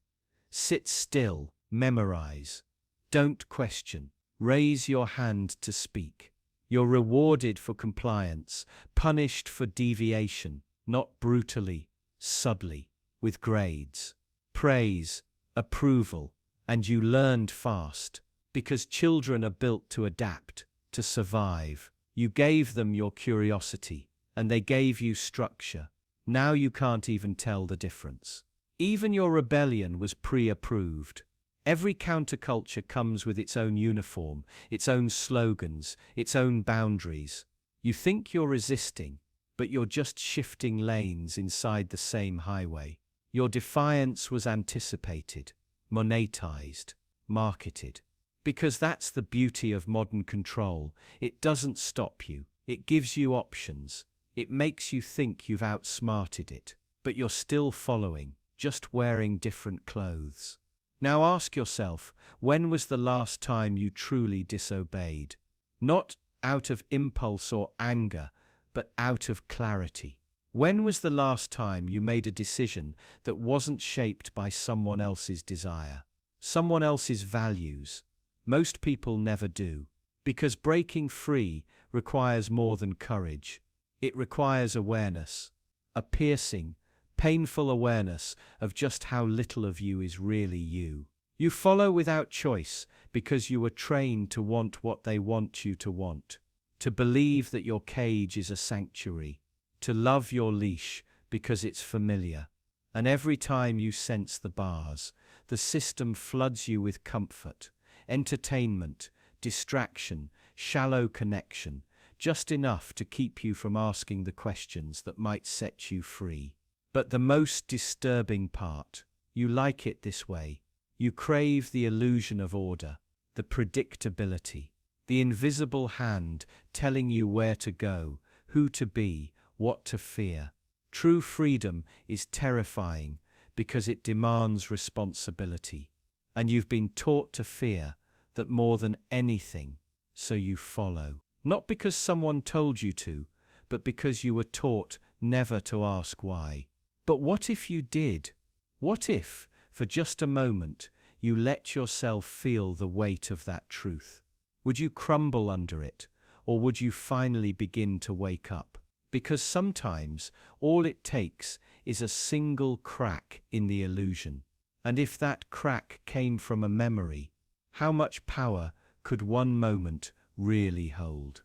Sit still, memorize. Don't question. Raise your hand to speak. You're rewarded for compliance, punished for deviation, not brutally, subtly, with grades, praise, approval, and you learned fast, because children are built to adapt, to survive. You gave them your curiosity, and they gave you structure. Now you can't even tell the difference. Even your rebellion was pre-approved. Every counterculture comes with its own uniform, its own slogans, its own boundaries. You think you're resisting, but you're just shifting lanes inside the same highway. Your defiance was anticipated, monetized, marketed. Because that's the beauty of modern control. It doesn't stop you. It gives you options. It makes you think you've outsmarted it, but you're still following, just wearing different clothes. Now ask yourself, when was the last time you truly disobeyed? Not out of impulse or anger, but out of clarity. When was the last time you made a decision that wasn't shaped by someone else's desire, someone else's values? Most people never do, because breaking free requires more than courage. It requires awareness, a piercing, painful awareness of just how little of you is really you. You follow without choice because you were trained to want what they want you to want, to believe that your cage is a sanctuary, to love your leash because it's familiar. And every time you sense the bars, the system floods you with comfort, entertainment, distraction, shallow connection, just enough to keep you from asking the questions that might set you free. But the most disturbing part, you like it this way. You crave the illusion of order, the predictability, the invisible hand telling you where to go, who to be, what to fear. True freedom is terrifying because it demands responsibility. And you've been taught to fear that more than anything, so you follow. Not because someone told you to, but because you were taught never to ask why. But what if you did? What if, for just a moment, you let yourself feel the weight of that truth? Would you crumble under it, or would you finally begin to wake up? Because sometimes all it takes is a single crack in the illusion. And if that crack came from a memory, how much power could one moment really hold.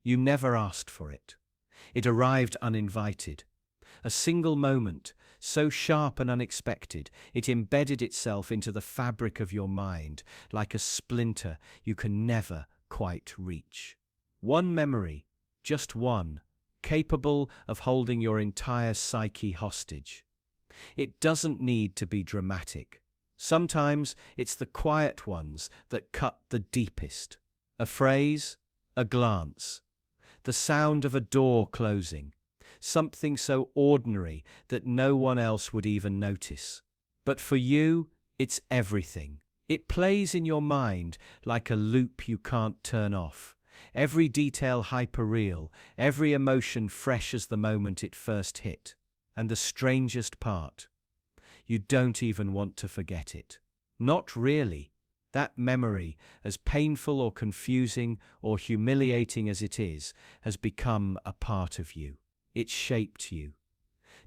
You never asked for it. It arrived uninvited. A single moment, so sharp and unexpected, it embedded itself into the fabric of your mind like a splinter you can never quite reach. One memory, just one, capable of holding your entire psyche hostage. It doesn't need to be dramatic. Sometimes it's the quiet ones that cut the deepest. A phrase, a glance, the sound of a door closing, something so ordinary that no one else would even notice. But for you, it's everything. It plays in your mind like a loop you can't turn off. Every detail hyperreal, every emotion fresh as the moment it first hit. And the strangest part, you don't even want to forget it. Not really. That memory, as painful or confusing or humiliating as it is, has become a part of you. It shaped you,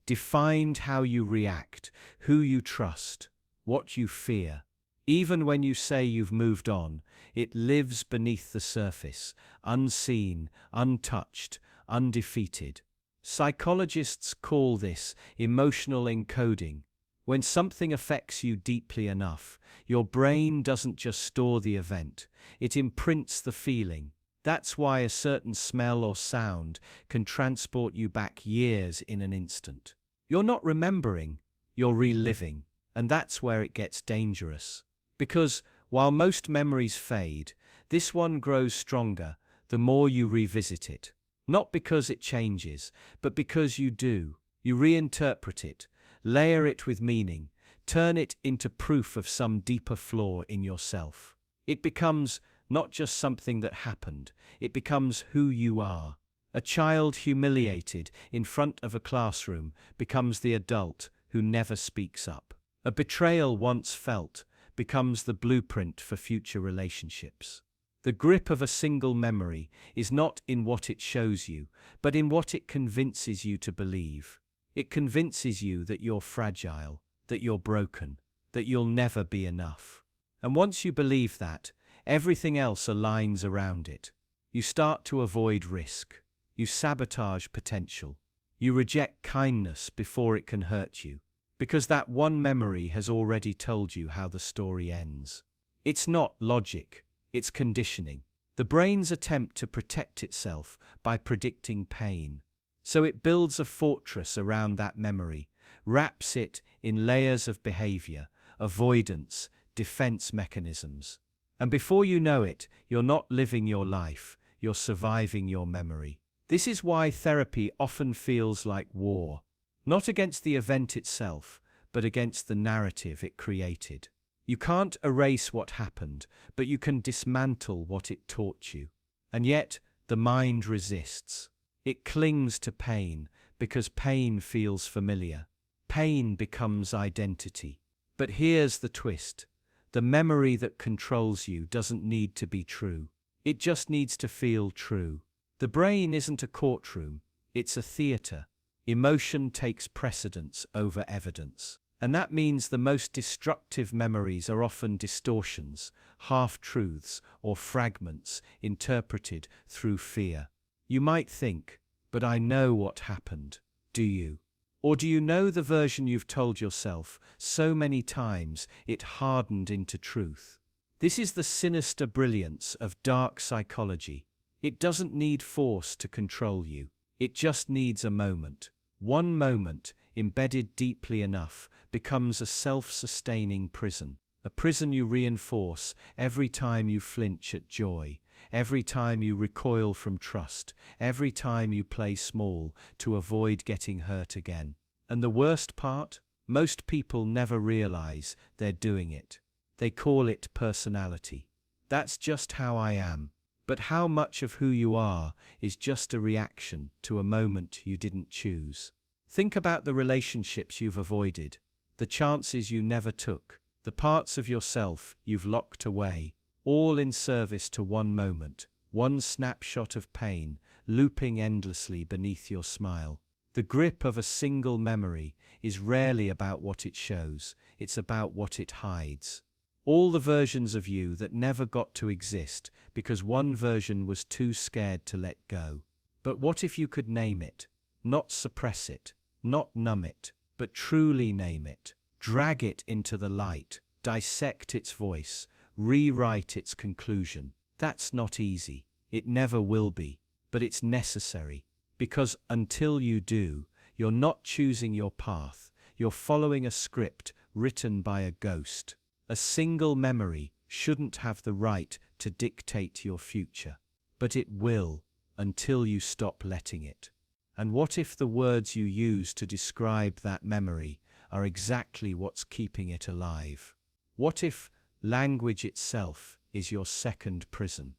defined how you react, who you trust, what you fear. Even when you say you've moved on, it lives beneath the surface, unseen, untouched, undefeated. Psychologists call this emotional encoding. When something affects you deeply enough, your brain doesn't just store the event, it imprints the feeling. That's why a certain smell or sound can transport you back years in an instant. You're not remembering, you're reliving. And that's where it gets dangerous. Because while most memories fade, this one grows stronger the more you revisit it. Not because it changes, but because you do. You reinterpret it, layer it with meaning, turn it into proof of some deeper flaw in yourself. It becomes not just something that happened, it becomes who you are. A child humiliated in front of a classroom becomes the adult who never speaks up. A betrayal once felt becomes the blueprint for future relationships. The grip of a single memory is not in what it shows you, but in what it convinces you to believe. It convinces you that you're fragile, that you're broken, that you'll never be enough. And once you believe that, everything else aligns around it. You start to avoid risk. You sabotage potential. You reject kindness before it can hurt you. Because that one memory has already told you how the story ends. It's not logic, it's conditioning. The brain's attempt to protect itself by predicting pain. So it builds a fortress around that memory, wraps it in layers of behavior, avoidance, defense mechanisms. And before you know it, you're not living your life, you're surviving your memory. This is why therapy often feels like war. Not against the event itself, but against the narrative it created. You can't erase what happened, but you can dismantle what it taught you. And yet, the mind resists. It clings to pain, because pain feels familiar. Pain becomes identity. But here's the twist. The memory that controls you doesn't need to be true. It just needs to feel true. The brain isn't a courtroom, it's a theater. Emotion takes precedence over evidence. And that means the most destructive memories are often distortions, half-truths, or fragments interpreted through fear. You might think, but I know what happened. Do you? Or do you know the version you've told yourself so many times it hardened into truth? This is the sinister brilliance of dark psychology. It doesn't need force to control you. It just needs a moment. One moment, embedded deeply enough, becomes a self-sustaining prison. A prison you reinforce every time you flinch at joy, every time you recoil from trust, every time you play small to avoid getting hurt again. And the worst part? Most people never realize they're doing it. They call it personality. That's just how I am. But how much of who you are is just a reaction to a moment you didn't choose? Think about the relationships you've avoided, the chances you never took, the parts of yourself you've locked away, all in service to one moment, one snapshot of pain, looping endlessly beneath your smile. The grip of a single memory is rarely about what it shows, it's about what it hides. All the versions of you that never got to exist because one version was too scared to let go. But what if you could name it? Not suppress it, not numb it, but truly name it. Drag it into the light, dissect its voice, rewrite its conclusion. That's not easy. It never will be, but it's necessary. Because until you do, you're not choosing your path. You're following a script written by a ghost. A single memory shouldn't have the right to dictate your future. But it will, until you stop letting it. And what if the words you use to describe that memory are exactly what's keeping it alive? What if language itself is your second prison?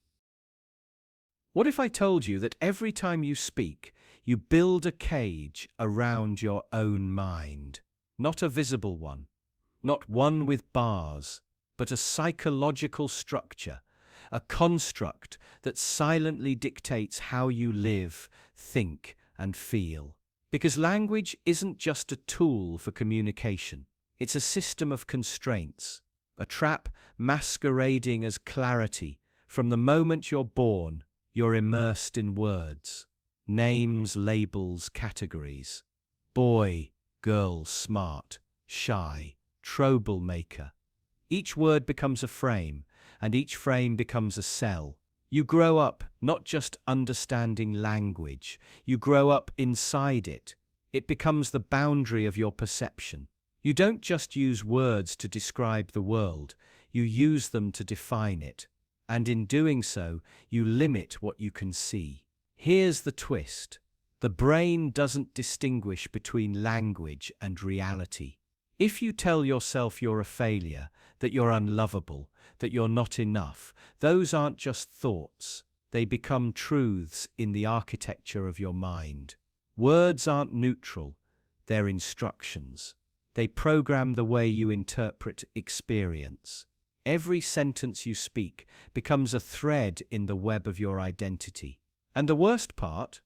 What if I told you that every time you speak, you build a cage around your own mind? Not a visible one, not one with bars, but a psychological structure, a construct that silently dictates how you live, think, and feel. Because language isn't just a tool for communication. It's a system of constraints, a trap masquerading as clarity. From the moment you're born, you're immersed in words, names, labels, categories. Boy, girl, smart, shy, troublemaker. Each word becomes a frame, and each frame becomes a cell. You grow up not just understanding language, you grow up inside it. It becomes the boundary of your perception. You don't just use words to describe the world, you use them to define it. And in doing so, you limit what you can see. Here's the twist. The brain doesn't distinguish between language and reality. If you tell yourself you're a failure, that you're unlovable, that you're not enough, those aren't just thoughts. They become truths in the architecture of your mind. Words aren't neutral, they're instructions. They program the way you interpret experience. Every sentence you speak becomes a thread in the web of your identity. And the worst part?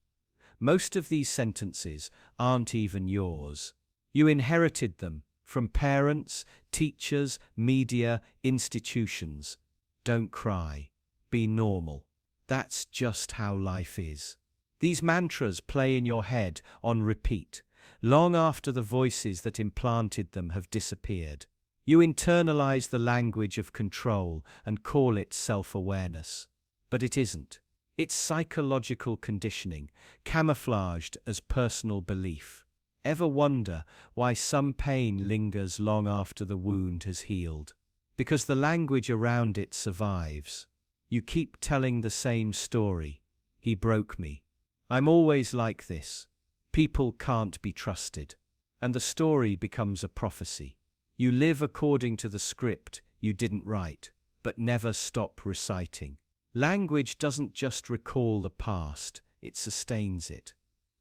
Most of these sentences aren't even yours. You inherited them from parents, teachers, media, institutions. Don't cry. Be normal. That's just how life is. These mantras play in your head on repeat, long after the voices that implanted them have disappeared. You internalize the language of control and call it self-awareness. But it isn't. It's psychological conditioning, camouflaged as personal belief. Ever wonder why some pain lingers long after the wound has healed? Because the language around it survives. You keep telling the same story. He broke me. I'm always like this. People can't be trusted. And the story becomes a prophecy. You live according to the script you didn't write, but never stop reciting. Language doesn't just recall the past, it sustains it.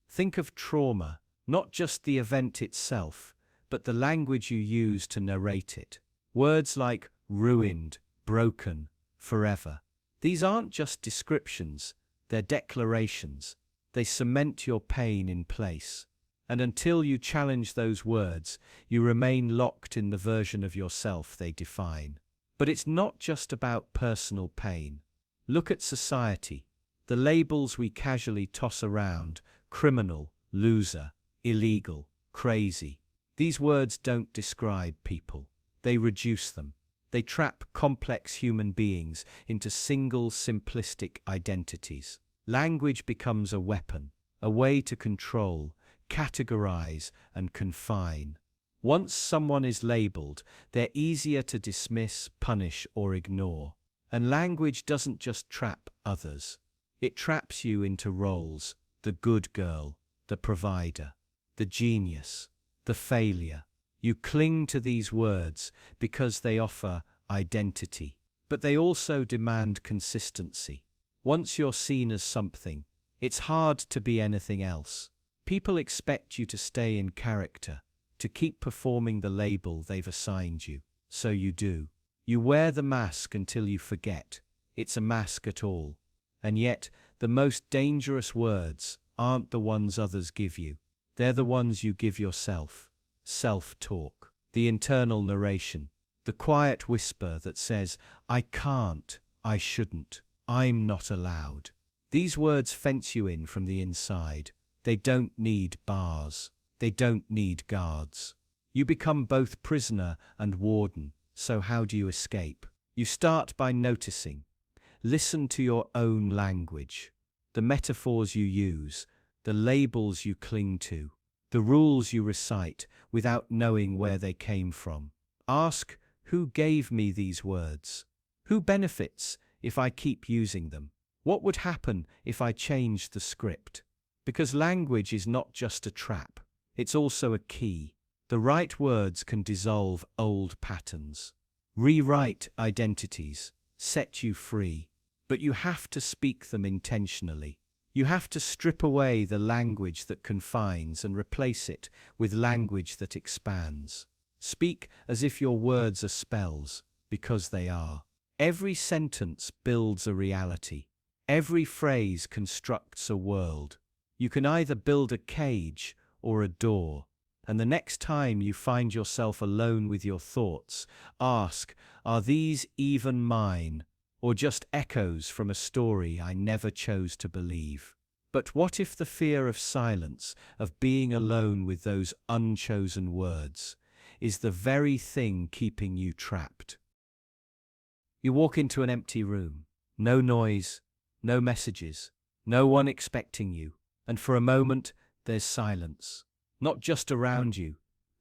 Think of trauma, not just the event itself, but the language you use to narrate it. Words like ruined, broken, forever. These aren't just descriptions, they're declarations. They cement your pain in place. And until you challenge those words, you remain locked in the version of yourself they define. But it's not just about personal pain. Look at society. The labels we casually toss around, criminal, loser, illegal, crazy. These words don't describe people. They reduce them. They trap complex human beings into single, simplistic identities. Language becomes a weapon, a way to control, categorize, and confine. Once someone is labeled, they're easier to dismiss, punish, or ignore. And language doesn't just trap others. It traps you into roles: the good girl, the provider, the genius, the failure. You cling to these words because they offer identity, but they also demand consistency. Once you're seen as something, it's hard to be anything else. People expect you to stay in character, to keep performing the label they've assigned you. So you do. You wear the mask until you forget it's a mask at all. And yet, the most dangerous words aren't the ones others give you. They're the ones you give yourself. Self-talk, the internal narration, the The quiet whisper that says, I can't, I shouldn't, I'm not allowed. These words fence you in from the inside. They don't need bars. They don't need guards. You become both prisoner and warden. So how do you escape? You start by noticing. Listen to your own language. The metaphors you use, the labels you cling to, the rules you recite without knowing where they came from. Ask, who gave me these words? Who benefits if I keep using them? What would happen if I changed the script? Because language is not just a trap, it's also a key. The right words can dissolve old patterns, rewrite identities, set you free. But you have to speak them intentionally. You have to strip away the language that confines and replace it with language that expands. Speak as if your words are spells, because they are. Every sentence builds a reality. Every phrase constructs a world. You can either build a cage or a door. And the next time you find yourself alone with your thoughts, ask, are these even mine? Or just echoes from a story I never chose to believe? But what if the fear of silence, of being alone with those unchosen words, is the very thing keeping you trapped? You walk into an empty room. No noise, no messages, no one expecting you. And for a moment, there's silence. Not just around you,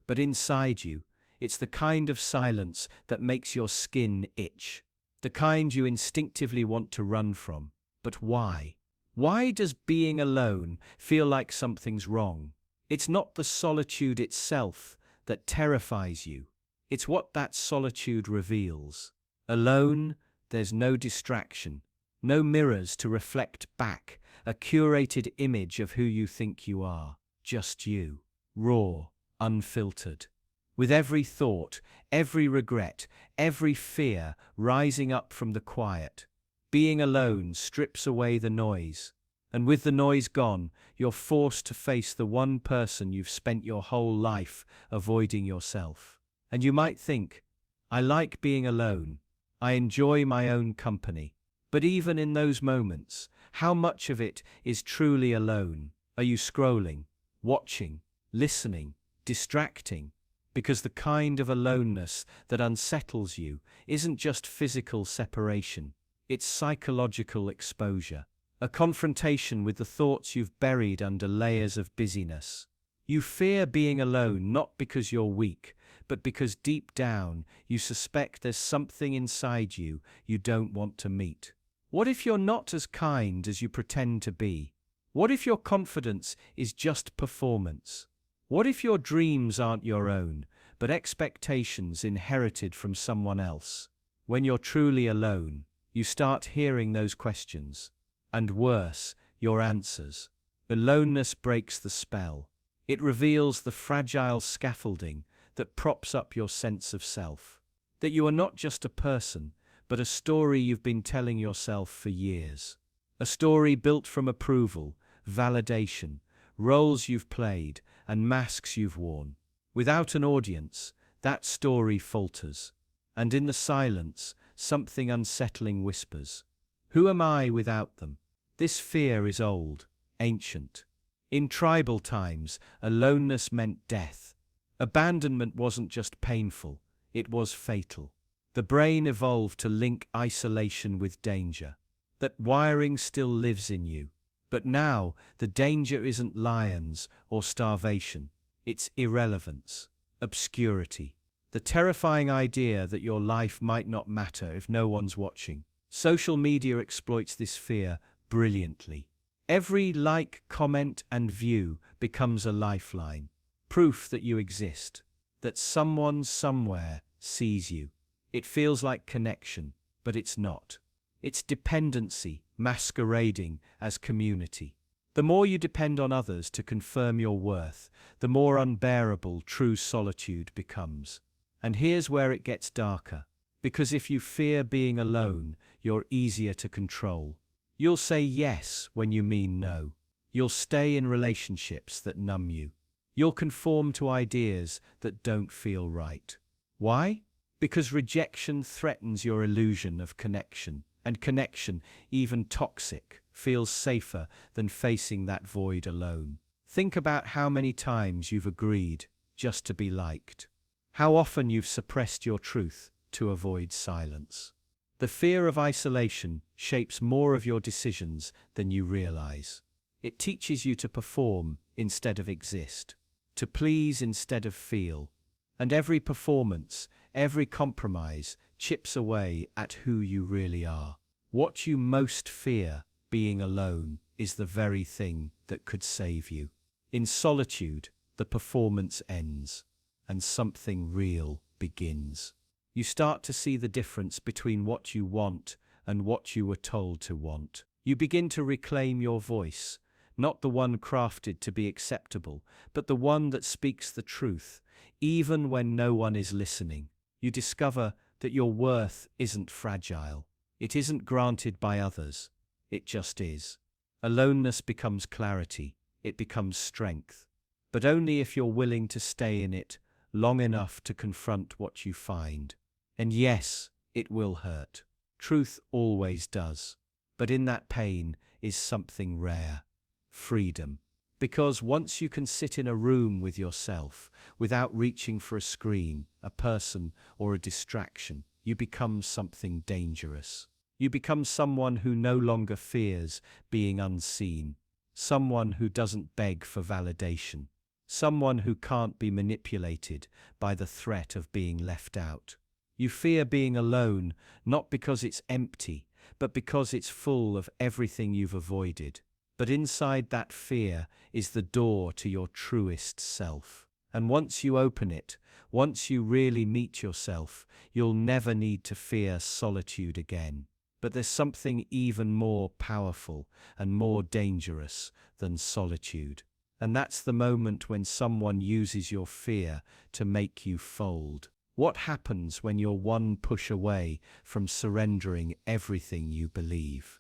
but inside you. It's the kind of silence that makes your skin itch. The kind you instinctively want to run from. But why? Why does being alone feel like something's wrong? It's not the solitude itself that terrifies you. It's what that solitude reveals. Alone, there's no distraction, no mirrors to reflect back a curated image of who you think you are. Just you, raw, unfiltered. With every thought, every regret, every fear rising up from the quiet. Being alone strips away the noise. And with the noise gone, you're forced to face the one person you've spent your whole life avoiding yourself. And you might think, I like being alone. I enjoy my own company. But even in those moments, how much of it is truly alone? Are you scrolling, watching, listening, distracting? Because the kind of aloneness that unsettles you isn't just physical separation, it's psychological exposure, a confrontation with the thoughts you've buried under layers of busyness. You fear being alone not because you're weak, but because deep down you suspect there's something inside you don't want to meet. What if you're not as kind as you pretend to be? What if your confidence is just performance? What if your dreams aren't your own, but expectations inherited from someone else? When you're truly alone, you start hearing those questions. And worse, your answers. Aloneness breaks the spell. It reveals the fragile scaffolding that props up your sense of self. That you are not just a person, but a story you've been telling yourself for years. A story built from approval, validation, roles you've played, and masks you've worn. Without an audience, that story falters. And in the silence, something unsettling whispers. Who am I without them? This fear is old, ancient. In tribal times, aloneness meant death. Abandonment wasn't just painful, it was fatal. The brain evolved to link isolation with danger. That wiring still lives in you. But now, the danger isn't lions or starvation. It's irrelevance, obscurity. The terrifying idea that your life might not matter if no one's watching. Social media exploits this fear brilliantly. Every like, comment, and view becomes a lifeline. Proof that you exist. That someone somewhere sees you. It feels like connection, but it's not. It's dependency masquerading as community. The more you depend on others to confirm your worth, the more unbearable true solitude becomes. And here's where it gets darker. Because if you fear being alone, you're easier to control. You'll say yes when you mean no. You'll stay in relationships that numb you. You'll conform to ideas that don't feel right. Why? Because rejection threatens your illusion of connection, and connection, even toxic, feels safer than facing that void alone. Think about how many times you've agreed just to be liked. How often you've suppressed your truth to avoid silence. The fear of isolation shapes more of your decisions than you realize. It teaches you to perform instead of exist, to please instead of feel. And every performance, every compromise chips away at who you really are. What you most fear, being alone, is the very thing that could save you. In solitude, the performance ends, and something real begins. You start to see the difference between what you want and what you were told to want. You begin to reclaim your voice, not the one crafted to be acceptable, but the one that speaks the truth, even when no one is listening. You discover that your worth isn't fragile. It isn't granted by others. It just is. Aloneness becomes clarity. It becomes strength. But only if you're willing to stay in it long enough to confront what you find. And yes, it will hurt. Truth always does. But in that pain is something rare. Freedom. Because once you can sit in a room with yourself, without reaching for a screen, a person, or a distraction, you become something dangerous. You become someone who no longer fears being unseen. Someone who doesn't beg for validation. Someone who can't be manipulated by the threat of being left out. You fear being alone, not because it's empty, but because it's full of everything you've avoided. But inside that fear is the door to your truest self. And once you open it, once you really meet yourself, you'll never need to fear solitude again. But there's something even more powerful and more dangerous than solitude. And that's the moment when someone uses your fear to make you fold. What happens when you're one push away from surrendering everything you believe?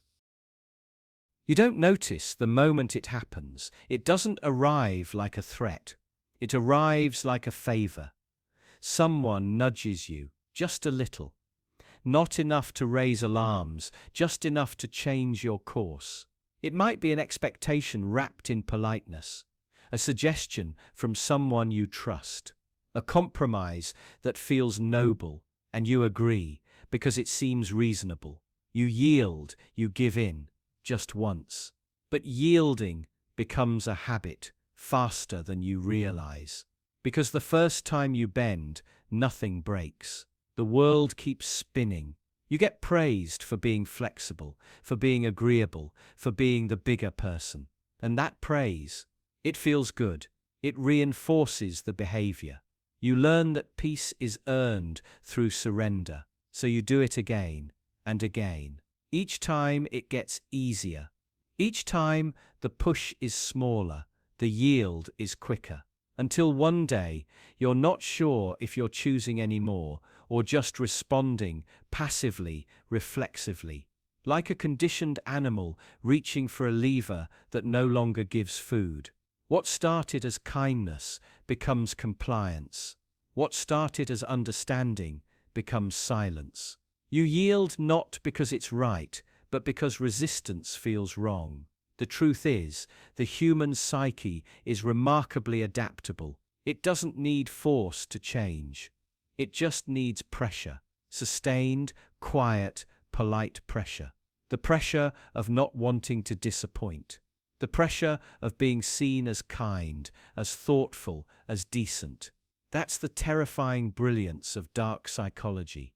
You don't notice the moment it happens. It doesn't arrive like a threat. It arrives like a favor. Someone nudges you, just a little. Not enough to raise alarms, just enough to change your course. It might be an expectation wrapped in politeness, a suggestion from someone you trust, a compromise that feels noble, and you agree because it seems reasonable. You yield, you give in, just once. But yielding becomes a habit faster than you realize. Because the first time you bend, nothing breaks. The world keeps spinning. You get praised for being flexible, for being agreeable, for being the bigger person. And that praise, it feels good. It reinforces the behavior. You learn that peace is earned through surrender, so you do it again and again. Each time it gets easier. Each time the push is smaller, the yield is quicker. Until one day, you're not sure if you're choosing anymore or just responding passively, reflexively, like a conditioned animal reaching for a lever that no longer gives food. What started as kindness becomes compliance. What started as understanding becomes silence. You yield not because it's right, but because resistance feels wrong. The truth is, the human psyche is remarkably adaptable. It doesn't need force to change. It just needs pressure. Sustained, quiet, polite pressure. The pressure of not wanting to disappoint. The pressure of being seen as kind, as thoughtful, as decent. That's the terrifying brilliance of dark psychology.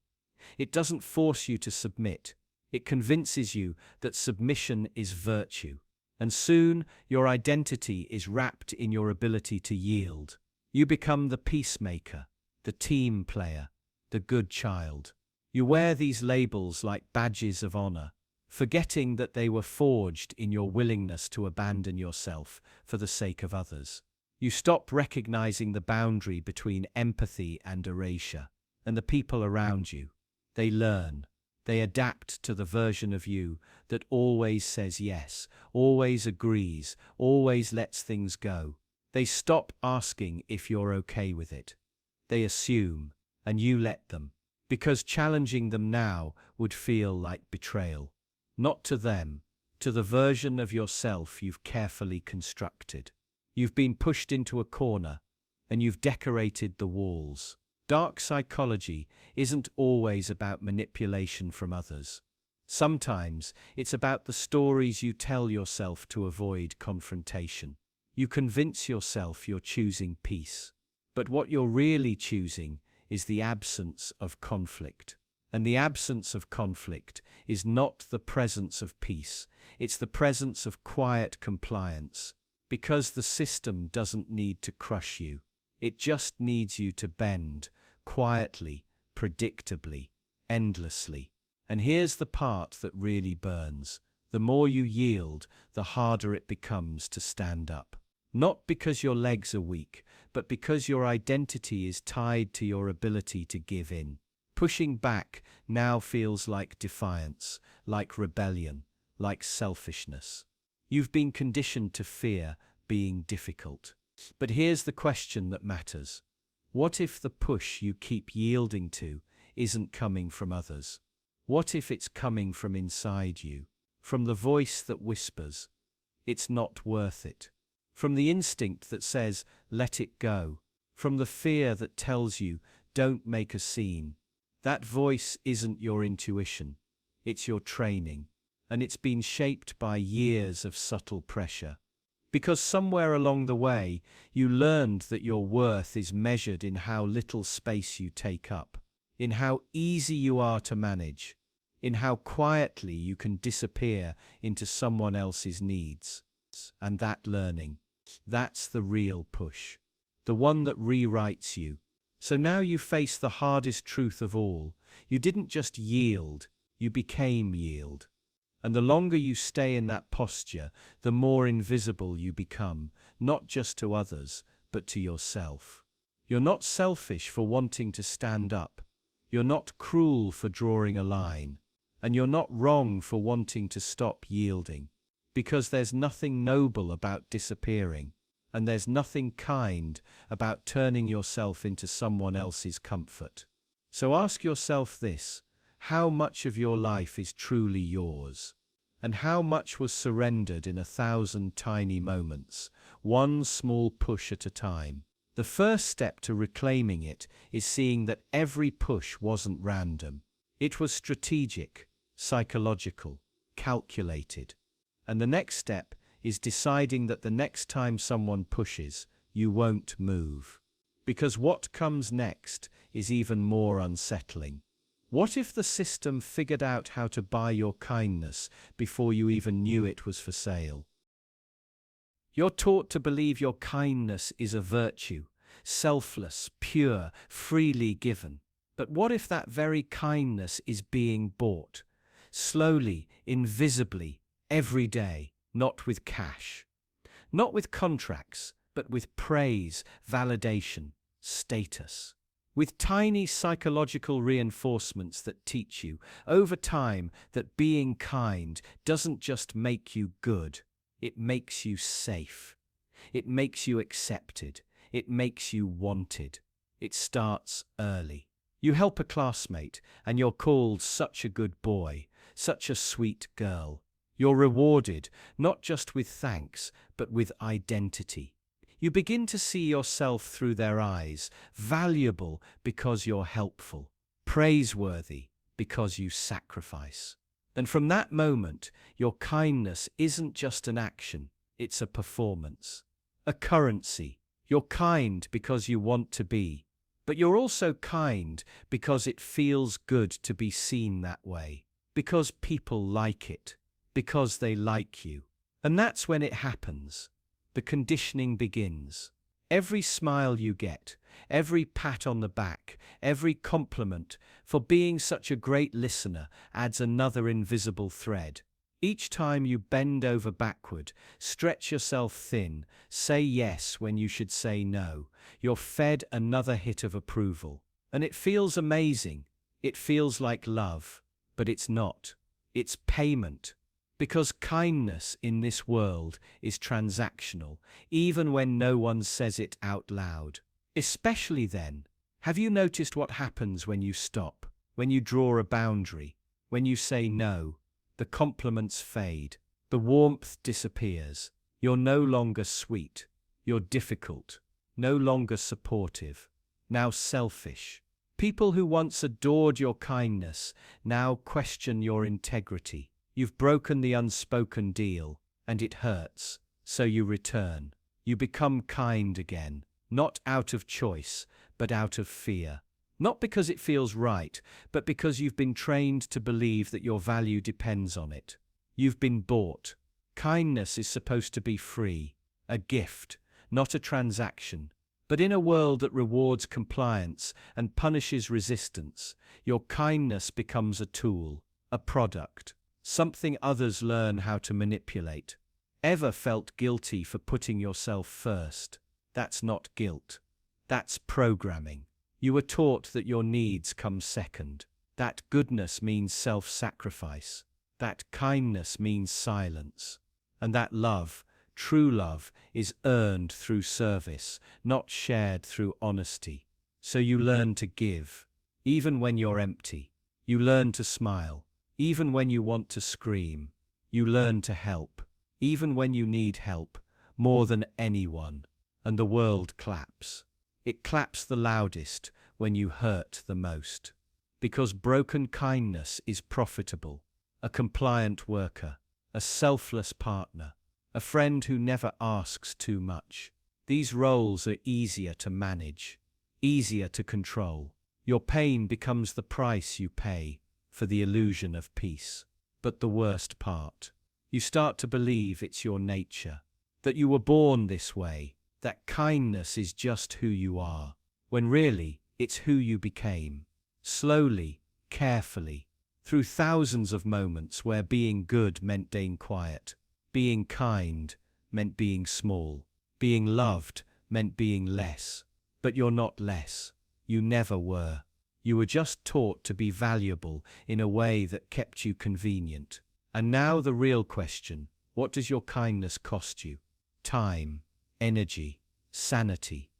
It doesn't force you to submit. It convinces you that submission is virtue. And soon, your identity is wrapped in your ability to yield. You become the peacemaker, the team player, the good child. You wear these labels like badges of honor, forgetting that they were forged in your willingness to abandon yourself for the sake of others. You stop recognizing the boundary between empathy and erasure, and the people around you. They learn. They adapt to the version of you that always says yes, always agrees, always lets things go. They stop asking if you're okay with it. They assume, and you let them. because challenging them now would feel like betrayal. Not to them, to the version of yourself you've carefully constructed. You've been pushed into a corner, and you've decorated the walls. Dark psychology isn't always about manipulation from others. Sometimes it's about the stories you tell yourself to avoid confrontation. You convince yourself you're choosing peace, but what you're really choosing is the absence of conflict. And the absence of conflict is not the presence of peace, it's the presence of quiet compliance. Because the system doesn't need to crush you, it just needs you to bend, quietly, predictably, endlessly. And here's the part that really burns. The more you yield, the harder it becomes to stand up. Not because your legs are weak, but because your identity is tied to your ability to give in. Pushing back now feels like defiance, like rebellion, like selfishness. You've been conditioned to fear being difficult. But here's the question that matters. What if the push you keep yielding to isn't coming from others? What if it's coming from inside you? From the voice that whispers, "It's not worth it." From the instinct that says, "Let it go." From the fear that tells you, "Don't make a scene." That voice isn't your intuition, it's your training, and it's been shaped by years of subtle pressure. Because somewhere along the way, you learned that your worth is measured in how little space you take up, in how easy you are to manage, in how quietly you can disappear into someone else's needs. And that learning, that's the real push, the one that rewrites you. So now you face the hardest truth of all. You didn't just yield, you became yield. And the longer you stay in that posture, the more invisible you become, not just to others, but to yourself. You're not selfish for wanting to stand up. You're not cruel for drawing a line. And you're not wrong for wanting to stop yielding. Because there's nothing noble about disappearing. And there's nothing kind about turning yourself into someone else's comfort. So ask yourself this: how much of your life is truly yours? And how much was surrendered in 1,000 tiny moments, one small push at a time? The first step to reclaiming it is seeing that every push wasn't random. It was strategic, psychological, calculated. And the next step is deciding that the next time someone pushes, you won't move. Because what comes next is even more unsettling. What if the system figured out how to buy your kindness before you even knew it was for sale? You're taught to believe your kindness is a virtue, selfless, pure, freely given. But what if that very kindness is being bought, slowly, invisibly, every day? Not with cash, not with contracts, but with praise, validation, status. With tiny psychological reinforcements that teach you, over time, that being kind doesn't just make you good, it makes you safe. It makes you accepted. It makes you wanted. It starts early. You help a classmate, and you're called such a good boy, such a sweet girl. You're rewarded, not just with thanks, but with identity. You begin to see yourself through their eyes, valuable because you're helpful, praiseworthy because you sacrifice. And from that moment, your kindness isn't just an action, it's a performance, a currency. You're kind because you want to be, but you're also kind because it feels good to be seen that way, because people like it. Because they like you. And that's when it happens. The conditioning begins. Every smile you get, every pat on the back, every compliment for being such a great listener adds another invisible thread. Each time you bend over backward, stretch yourself thin, say yes when you should say no, you're fed another hit of approval. And it feels amazing. It feels like love. But it's not. It's payment. Because kindness in this world is transactional, even when no one says it out loud. Especially then. Have you noticed what happens when you stop? when you draw a boundary, when you say no, the compliments fade, the warmth disappears. You're no longer sweet, you're difficult, no longer supportive, now selfish. People who once adored your kindness now question your integrity. You've broken the unspoken deal, and it hurts, so you return. You become kind again, not out of choice, but out of fear. Not because it feels right, but because you've been trained to believe that your value depends on it. You've been bought. Kindness is supposed to be free, a gift, not a transaction. But in a world that rewards compliance and punishes resistance, your kindness becomes a tool, a product, something others learn how to manipulate. Ever felt guilty for putting yourself first? That's not guilt. That's programming. You were taught that your needs come second. That goodness means self-sacrifice. That kindness means silence. And that love, true love, is earned through service, not shared through honesty. So you learn to give, even when you're empty. You learn to smile, even when you want to scream. You learn to help, even when you need help, more than anyone. And the world claps. It claps the loudest when you hurt the most. Because broken kindness is profitable. A compliant worker, a selfless partner, a friend who never asks too much. These roles are easier to manage, easier to control. Your pain becomes the price you pay for the illusion of peace. But the worst part, you start to believe it's your nature, that you were born this way, that kindness is just who you are, when really, it's who you became. Slowly, carefully, through thousands of moments where being good meant being quiet, being kind meant being small, being loved meant being less. But you're not less. You never were. You were just taught to be valuable in a way that kept you convenient. And now the real question, what does your kindness cost you? Time, energy, sanity,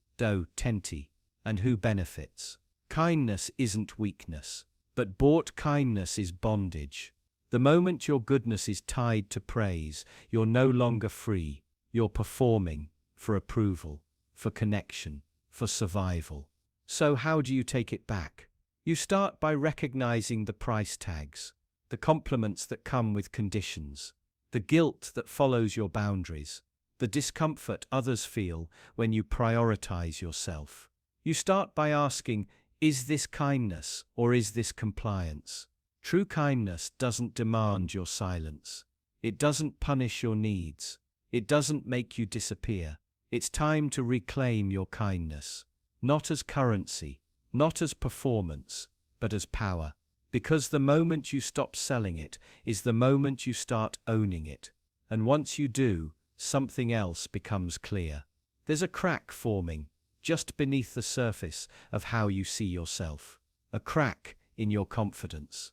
tenty, and who benefits? Kindness isn't weakness, but bought kindness is bondage. The moment your goodness is tied to praise, you're no longer free. You're performing for approval, for connection, for survival. So how do you take it back? You start by recognizing the price tags, the compliments that come with conditions, the guilt that follows your boundaries, the discomfort others feel when you prioritize yourself. You start by asking, is this kindness or is this compliance? True kindness doesn't demand your silence. It doesn't punish your needs. It doesn't make you disappear. It's time to reclaim your kindness, not as currency, not as performance, but as power. Because the moment you stop selling it is the moment you start owning it. And once you do, something else becomes clear. There's a crack forming just beneath the surface of how you see yourself. A crack in your confidence.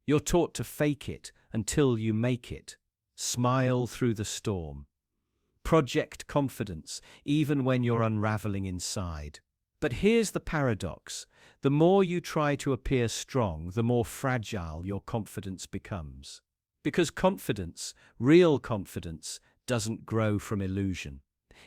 You're taught to fake it until you make it. Smile through the storm. Project confidence even when you're unraveling inside. But here's the paradox. The more you try to appear strong, the more fragile your confidence becomes. Because confidence, real confidence, doesn't grow from illusion.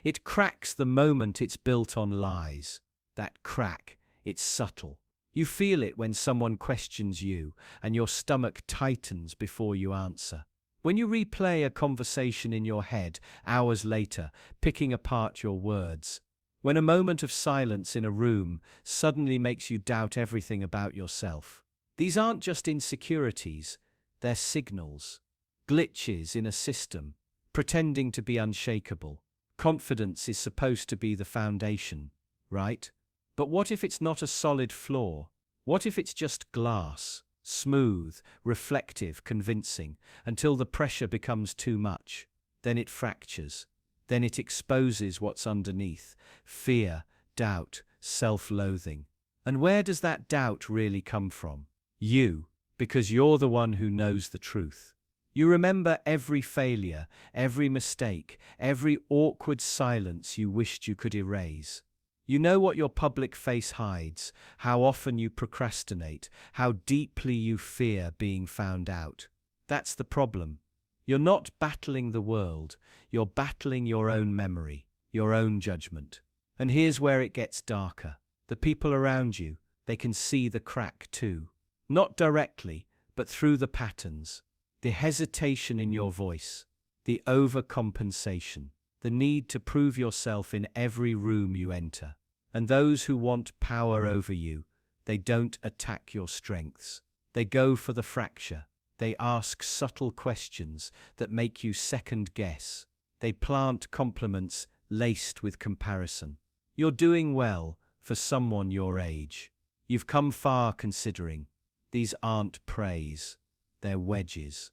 It cracks the moment it's built on lies. That crack, it's subtle. You feel it when someone questions you, and your stomach tightens before you answer. When you replay a conversation in your head hours later, picking apart your words. When a moment of silence in a room suddenly makes you doubt everything about yourself. These aren't just insecurities, they're signals. Glitches in a system, pretending to be unshakable. Confidence is supposed to be the foundation, right? But what if it's not a solid floor? What if it's just glass, smooth, reflective, convincing, until the pressure becomes too much? Then it fractures. Then it exposes what's underneath: fear, doubt, self-loathing. And where does that doubt really come from? You, because you're the one who knows the truth. You remember every failure, every mistake, every awkward silence you wished you could erase. You know what your public face hides, how often you procrastinate, how deeply you fear being found out. That's the problem. You're not battling the world, you're battling your own memory, your own judgment. And here's where it gets darker. The people around you, they can see the crack too. Not directly, but through the patterns. The hesitation in your voice, the overcompensation, the need to prove yourself in every room you enter. And those who want power over you, they don't attack your strengths. They go for the fracture. They ask subtle questions that make you second guess. They plant compliments laced with comparison. You're doing well for someone your age. You've come far considering. These aren't praise, they're wedges.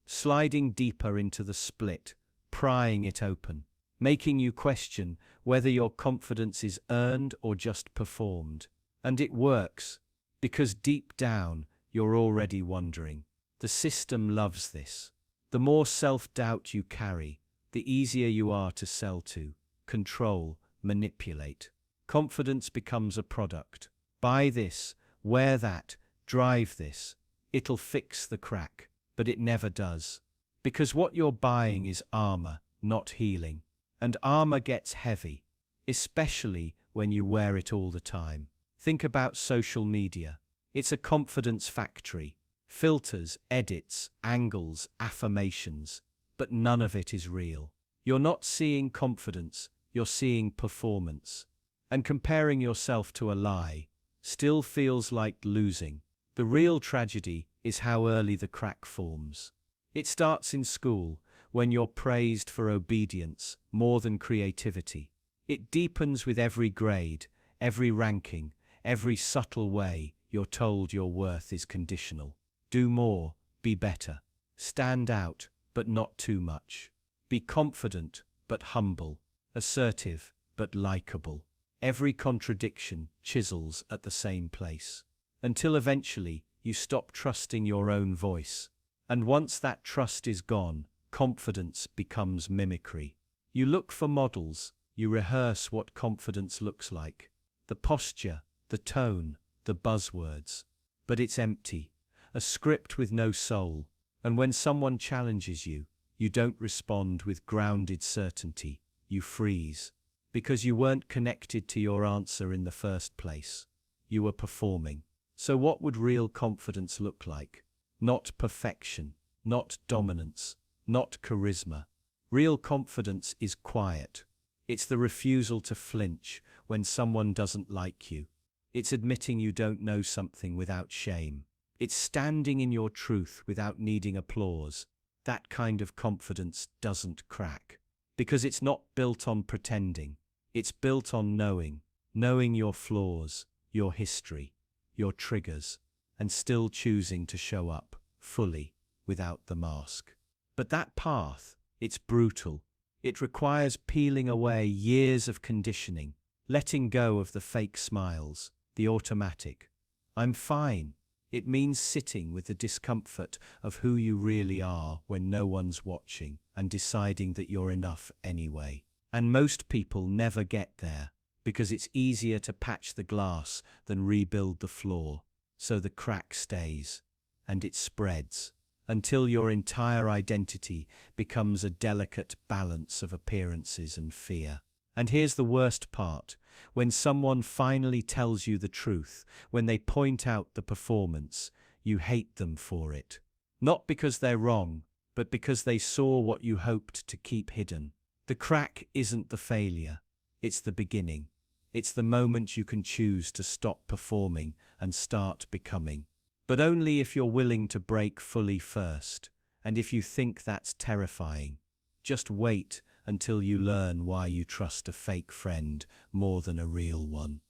Sliding deeper into the split, prying it open, making you question whether your confidence is earned or just performed. And it works, because deep down you're already wondering. The system loves this. The more self-doubt you carry, the easier you are to sell to, control, manipulate. Confidence becomes a product. Buy this, wear that, drive this. It'll fix the crack, but it never does. Because what you're buying is armor, not healing. And armor gets heavy, especially when you wear it all the time. Think about social media. It's a confidence factory. Filters, edits, angles, affirmations, but none of it is real. You're not seeing confidence, you're seeing performance. And comparing yourself to a lie still feels like losing. The real tragedy is how early the crack forms. It starts in school, when you're praised for obedience more than creativity. It deepens with every grade, every ranking, every subtle way you're told your worth is conditional. Do more, be better. Stand out, but not too much. Be confident, but humble. Assertive, but likable. Every contradiction chisels at the same place. Until eventually you stop trusting your own voice. And once that trust is gone, confidence becomes mimicry. You look for models, you rehearse what confidence looks like. The posture, the tone, the buzzwords. But it's empty. A script with no soul, and when someone challenges you, you don't respond with grounded certainty, you freeze. Because you weren't connected to your answer in the first place. You were performing. So what would real confidence look like? Not perfection, not dominance, not charisma. Real confidence is quiet. It's the refusal to flinch when someone doesn't like you. It's admitting you don't know something without shame. It's standing in your truth without needing applause. That kind of confidence doesn't crack. Because it's not built on pretending. It's built on knowing your flaws, your history, your triggers, and still choosing to show up fully without the mask. But that path, it's brutal. It requires peeling away years of conditioning, letting go of the fake smiles, the automatic "I'm fine." It means sitting with the discomfort of who you really are when no one's watching and deciding that you're enough anyway. And most people never get there because it's easier to patch the glass than rebuild the floor. So the crack stays and it spreads until your entire identity becomes a delicate balance of appearances and fear. And here's the worst part. When someone finally tells you the truth, when they point out the performance, you hate them for it. Not because they're wrong, but because they saw what you hoped to keep hidden. The crack isn't the failure, it's the beginning. It's the moment you can choose to stop performing and start becoming. But only if you're willing to break fully first. And if you think that's terrifying, just wait until you learn why you trust a fake friend more than a real one.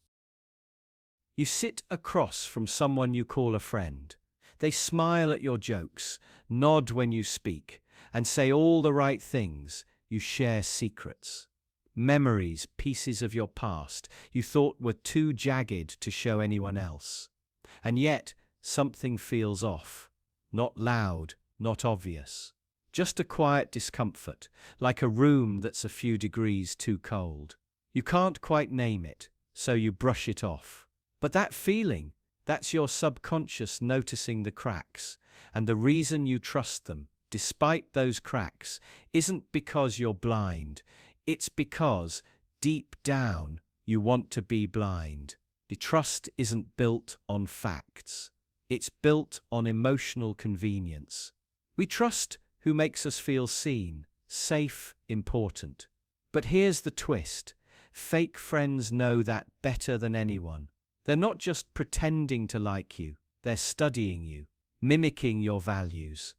You sit across from someone you call a friend. They smile at your jokes, nod when you speak, and say all the right things. You share secrets, memories, pieces of your past you thought were too jagged to show anyone else. And yet, something feels off. Not loud, not obvious. Just a quiet discomfort, like a room that's a few degrees too cold. You can't quite name it, so you brush it off. But that feeling, that's your subconscious noticing the cracks, and the reason you trust them, despite those cracks, isn't because you're blind, it's because, deep down, you want to be blind. The trust isn't built on facts. It's built on emotional convenience. We trust who makes us feel seen, safe, important. But here's the twist. Fake friends know that better than anyone. They're not just pretending to like you, they're studying you, mimicking your values,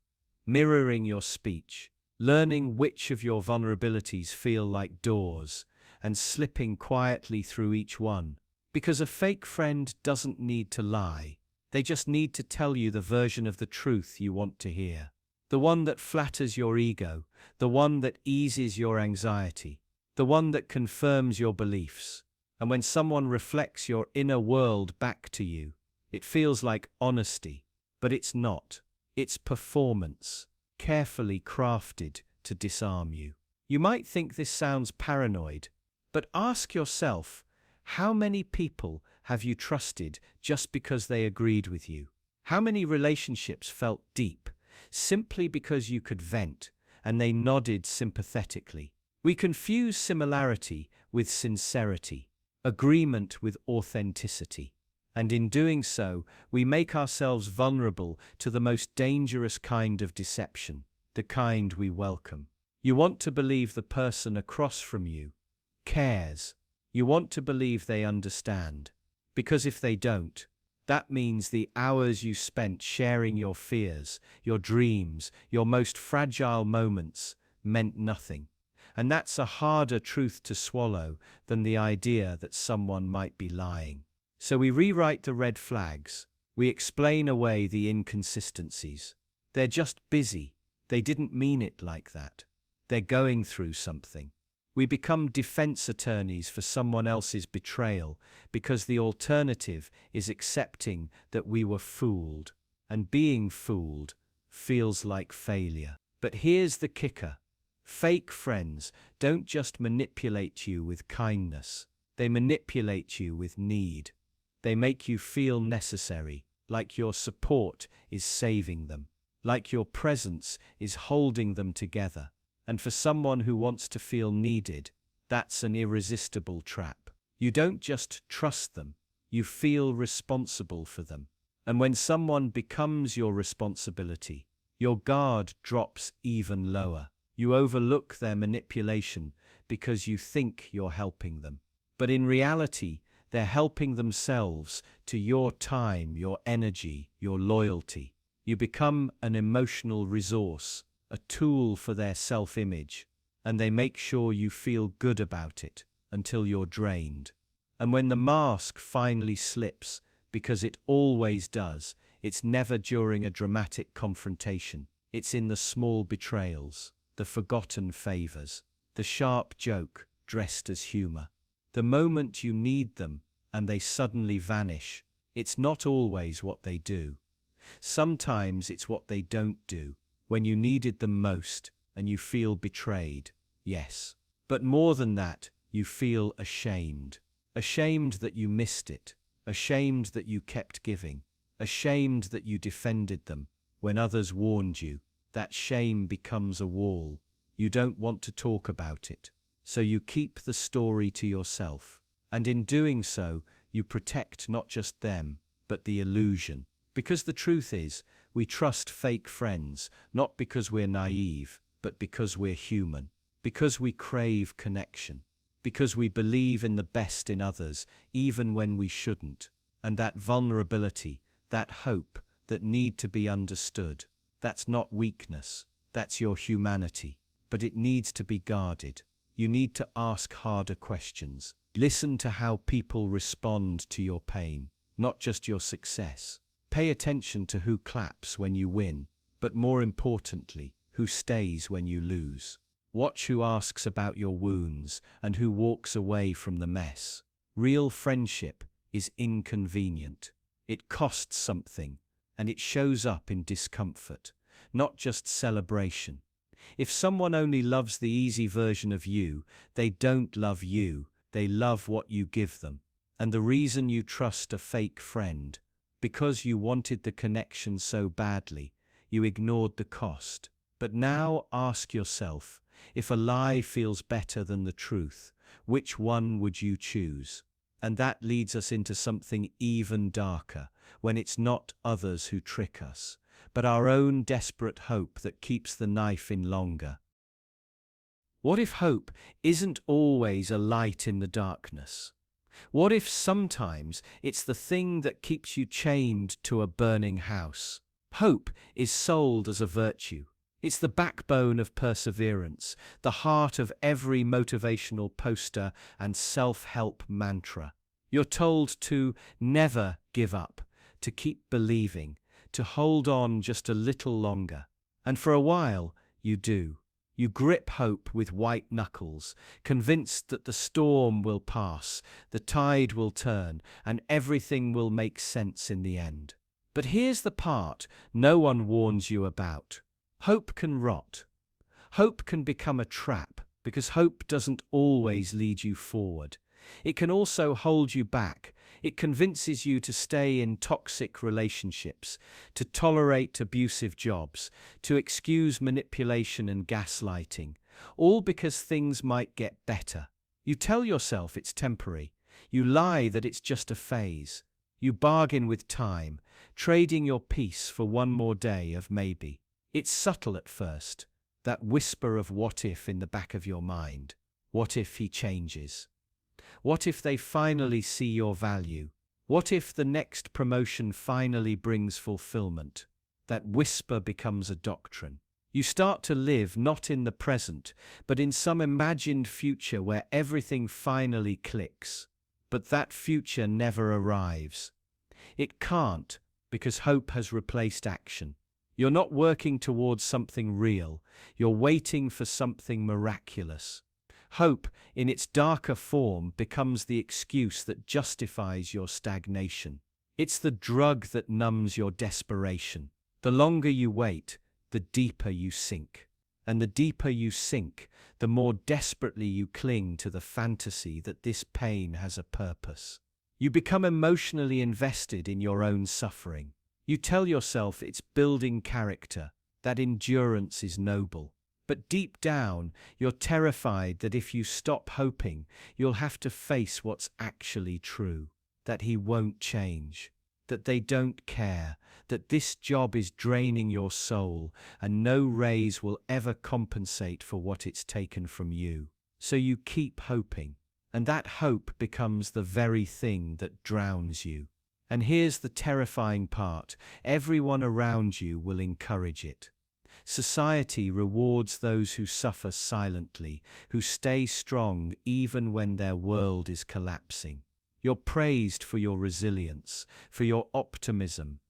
mirroring your speech, learning which of your vulnerabilities feel like doors, and slipping quietly through each one. Because a fake friend doesn't need to lie. They just need to tell you the version of the truth you want to hear. The one that flatters your ego, the one that eases your anxiety, the one that confirms your beliefs. And when someone reflects your inner world back to you, it feels like honesty. But it's not. It's performance, carefully crafted to disarm you. You might think this sounds paranoid, but ask yourself, how many people have you trusted just because they agreed with you? How many relationships felt deep simply because you could vent and they nodded sympathetically? We confuse similarity with sincerity, agreement with authenticity. And in doing so, we make ourselves vulnerable to the most dangerous kind of deception, the kind we welcome. You want to believe the person across from you cares. You want to believe they understand. Because if they don't, that means the hours you spent sharing your fears, your dreams, your most fragile moments meant nothing. And that's a harder truth to swallow than the idea that someone might be lying. So we rewrite the red flags. We explain away the inconsistencies. They're just busy. They didn't mean it like that. They're going through something. We become defense attorneys for someone else's betrayal because the alternative is accepting that we were fooled. And being fooled feels like failure. But here's the kicker. Fake friends don't just manipulate you with kindness. They manipulate you with need. They make you feel necessary, like your support is saving them, like your presence is holding them together. And for someone who wants to feel needed, that's an irresistible trap. You don't just trust them, you feel responsible for them. And when someone becomes your responsibility, your guard drops even lower. You overlook their manipulation because you think you're helping them. But in reality, they're helping themselves to your time, your energy, your loyalty. You become an emotional resource, a tool for their self-image, and they make sure you feel good about it until you're drained. And when the mask finally slips, because it always does, it's never during a dramatic confrontation. It's in the small betrayals, the forgotten favors, the sharp joke dressed as humor. The moment you need them and they suddenly vanish, it's not always what they do. Sometimes it's what they don't do. When you needed them most and you feel betrayed, yes. But more than that, you feel ashamed. Ashamed that you missed it. Ashamed that you kept giving. Ashamed that you defended them when others warned you. That shame becomes a wall. You don't want to talk about it. So you keep the story to yourself. And in doing so, you protect not just them, but the illusion. Because the truth is, we trust fake friends, not because we're naive, but because we're human. Because we crave connection. Because we believe in the best in others, even when we shouldn't. And that vulnerability, that hope, that need to be understood, that's not weakness, that's your humanity. But it needs to be guarded. You need to ask harder questions. Listen to how people respond to your pain, not just your success. Pay attention to who claps when you win, but more importantly, who stays when you lose. Watch who asks about your wounds and who walks away from the mess. Real friendship is inconvenient. It costs something, and it shows up in discomfort, not just celebration. If someone only loves the easy version of you, they don't love you, they love what you give them. And the reason you trust a fake friend, because you wanted the connection so badly, you ignored the cost. But now ask yourself, if a lie feels better than the truth, which one would you choose? And that leads us into something even darker, when it's not others who trick us, but our own desperate hope that keeps the knife in longer. What if hope isn't always a light in the darkness? What if sometimes it's the thing that keeps you chained to a burning house? Hope is sold as a virtue. It's the backbone of perseverance, the heart of every motivational poster and self-help mantra. You're told to never give up, to keep believing, to hold on just a little longer. And for a while, you do. You grip hope with white knuckles, convinced that the storm will pass, the tide will turn, and everything will make sense in the end. But here's the part no one warns you about. Hope can rot. Hope can become a trap, because hope doesn't always lead you forward. It can also hold you back. It convinces you to stay in toxic relationships, to tolerate abusive jobs, to excuse manipulation and gaslighting, all because things might get better. You tell yourself it's temporary. You lie that it's just a phase. You bargain with time, trading your peace for one more day of maybe. It's subtle at first, that whisper of what if in the back of your mind. What if he changes? What if they finally see your value? What if the next promotion finally brings fulfillment? That whisper becomes a doctrine. You start to live not in the present, but in some imagined future where everything finally clicks. But that future never arrives. It can't, because hope has replaced action. You're not working towards something real. You're waiting for something miraculous. Hope, in its darker form, becomes the excuse that justifies your stagnation. It's the drug that numbs your desperation. The longer you wait, the deeper you sink. And the deeper you sink, the more desperately you cling to the fantasy that this pain has a purpose. You become emotionally invested in your own suffering. You tell yourself it's building character, that endurance is noble. But deep down, you're terrified that if you stop hoping, you'll have to face what's actually true. That he won't change. That they don't care. That this job is draining your soul, and no raise will ever compensate for what it's taken from you. So you keep hoping. And that hope becomes the very thing that drowns you. And here's the terrifying part. Everyone around you will encourage it. Society rewards those who suffer silently, who stay strong even when their world is collapsing. You're praised for your resilience, for your optimism,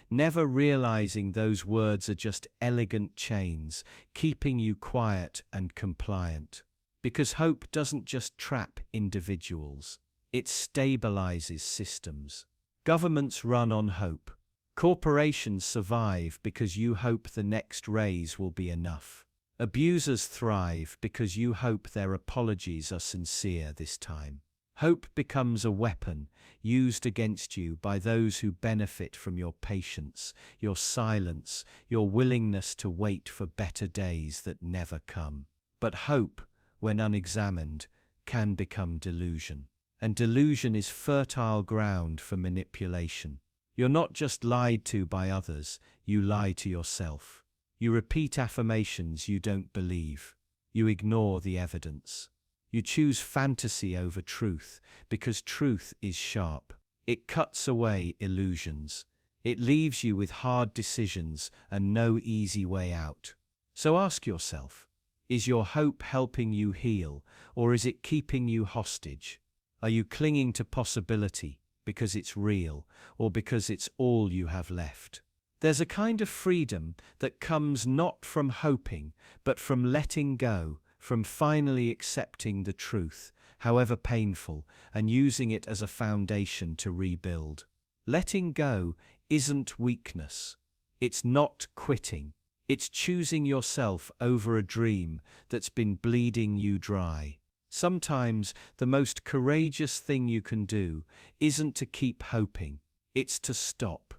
never realizing those words are just elegant chains, keeping you quiet and compliant. Because hope doesn't just trap individuals, it stabilizes systems. Governments run on hope. Corporations survive because you hope the next raise will be enough. Abusers thrive because you hope their apologies are sincere this time. Hope becomes a weapon used against you by those who benefit from your patience, your silence, your willingness to wait for better days that never come. But hope, when unexamined, can become delusion. And delusion is fertile ground for manipulation. You're not just lied to by others, you lie to yourself. You repeat affirmations you don't believe. You ignore the evidence. You choose fantasy over truth because truth is sharp. It cuts away illusions. It leaves you with hard decisions and no easy way out. So ask yourself, is your hope helping you heal, or is it keeping you hostage? Are you clinging to possibility because it's real, or because it's all you have left? There's a kind of freedom that comes not from hoping, but from letting go, from finally accepting the truth, however painful, and using it as a foundation to rebuild. Letting go isn't weakness. It's not quitting. It's choosing yourself over a dream that's been bleeding you dry. Sometimes the most courageous thing you can do isn't to keep hoping, it's to stop,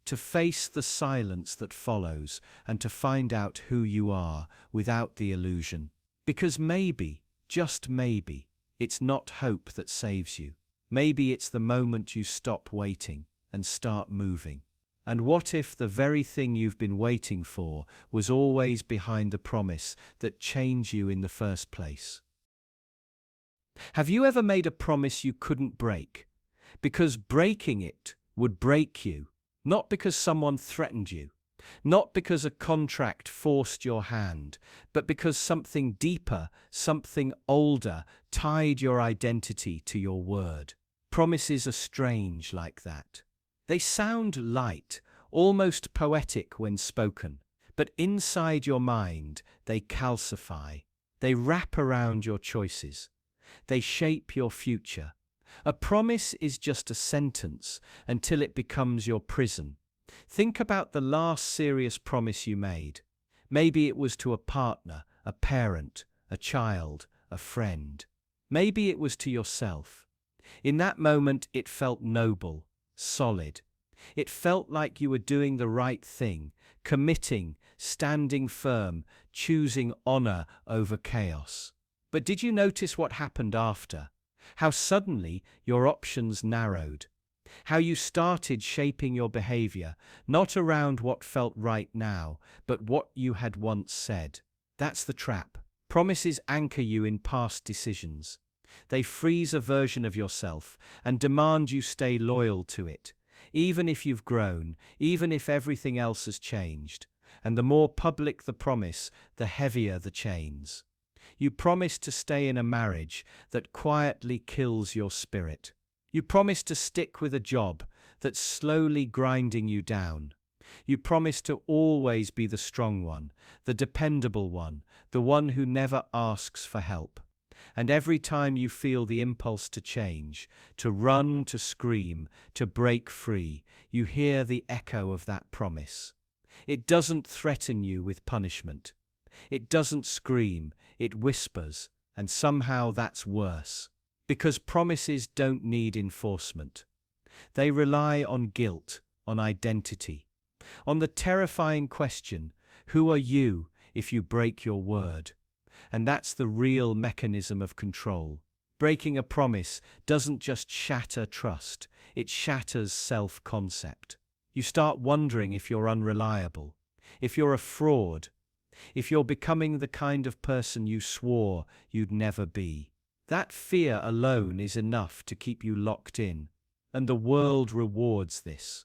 to face the silence that follows, and to find out who you are without the illusion. Because maybe, just maybe, it's not hope that saves you. Maybe it's the moment you stop waiting and start moving. And what if the very thing you've been waiting for was always behind the promise that changed you in the first place? Have you ever made a promise you couldn't break? Because breaking it would break you, not because someone threatened you, not because a contract forced your hand, but because something deeper, something older, tied your identity to your word. Promises are strange like that. They sound light, almost poetic when spoken, but inside your mind they calcify. They wrap around your choices. They shape your future. A promise is just a sentence until it becomes your prison. Think about the last serious promise you made. Maybe it was to a partner, a parent, a child, a friend. Maybe it was to yourself. In that moment, it felt noble, solid. It felt like you were doing the right thing, committing, standing firm, choosing honor over chaos. But did you notice what happened after? How suddenly your options narrowed. How you started shaping your behavior, not around what felt right now, but what you had once said. That's the trap. Promises anchor you in past decisions. They freeze a version of yourself and demand you stay loyal to it, even if you've grown, even if everything else has changed. And the more public the promise, the heavier the chains. You promise to stay in a marriage that quietly kills your spirit. You promise to stick with a job that's slowly grinding you down. You promise to always be the strong one, the dependable one, the one who never asks for help. And every time you feel the impulse to change, to run, to scream, to break free, you hear the echo of that promise. It doesn't threaten you with punishment. It doesn't scream, it whispers, and somehow that's worse. Because promises don't need enforcement. They rely on guilt, on identity, on the terrifying question, who are you if you break your word? And that's the real mechanism of control. Breaking a promise doesn't just shatter trust, it shatters self-concept. You start wondering if you're unreliable, if you're a fraud, if you're becoming the kind of person you swore you'd never be. That fear alone is enough to keep you locked in, and the world rewards this.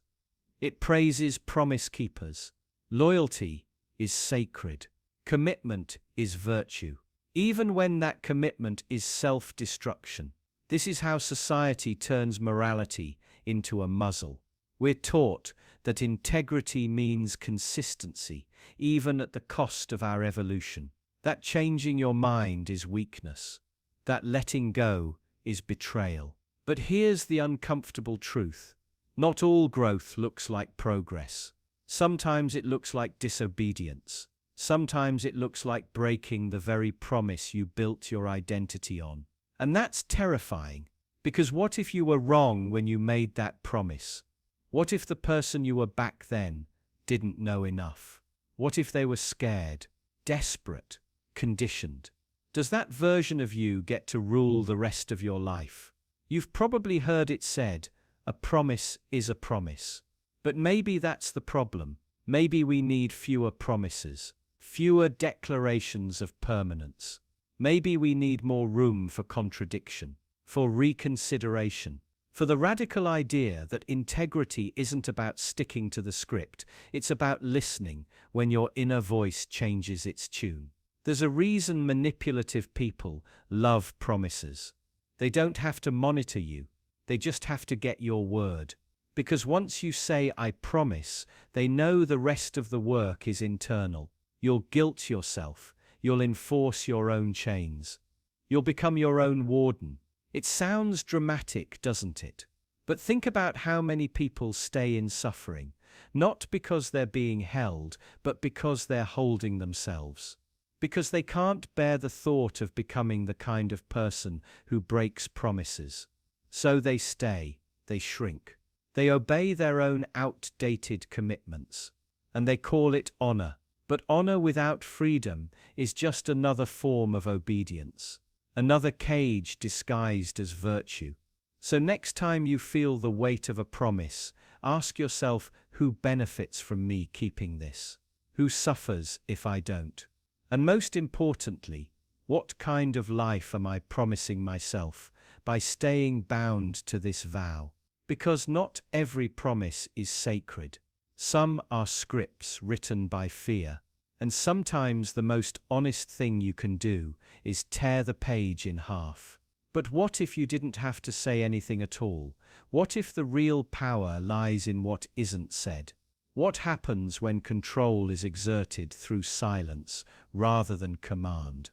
It praises promise keepers. Loyalty is sacred. Commitment is virtue, even when that commitment is self-destruction. This is how society turns morality into a muzzle. We're taught that integrity means consistency, even at the cost of our evolution. That changing your mind is weakness. That letting go is betrayal. But here's the uncomfortable truth. Not all growth looks like progress. Sometimes it looks like disobedience. Sometimes it looks like breaking the very promise you built your identity on. And that's terrifying, because what if you were wrong when you made that promise? What if the person you were back then didn't know enough? What if they were scared, desperate, conditioned? Does that version of you get to rule the rest of your life? You've probably heard it said, a promise is a promise. But maybe that's the problem. Maybe we need fewer promises, fewer declarations of permanence. Maybe we need more room for contradiction, for reconsideration, for the radical idea that integrity isn't about sticking to the script, it's about listening when your inner voice changes its tune. There's a reason manipulative people love promises. They don't have to monitor you, they just have to get your word. Because once you say, I promise, they know the rest of the work is internal. You'll guilt yourself, you'll enforce your own chains. You'll become your own warden. It sounds dramatic, doesn't it? But think about how many people stay in suffering, not because they're being held, but because they're holding themselves. because they can't bear the thought of becoming the kind of person who breaks promises. So they stay, they shrink. They obey their own outdated commitments. And they call it honor. But honor without freedom is just another form of obedience, another cage disguised as virtue. So next time you feel the weight of a promise, ask yourself, who benefits from me keeping this? Who suffers if I don't? And most importantly, what kind of life am I promising myself by staying bound to this vow? Because not every promise is sacred. Some are scripts written by fear, and sometimes the most honest thing you can do is tear the page in half. But what if you didn't have to say anything at all? What if the real power lies in what isn't said? What happens when control is exerted through silence rather than command?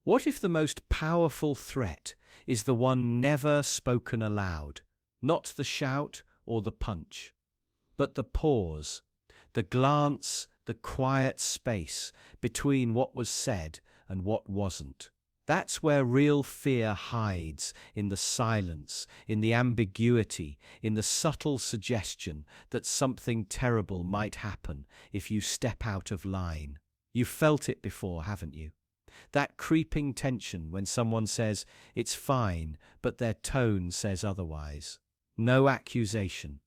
What if the most powerful threat is the one never spoken aloud, not the shout or the punch, but the pause, the glance, the quiet space between what was said and what wasn't? That's where real fear hides, in the silence, in the ambiguity, in the subtle suggestion that something terrible might happen if you step out of line. You've felt it before, haven't you? That creeping tension when someone says, "It's fine," but their tone says otherwise. No accusation,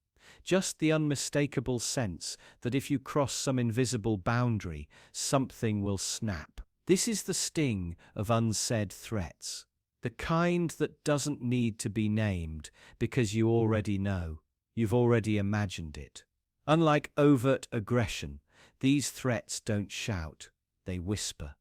just the unmistakable sense that if you cross some invisible boundary, something will snap. This is the sting of unsaid threats, the kind that doesn't need to be named because you already know, you've already imagined it. Unlike overt aggression, these threats don't shout, they whisper.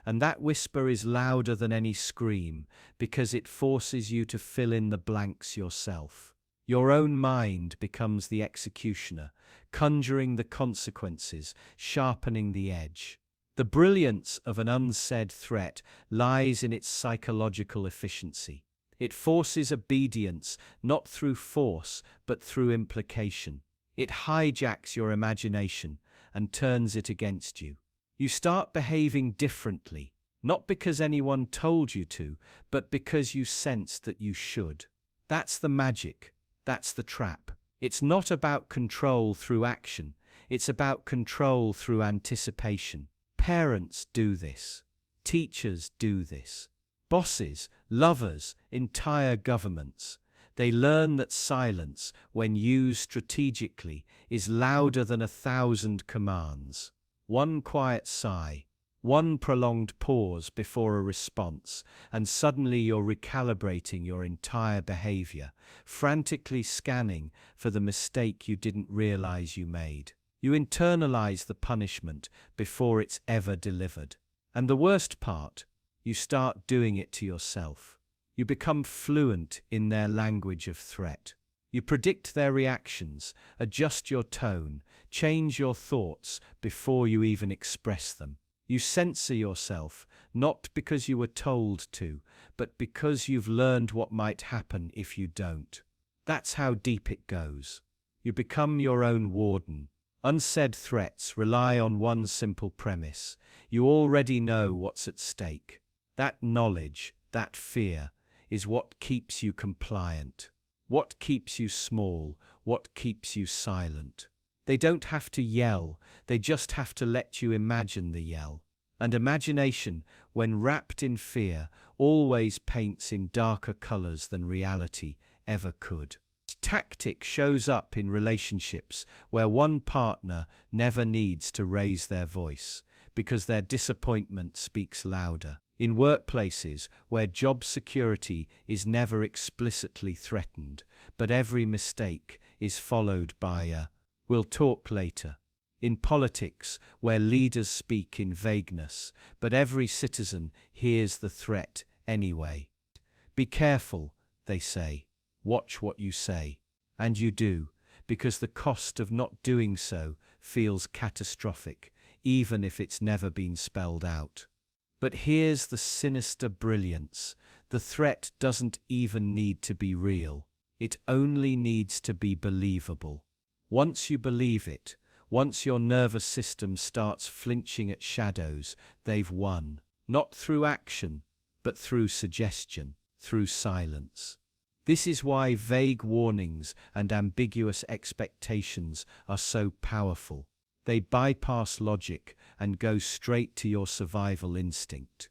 And that whisper is louder than any scream because it forces you to fill in the blanks yourself. Your own mind becomes the executioner, conjuring the consequences, sharpening the edge. The brilliance of an unsaid threat lies in its psychological efficiency. It forces obedience not through force, but through implication. It hijacks your imagination and turns it against you. You start behaving differently, not because anyone told you to, but because you sensed that you should. That's the magic. That's the trap. It's not about control through action. It's about control through anticipation. Parents do this. Teachers do this. Bosses, lovers, entire governments. They learn that silence, when used strategically, is louder than 1,000 commands. One quiet sigh, one prolonged pause before a response, and suddenly you're recalibrating your entire behavior, frantically scanning for the mistake you didn't realize you made. You internalize the punishment before it's ever delivered. And the worst part, you start doing it to yourself. You become fluent in their language of threat. You predict their reactions, adjust your tone, change your thoughts before you even express them. You censor yourself, not because you were told to, but because you've learned what might happen if you don't. That's how deep it goes. You become your own warden. Unsaid threats rely on one simple premise. You already know what's at stake. That knowledge, that fear, is what keeps you compliant. What keeps you small, what keeps you silent. They don't have to yell, they just have to let you imagine the yell. And imagination, when wrapped in fear, always paints in darker colors than reality ever could. Tactic shows up in relationships where one partner never needs to raise their voice because their disappointment speaks louder. In workplaces where job security is never explicitly threatened, but every mistake is followed by a "we'll talk later." In politics where leaders speak in vagueness, but every citizen hears the threat anyway. Be careful, they say. Watch what you say. And you do, because the cost of not doing so feels catastrophic, even if it's never been spelled out. But here's the sinister brilliance. The threat doesn't even need to be real. It only needs to be believable. Once you believe it, Once your nervous system starts flinching at shadows, they've won. Not through action, but through suggestion, through silence. This is why vague warnings and ambiguous expectations are so powerful. They bypass logic and go straight to your survival instinct.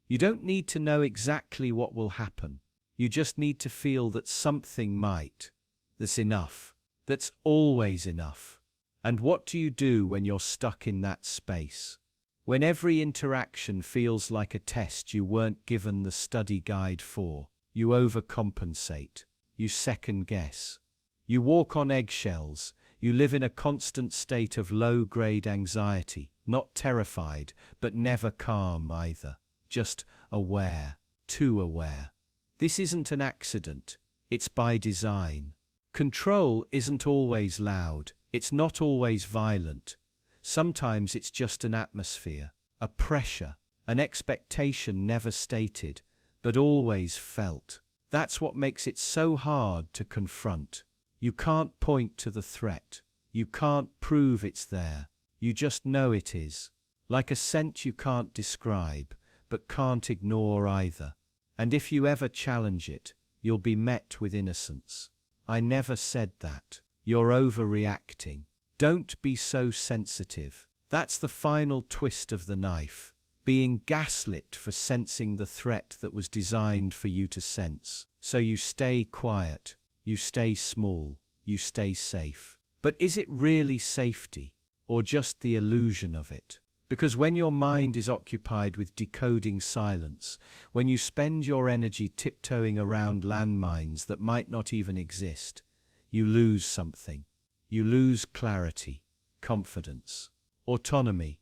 You don't need to know exactly what will happen. You just need to feel that something might. That's enough. That's always enough. And what do you do when you're stuck in that space? When every interaction feels like a test you weren't given the study guide for, you overcompensate, you second guess. You walk on eggshells, you live in a constant state of low-grade anxiety, not terrified, but never calm either, just aware, too aware. This isn't an accident, it's by design. Control isn't always loud, it's not always violent. Sometimes it's just an atmosphere, a pressure, an expectation never stated, but always felt. That's what makes it so hard to confront. You can't point to the threat. You can't prove it's there. You just know it is. Like a scent you can't describe, but can't ignore either. And if you ever challenge it, you'll be met with innocence. I never said that. You're overreacting. Don't be so sensitive. That's the final twist of the knife. Being gaslit for sensing the threat that was designed for you to sense. So you stay quiet, you stay small, you stay safe. But is it really safety, or just the illusion of it? Because when your mind is occupied with decoding silence, when you spend your energy tiptoeing around landmines that might not even exist, you lose something. You lose clarity, confidence, autonomy.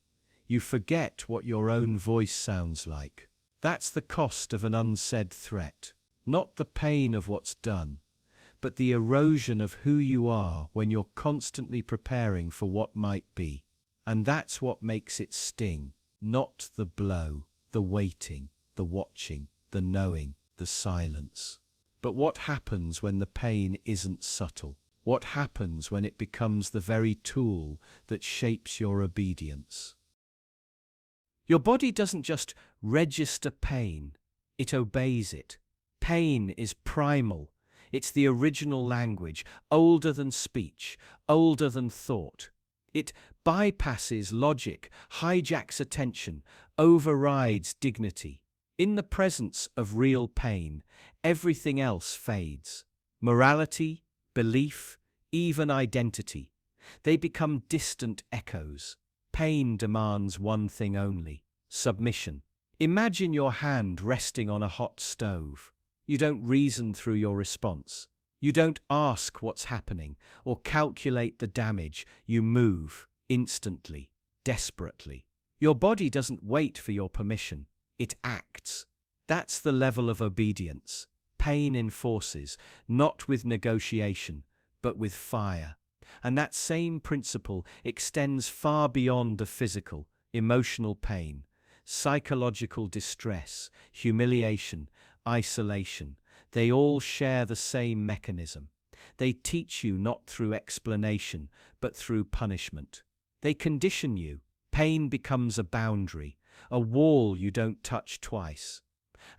You forget what your own voice sounds like. That's the cost of an unsaid threat. Not the pain of what's done, but the erosion of who you are when you're constantly preparing for what might be. And that's what makes it sting. Not the blow, the waiting, the watching, the knowing, the silence. But what happens when the pain isn't subtle? What happens when it becomes the very tool that shapes your obedience? Your body doesn't just register pain, it obeys it. Pain is primal. It's the original language, older than speech, older than thought. It bypasses logic, hijacks attention, overrides dignity. In the presence of real pain, everything else fades. Morality, belief, even identity. They become distant echoes. Pain demands one thing only: submission. Imagine your hand resting on a hot stove. You don't reason through your response. You don't ask what's happening or calculate the damage. You move instantly, desperately. Your body doesn't wait for your permission. It acts. That's the level of obedience. Pain enforces, not with negotiation, but with fire. And that same principle extends far beyond the physical, emotional pain, psychological distress, humiliation, isolation. They all share the same mechanism. They teach you not through explanation, but through punishment. They condition you. Pain becomes a boundary, a wall you don't touch twice.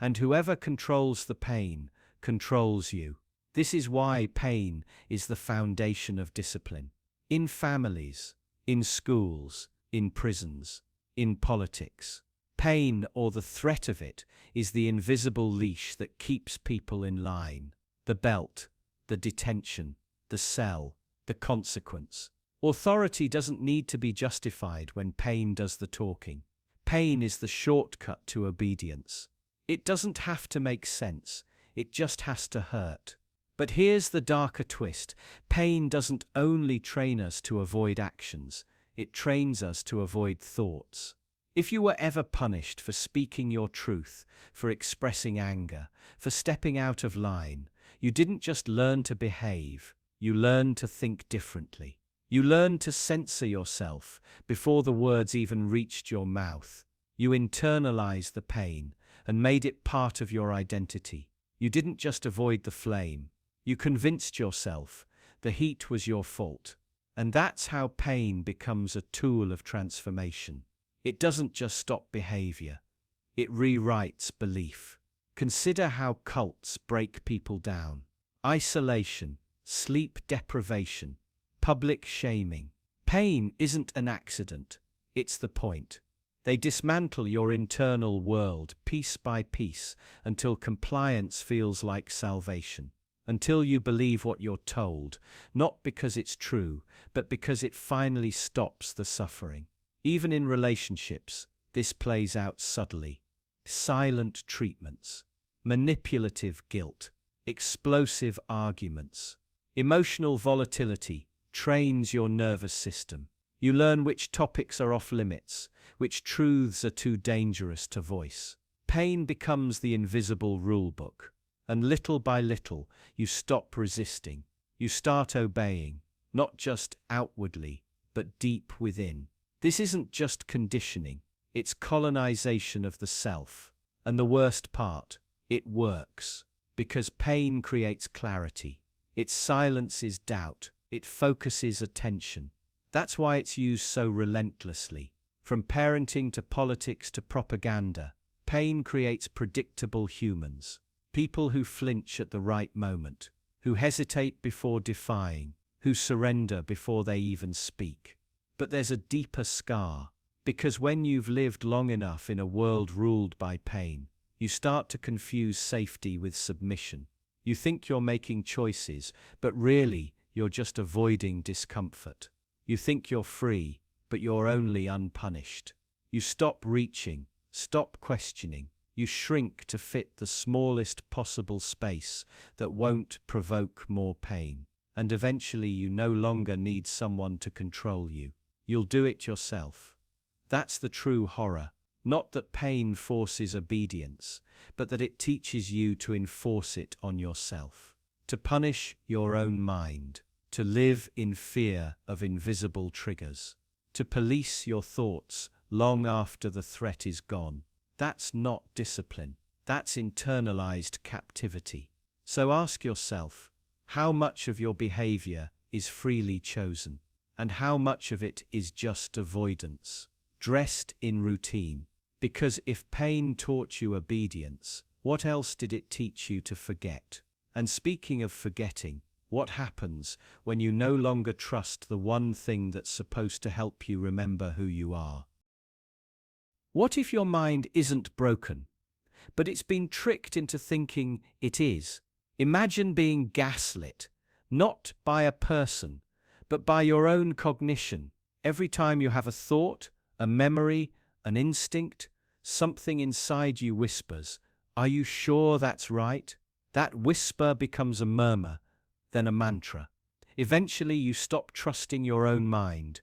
And whoever controls the pain controls you. This is why pain is the foundation of discipline. In families, in schools, in prisons, in politics. Pain, or the threat of it, is the invisible leash that keeps people in line. The belt, the detention, the cell, the consequence. Authority doesn't need to be justified when pain does the talking. Pain is the shortcut to obedience. It doesn't have to make sense, it just has to hurt. But here's the darker twist. Pain doesn't only train us to avoid actions, it trains us to avoid thoughts. If you were ever punished for speaking your truth, for expressing anger, for stepping out of line, you didn't just learn to behave, you learned to think differently. You learned to censor yourself before the words even reached your mouth. You internalized the pain and made it part of your identity. You didn't just avoid the flame. You convinced yourself the heat was your fault. And that's how pain becomes a tool of transformation. It doesn't just stop behavior, it rewrites belief. Consider how cults break people down. Isolation, sleep deprivation, public shaming. Pain isn't an accident, it's the point. They dismantle your internal world piece by piece until compliance feels like salvation. Until you believe what you're told, not because it's true, but because it finally stops the suffering. Even in relationships, this plays out subtly. Silent treatments, manipulative guilt, explosive arguments. Emotional volatility trains your nervous system. You learn which topics are off limits, which truths are too dangerous to voice. Pain becomes the invisible rulebook. And little by little, you stop resisting. You start obeying, not just outwardly, but deep within. This isn't just conditioning, it's colonization of the self. And the worst part, it works. Because pain creates clarity. It silences doubt. It focuses attention. That's why it's used so relentlessly. From parenting to politics to propaganda, pain creates predictable humans. People who flinch at the right moment, who hesitate before defying, who surrender before they even speak. But there's a deeper scar, because when you've lived long enough in a world ruled by pain, you start to confuse safety with submission. You think you're making choices, but really, you're just avoiding discomfort. You think you're free, but you're only unpunished. You stop reaching, stop questioning. You shrink to fit the smallest possible space that won't provoke more pain. And eventually you no longer need someone to control you. You'll do it yourself. That's the true horror. Not that pain forces obedience, but that it teaches you to enforce it on yourself. To punish your own mind. To live in fear of invisible triggers. To police your thoughts long after the threat is gone. That's not discipline. That's internalized captivity. So ask yourself, how much of your behavior is freely chosen? And how much of it is just avoidance, dressed in routine? Because if pain taught you obedience, what else did it teach you to forget? And speaking of forgetting, what happens when you no longer trust the one thing that's supposed to help you remember who you are? What if your mind isn't broken, but it's been tricked into thinking it is? Imagine being gaslit, not by a person, but by your own cognition. Every time you have a thought, a memory, an instinct, something inside you whispers, "Are you sure that's right?" That whisper becomes a murmur, then a mantra. Eventually you stop trusting your own mind,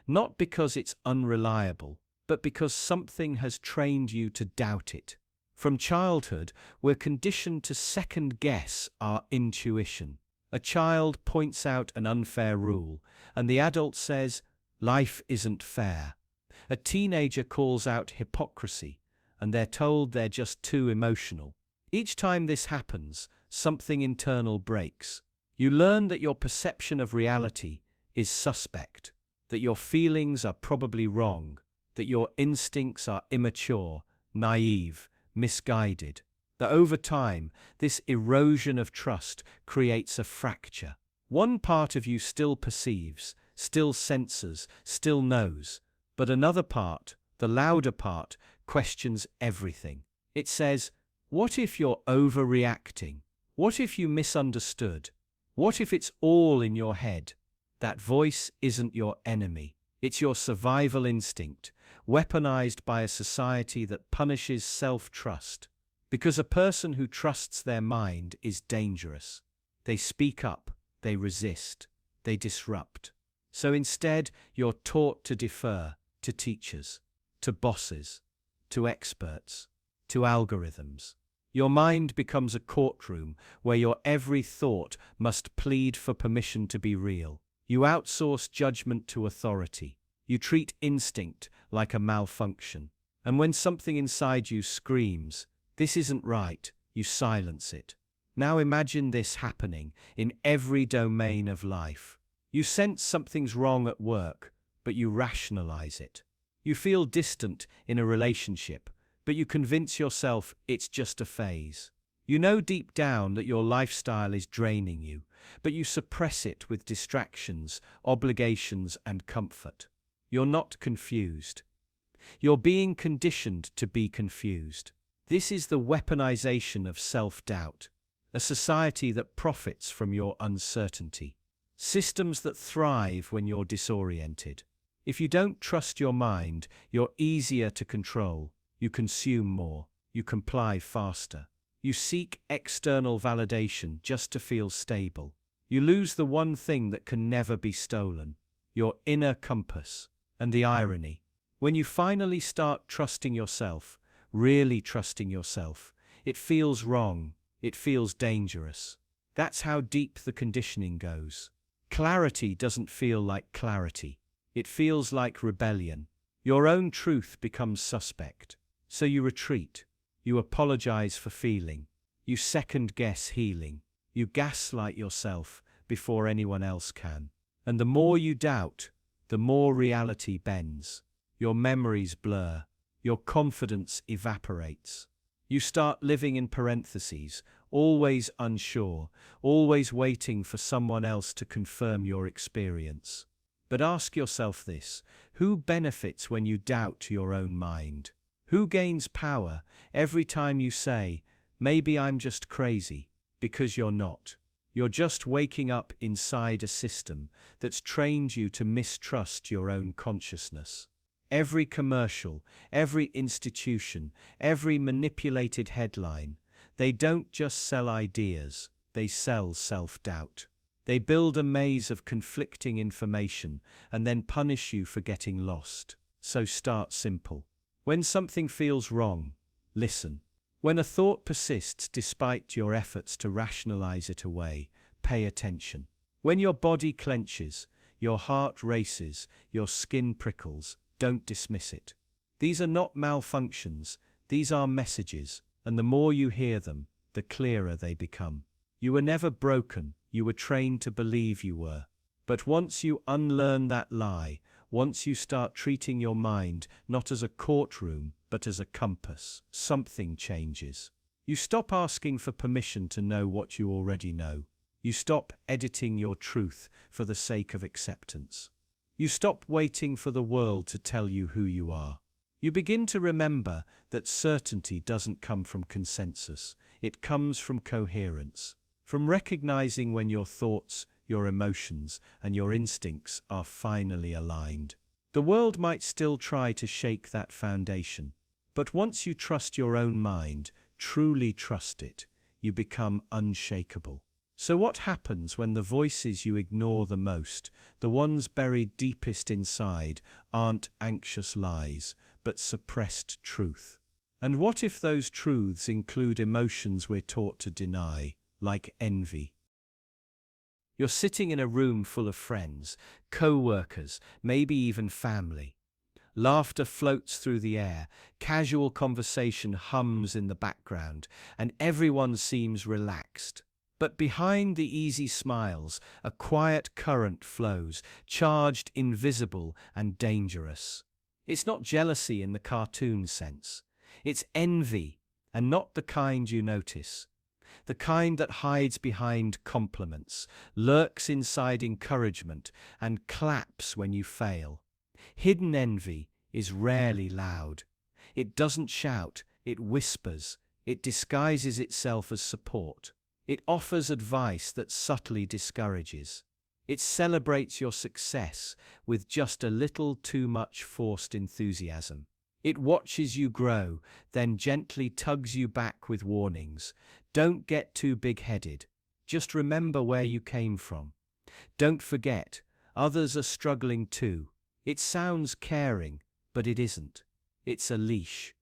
not because it's unreliable, but because something has trained you to doubt it. From childhood, we're conditioned to second-guess our intuition. A child points out an unfair rule, and the adult says, "Life isn't fair." A teenager calls out hypocrisy, and they're told they're just too emotional. Each time this happens, something internal breaks. You learn that your perception of reality is suspect, that your feelings are probably wrong, that your instincts are immature, naive, misguided. That over time, this erosion of trust creates a fracture. One part of you still perceives, still senses, still knows, but another part, the louder part, questions everything. It says, "What if you're overreacting? What if you misunderstood? What if it's all in your head?" That voice isn't your enemy. It's your survival instinct, weaponized by a society that punishes self-trust. Because a person who trusts their mind is dangerous. They speak up, they resist, they disrupt. So instead, you're taught to defer to teachers, to bosses, to experts, to algorithms. Your mind becomes a courtroom where your every thought must plead for permission to be real. You outsource judgment to authority. You treat instinct like a malfunction. And when something inside you screams, "This isn't right," you silence it. Now imagine this happening in every domain of life. You sense something's wrong at work, but you rationalize it. You feel distant in a relationship, but you convince yourself it's just a phase. You know deep down that your lifestyle is draining you, but you suppress it with distractions, obligations, and comfort. You're not confused. You're being conditioned to be confused. This is the weaponization of self-doubt, a society that profits from your uncertainty. Systems that thrive when you're disoriented. If you don't trust your mind, you're easier to control. You consume more. You comply faster. You seek external validation just to feel stable. You lose the one thing that can never be stolen, your inner compass. And the irony, when you finally start trusting yourself, really trusting yourself, it feels wrong, it feels dangerous. That's how deep the conditioning goes. Clarity doesn't feel like clarity. It feels like rebellion. Your own truth becomes suspect. So you retreat. You apologize for feeling. You second-guess healing. You gaslight yourself before anyone else can. And the more you doubt, the more reality bends. Your memories blur. Your confidence evaporates. You start living in parentheses, always unsure, always waiting for someone else to confirm your experience. But ask yourself this: who benefits when you doubt your own mind? Who gains power every time you say, maybe I'm just crazy? Because you're not. You're just waking up inside a system that's trained you to mistrust your own consciousness. Every commercial, every institution, every manipulated headline, they don't just sell ideas, they sell self-doubt. They build a maze of conflicting information and then punish you for getting lost. So start simple. When something feels wrong, listen. When a thought persists despite your efforts to rationalize it away, pay attention. When your body clenches, your heart races, your skin prickles, don't dismiss it. These are not malfunctions, these are messages, and the more you hear them, the clearer they become. You were never broken, you were trained to believe you were. But once you unlearn that lie, once you start treating your mind not as a courtroom, but as a compass, something changes. You stop asking for permission to know what you already know. You stop editing your truth for the sake of acceptance. You stop waiting for the world to tell you who you are. You begin to remember that certainty doesn't come from consensus, it comes from coherence, from recognizing when your thoughts, your emotions, and your instincts are finally aligned. The world might still try to shake that foundation, but once you trust your own mind, truly trust it, you become unshakable. So what happens when the voices you ignore the most, the ones buried deepest inside, aren't anxious lies, but suppressed truth? And what if those truths include emotions we're taught to deny, like envy? You're sitting in a room full of friends, co-workers, maybe even family. Laughter floats through the air, casual conversation hums in the background, and everyone seems relaxed. But behind the easy smiles, a quiet current flows, charged, invisible, and dangerous. It's not jealousy in the cartoon sense. It's envy, and not the kind you notice. The kind that hides behind compliments, lurks inside encouragement, and claps when you fail. Hidden envy is rarely loud. It doesn't shout, it whispers, it disguises itself as support. It offers advice that subtly discourages. It celebrates your success with just a little too much forced enthusiasm. It watches you grow, then gently tugs you back with warnings. Don't get too big-headed. Just remember where you came from. Don't forget, others are struggling too. It sounds caring, but it isn't. It's a leash.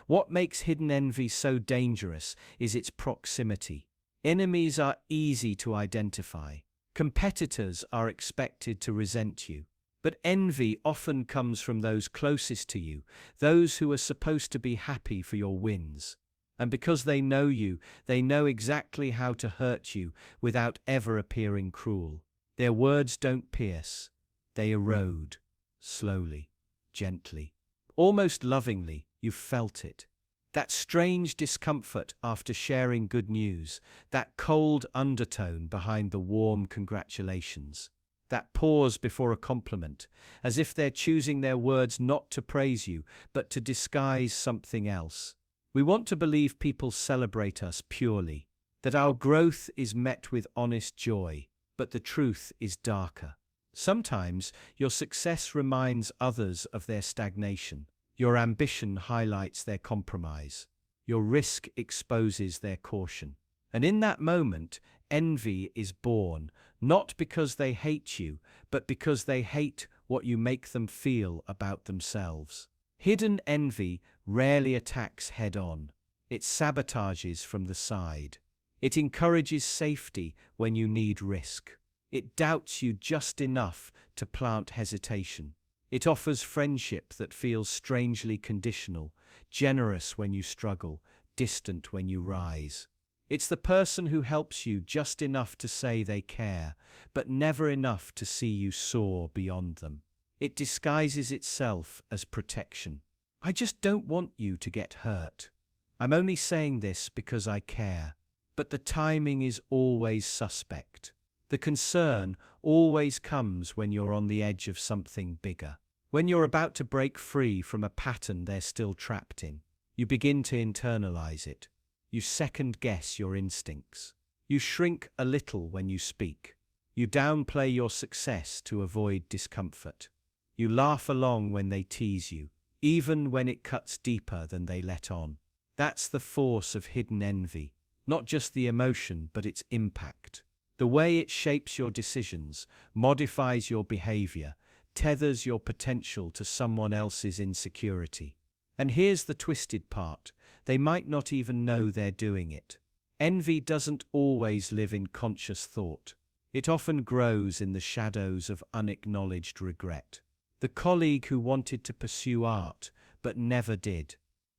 What makes hidden envy so dangerous is its proximity. Enemies are easy to identify. Competitors are expected to resent you. But envy often comes from those closest to you, those who are supposed to be happy for your wins. And because they know you, they know exactly how to hurt you without ever appearing cruel. Their words don't pierce, they erode, slowly, gently, almost lovingly. You felt it. That strange discomfort after sharing good news, that cold undertone behind the warm congratulations, that pause before a compliment, as if they're choosing their words not to praise you, but to disguise something else. We want to believe people celebrate us purely, that our growth is met with honest joy, but the truth is darker. Sometimes your success reminds others of their stagnation. Your ambition highlights their compromise. Your risk exposes their caution. And in that moment, envy is born, not because they hate you, but because they hate what you make them feel about themselves. Hidden envy rarely attacks head-on. It sabotages from the side. It encourages safety when you need risk. It doubts you just enough to plant hesitation. It offers friendship that feels strangely conditional, generous when you struggle, distant when you rise. It's the person who helps you just enough to say they care, but never enough to see you soar beyond them. It disguises itself as protection. I just don't want you to get hurt. I'm only saying this because I care. But the timing is always suspect. The concern always comes when you're on the edge of something bigger. When you're about to break free from a pattern they're still trapped in. You begin to internalize it. You second-guess your instincts. You shrink a little when you speak. You downplay your success to avoid discomfort. You laugh along when they tease you, even when it cuts deeper than they let on. That's the force of hidden envy. Not just the emotion, but its impact. The way it shapes your decisions, modifies your behavior, tethers your potential to someone else's insecurity. And here's the twisted part. They might not even know they're doing it. Envy doesn't always live in conscious thought. It often grows in the shadows of unacknowledged regret. The colleague who wanted to pursue art, but never did.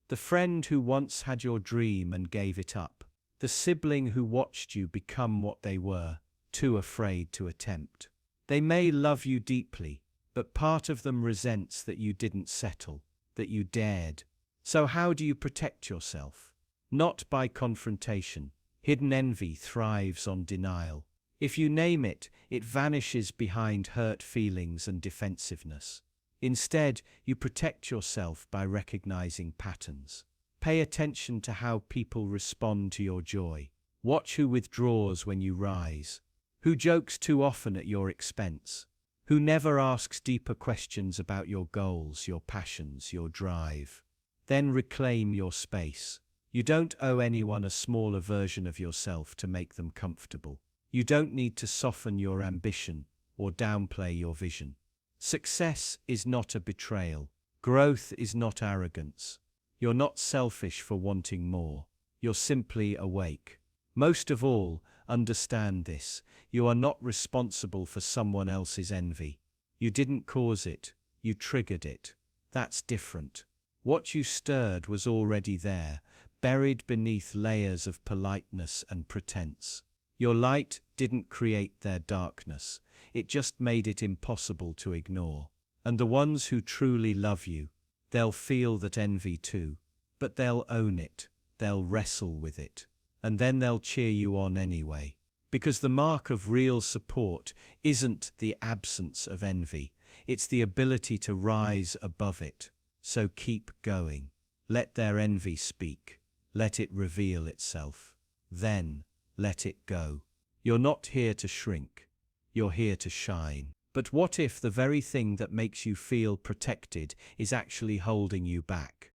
The friend who once had your dream and gave it up. The sibling who watched you become what they were, too afraid to attempt. They may love you deeply, but part of them resents that you didn't settle, that you dared. So how do you protect yourself? Not by confrontation. Hidden envy thrives on denial. If you name it, it vanishes behind hurt feelings and defensiveness. Instead, you protect yourself by recognizing patterns. Pay attention to how people respond to your joy. Watch who withdraws when you rise. Who jokes too often at your expense. Who never asks deeper questions about your goals, your passions, your drive. Then reclaim your space. You don't owe anyone a smaller version of yourself to make them comfortable. You don't need to soften your ambition or downplay your vision. Success is not a betrayal. Growth is not arrogance. You're not selfish for wanting more. You're simply awake. Most of all, understand this. You are not responsible for someone else's envy. You didn't cause it. You triggered it. That's different. What you stirred was already there, buried beneath layers of politeness and pretense. Your light didn't create their darkness. It just made it impossible to ignore. And the ones who truly love you, they'll feel that envy too, but they'll own it, they'll wrestle with it, and then they'll cheer you on anyway. Because the mark of real support isn't the absence of envy, it's the ability to rise above it. So keep going. Let their envy speak. Let it reveal itself. Then, let it go. You're not here to shrink. You're here to shine. But what if the very thing that makes you feel protected is actually holding you back?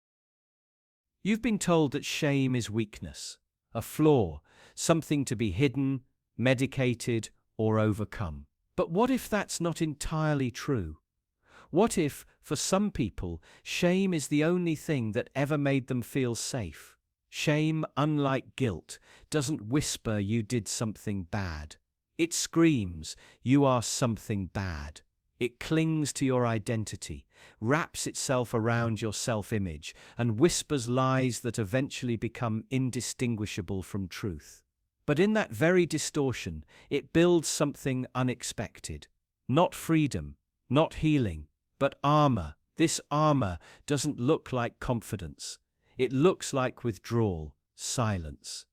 You've been told that shame is weakness, a flaw, something to be hidden, medicated, or overcome. But what if that's not entirely true? What if, for some people, shame is the only thing that ever made them feel safe? Shame, unlike guilt, doesn't whisper you did something bad. It screams, you are something bad. It clings to your identity, wraps itself around your self-image, and whispers lies that eventually become indistinguishable from truth. But in that very distortion, it builds something unexpected. Not freedom, not healing, but armor. This armor doesn't look like confidence. It looks like withdrawal, silence,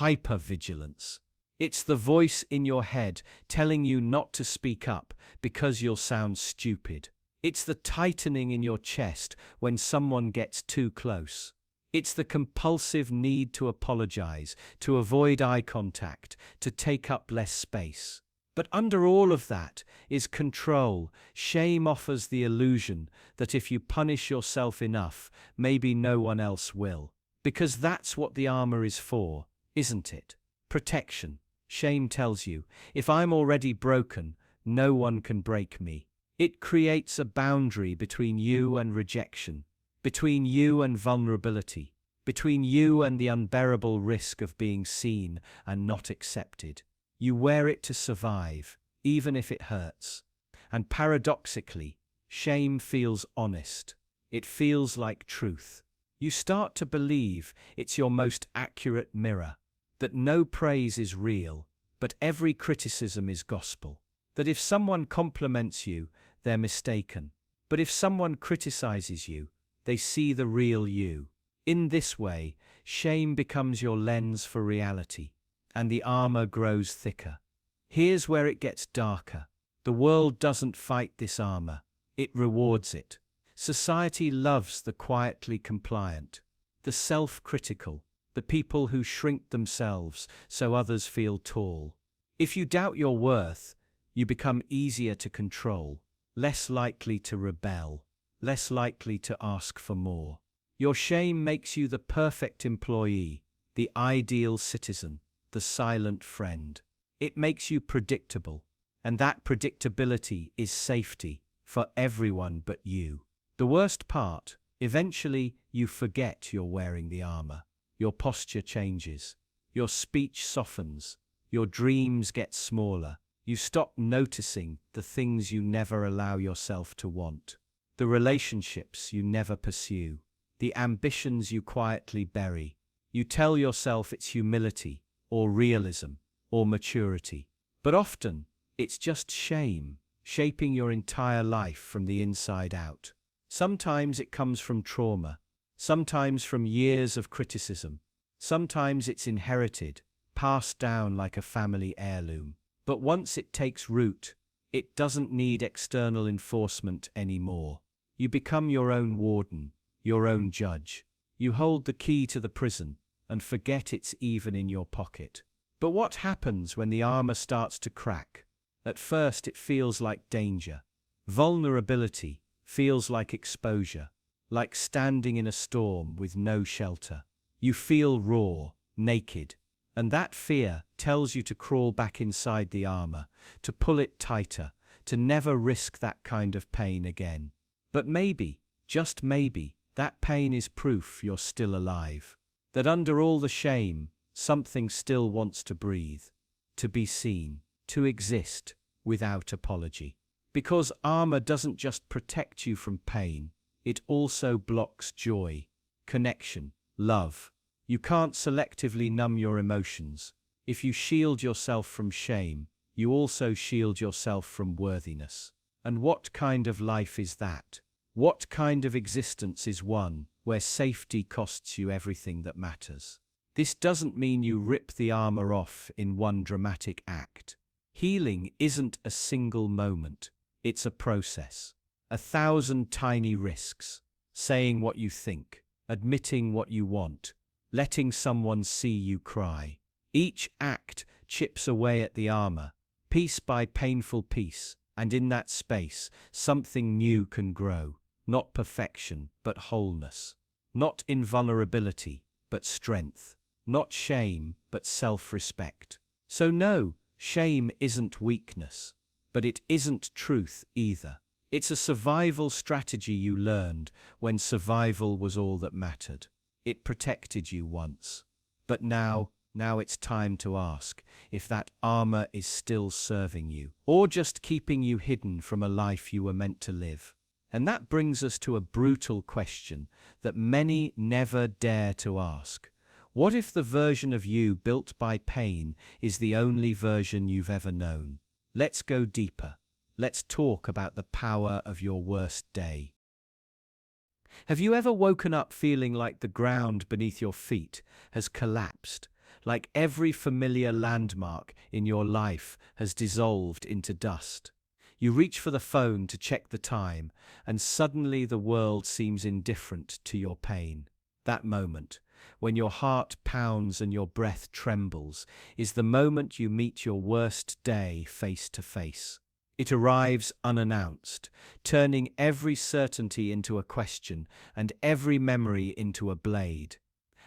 hypervigilance. It's the voice in your head telling you not to speak up because you'll sound stupid. It's the tightening in your chest when someone gets too close. It's the compulsive need to apologize, to avoid eye contact, to take up less space. But under all of that is control. Shame offers the illusion that if you punish yourself enough, maybe no one else will. Because that's what the armor is for, isn't it? Protection. Shame tells you, if I'm already broken, no one can break me. It creates a boundary between you and rejection, between you and vulnerability, between you and the unbearable risk of being seen and not accepted. You wear it to survive, even if it hurts. And paradoxically, shame feels honest. It feels like truth. You start to believe it's your most accurate mirror, that no praise is real, but every criticism is gospel. That if someone compliments you, they're mistaken. But if someone criticizes you, they see the real you. In this way, shame becomes your lens for reality, and the armor grows thicker. Here's where it gets darker. The world doesn't fight this armor, it rewards it. Society loves the quietly compliant, the self-critical, the people who shrink themselves so others feel tall. If you doubt your worth, you become easier to control, less likely to rebel, less likely to ask for more. Your shame makes you the perfect employee, the ideal citizen, the silent friend. It makes you predictable, and that predictability is safety for everyone but you. The worst part, eventually you forget you're wearing the armor. Your posture changes, your speech softens, your dreams get smaller. You stop noticing the things you never allow yourself to want, the relationships you never pursue, the ambitions you quietly bury. You tell yourself it's humility, or realism, or maturity. But often, it's just shame, shaping your entire life from the inside out. Sometimes it comes from trauma, sometimes from years of criticism, sometimes it's inherited, passed down like a family heirloom. But once it takes root, it doesn't need external enforcement anymore. You become your own warden, your own judge. You hold the key to the prison and forget it's even in your pocket. But what happens when the armor starts to crack? At first it feels like danger. Vulnerability feels like exposure, like standing in a storm with no shelter. You feel raw, naked, and that fear tells you to crawl back inside the armor, to pull it tighter, to never risk that kind of pain again. But maybe, just maybe, that pain is proof you're still alive. That under all the shame, something still wants to breathe, to be seen, to exist without apology. Because armor doesn't just protect you from pain, it also blocks joy, connection, love. You can't selectively numb your emotions. If you shield yourself from shame, you also shield yourself from worthiness. And what kind of life is that? What kind of existence is one where safety costs you everything that matters? This doesn't mean you rip the armor off in one dramatic act. Healing isn't a single moment. It's a process. 1,000 tiny risks. Saying what you think, admitting what you want, letting someone see you cry. Each act chips away at the armor, piece by painful piece, and in that space, something new can grow. Not perfection, but wholeness. Not invulnerability, but strength. Not shame, but self-respect. So no, shame isn't weakness, but it isn't truth either. It's a survival strategy you learned when survival was all that mattered. It protected you once. But now it's time to ask if that armor is still serving you, or just keeping you hidden from a life you were meant to live. And that brings us to a brutal question that many never dare to ask. What if the version of you built by pain is the only version you've ever known? Let's go deeper. Let's talk about the power of your worst day. Have you ever woken up feeling like the ground beneath your feet has collapsed, like every familiar landmark in your life has dissolved into dust? You reach for the phone to check the time, and suddenly the world seems indifferent to your pain. That moment, when your heart pounds and your breath trembles, is the moment you meet your worst day face to face. It arrives unannounced, turning every certainty into a question and every memory into a blade.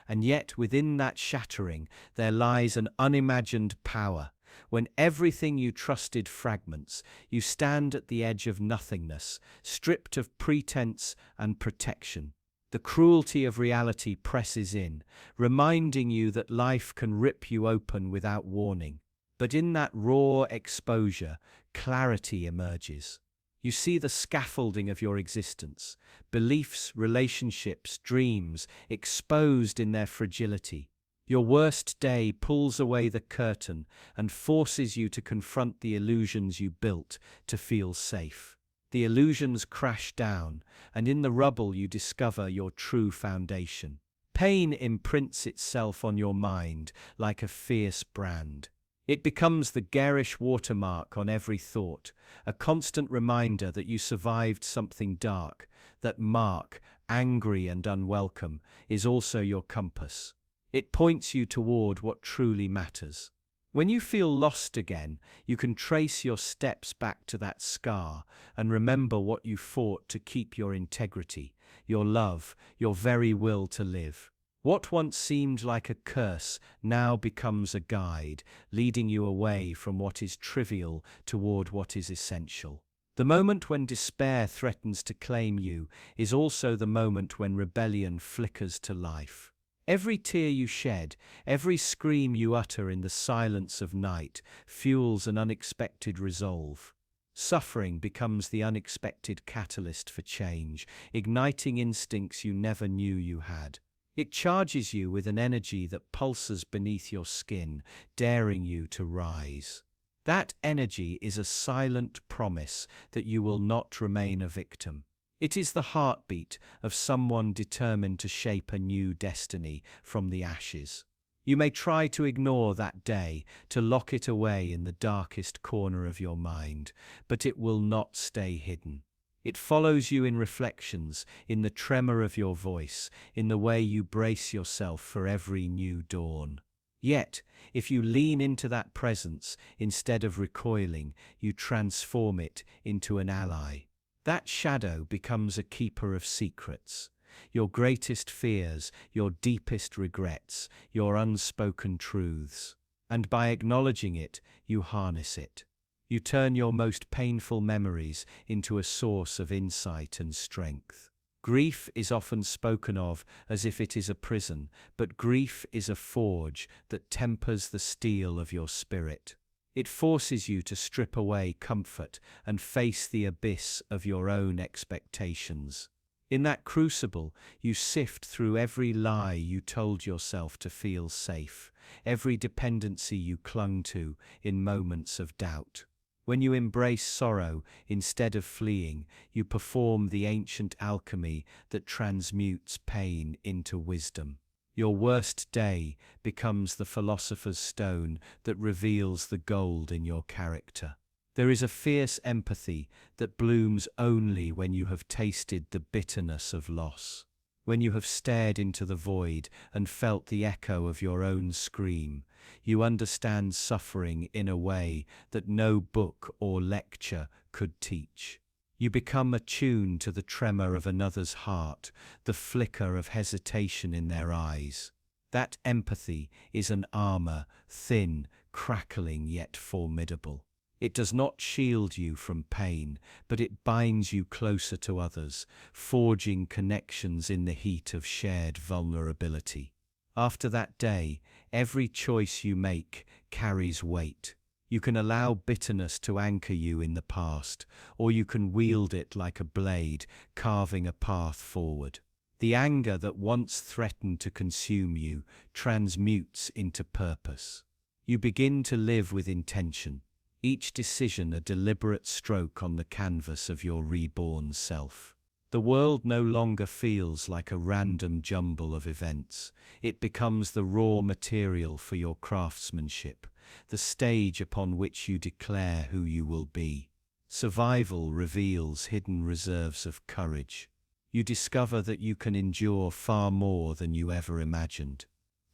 And yet within that shattering there lies an unimagined power. When everything you trusted fragments, you stand at the edge of nothingness, stripped of pretense and protection. The cruelty of reality presses in, reminding you that life can rip you open without warning. But in that raw exposure, clarity emerges. You see the scaffolding of your existence, beliefs, relationships, dreams, exposed in their fragility. Your worst day pulls away the curtain and forces you to confront the illusions you built to feel safe. The illusions crash down, and in the rubble you discover your true foundation. Pain imprints itself on your mind like a fierce brand. It becomes the garish watermark on every thought, a constant reminder that you survived something dark, that mark, angry and unwelcome, is also your compass. It points you toward what truly matters. When you feel lost again, you can trace your steps back to that scar and remember what you fought to keep your integrity, your love, your very will to live. What once seemed like a curse now becomes a guide, leading you away from what is trivial toward what is essential. The moment when despair threatens to claim you is also the moment when rebellion flickers to life. Every tear you shed, every scream you utter in the silence of night fuels an unexpected resolve. Suffering becomes the unexpected catalyst for change, igniting instincts you never knew you had. It charges you with an energy that pulses beneath your skin, daring you to rise. That energy is a silent promise that you will not remain a victim. It is the heartbeat of someone determined to shape a new destiny from the ashes. You may try to ignore that day, to lock it away in the darkest corner of your mind, but it will not stay hidden. It follows you in reflections, in the tremor of your voice, in the way you brace yourself for every new dawn. Yet, if you lean into that presence, instead of recoiling, you transform it into an ally. That shadow becomes a keeper of secrets. Your greatest fears, your deepest regrets, your unspoken truths. And by acknowledging it, you harness it. You turn your most painful memories into a source of insight and strength. Grief is often spoken of as if it is a prison, but grief is a forge that tempers the steel of your spirit. It forces you to strip away comfort and face the abyss of your own expectations. In that crucible, you sift through every lie you told yourself to feel safe, every dependency you clung to in moments of doubt. When you embrace sorrow instead of fleeing, you perform the ancient alchemy that transmutes pain into wisdom. Your worst day becomes the philosopher's stone that reveals the gold in your character. There is a fierce empathy that blooms only when you have tasted the bitterness of loss. When you have stared into the void and felt the echo of your own scream, you understand suffering in a way that no book or lecture could teach. You become attuned to the tremor of another's heart, the flicker of hesitation in their eyes. That empathy is an armor, thin, crackling yet formidable. It does not shield you from pain, but it binds you closer to others, forging connections in the heat of shared vulnerability. After that day, every choice you make carries weight. You can allow bitterness to anchor you in the past, or you can wield it like a blade, carving a path forward. The anger that once threatened to consume you transmutes into purpose. You begin to live with intention, each decision a deliberate stroke on the canvas of your reborn self. The world no longer feels like a random jumble of events. It becomes the raw material for your craftsmanship, the stage upon which you declare who you will be. Survival reveals hidden reserves of courage. You discover that you can endure far more than you ever imagined.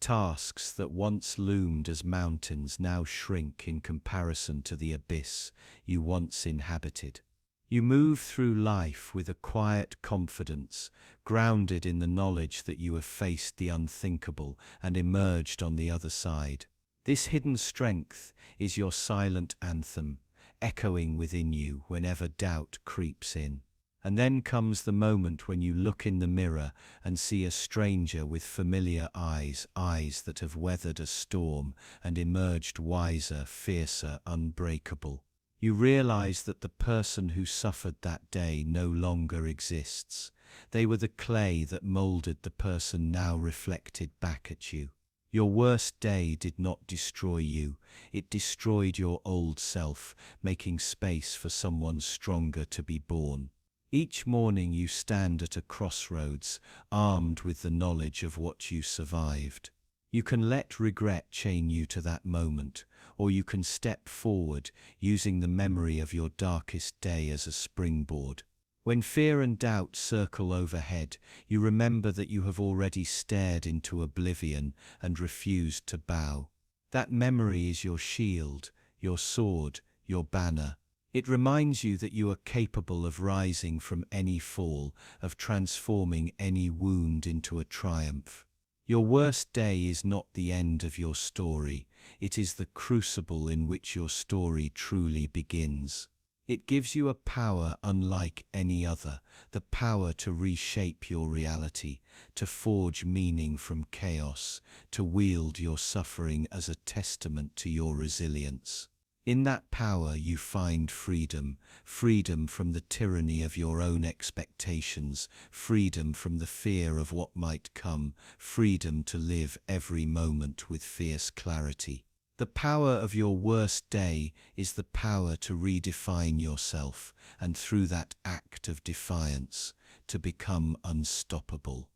Tasks that once loomed as mountains now shrink in comparison to the abyss you once inhabited. You move through life with a quiet confidence, grounded in the knowledge that you have faced the unthinkable and emerged on the other side. This hidden strength is your silent anthem, echoing within you whenever doubt creeps in. And then comes the moment when you look in the mirror and see a stranger with familiar eyes, eyes that have weathered a storm and emerged wiser, fiercer, unbreakable. You realize that the person who suffered that day no longer exists. They were the clay that molded the person now reflected back at you. Your worst day did not destroy you. It destroyed your old self, making space for someone stronger to be born. Each morning you stand at a crossroads, armed with the knowledge of what you survived. You can let regret chain you to that moment, or you can step forward, using the memory of your darkest day as a springboard. When fear and doubt circle overhead, you remember that you have already stared into oblivion and refused to bow. That memory is your shield, your sword, your banner. It reminds you that you are capable of rising from any fall, of transforming any wound into a triumph. Your worst day is not the end of your story. It is the crucible in which your story truly begins. It gives you a power unlike any other, the power to reshape your reality, to forge meaning from chaos, to wield your suffering as a testament to your resilience. In that power you find freedom, freedom from the tyranny of your own expectations, freedom from the fear of what might come, freedom to live every moment with fierce clarity. The power of your worst day is the power to redefine yourself, and through that act of defiance, to become unstoppable.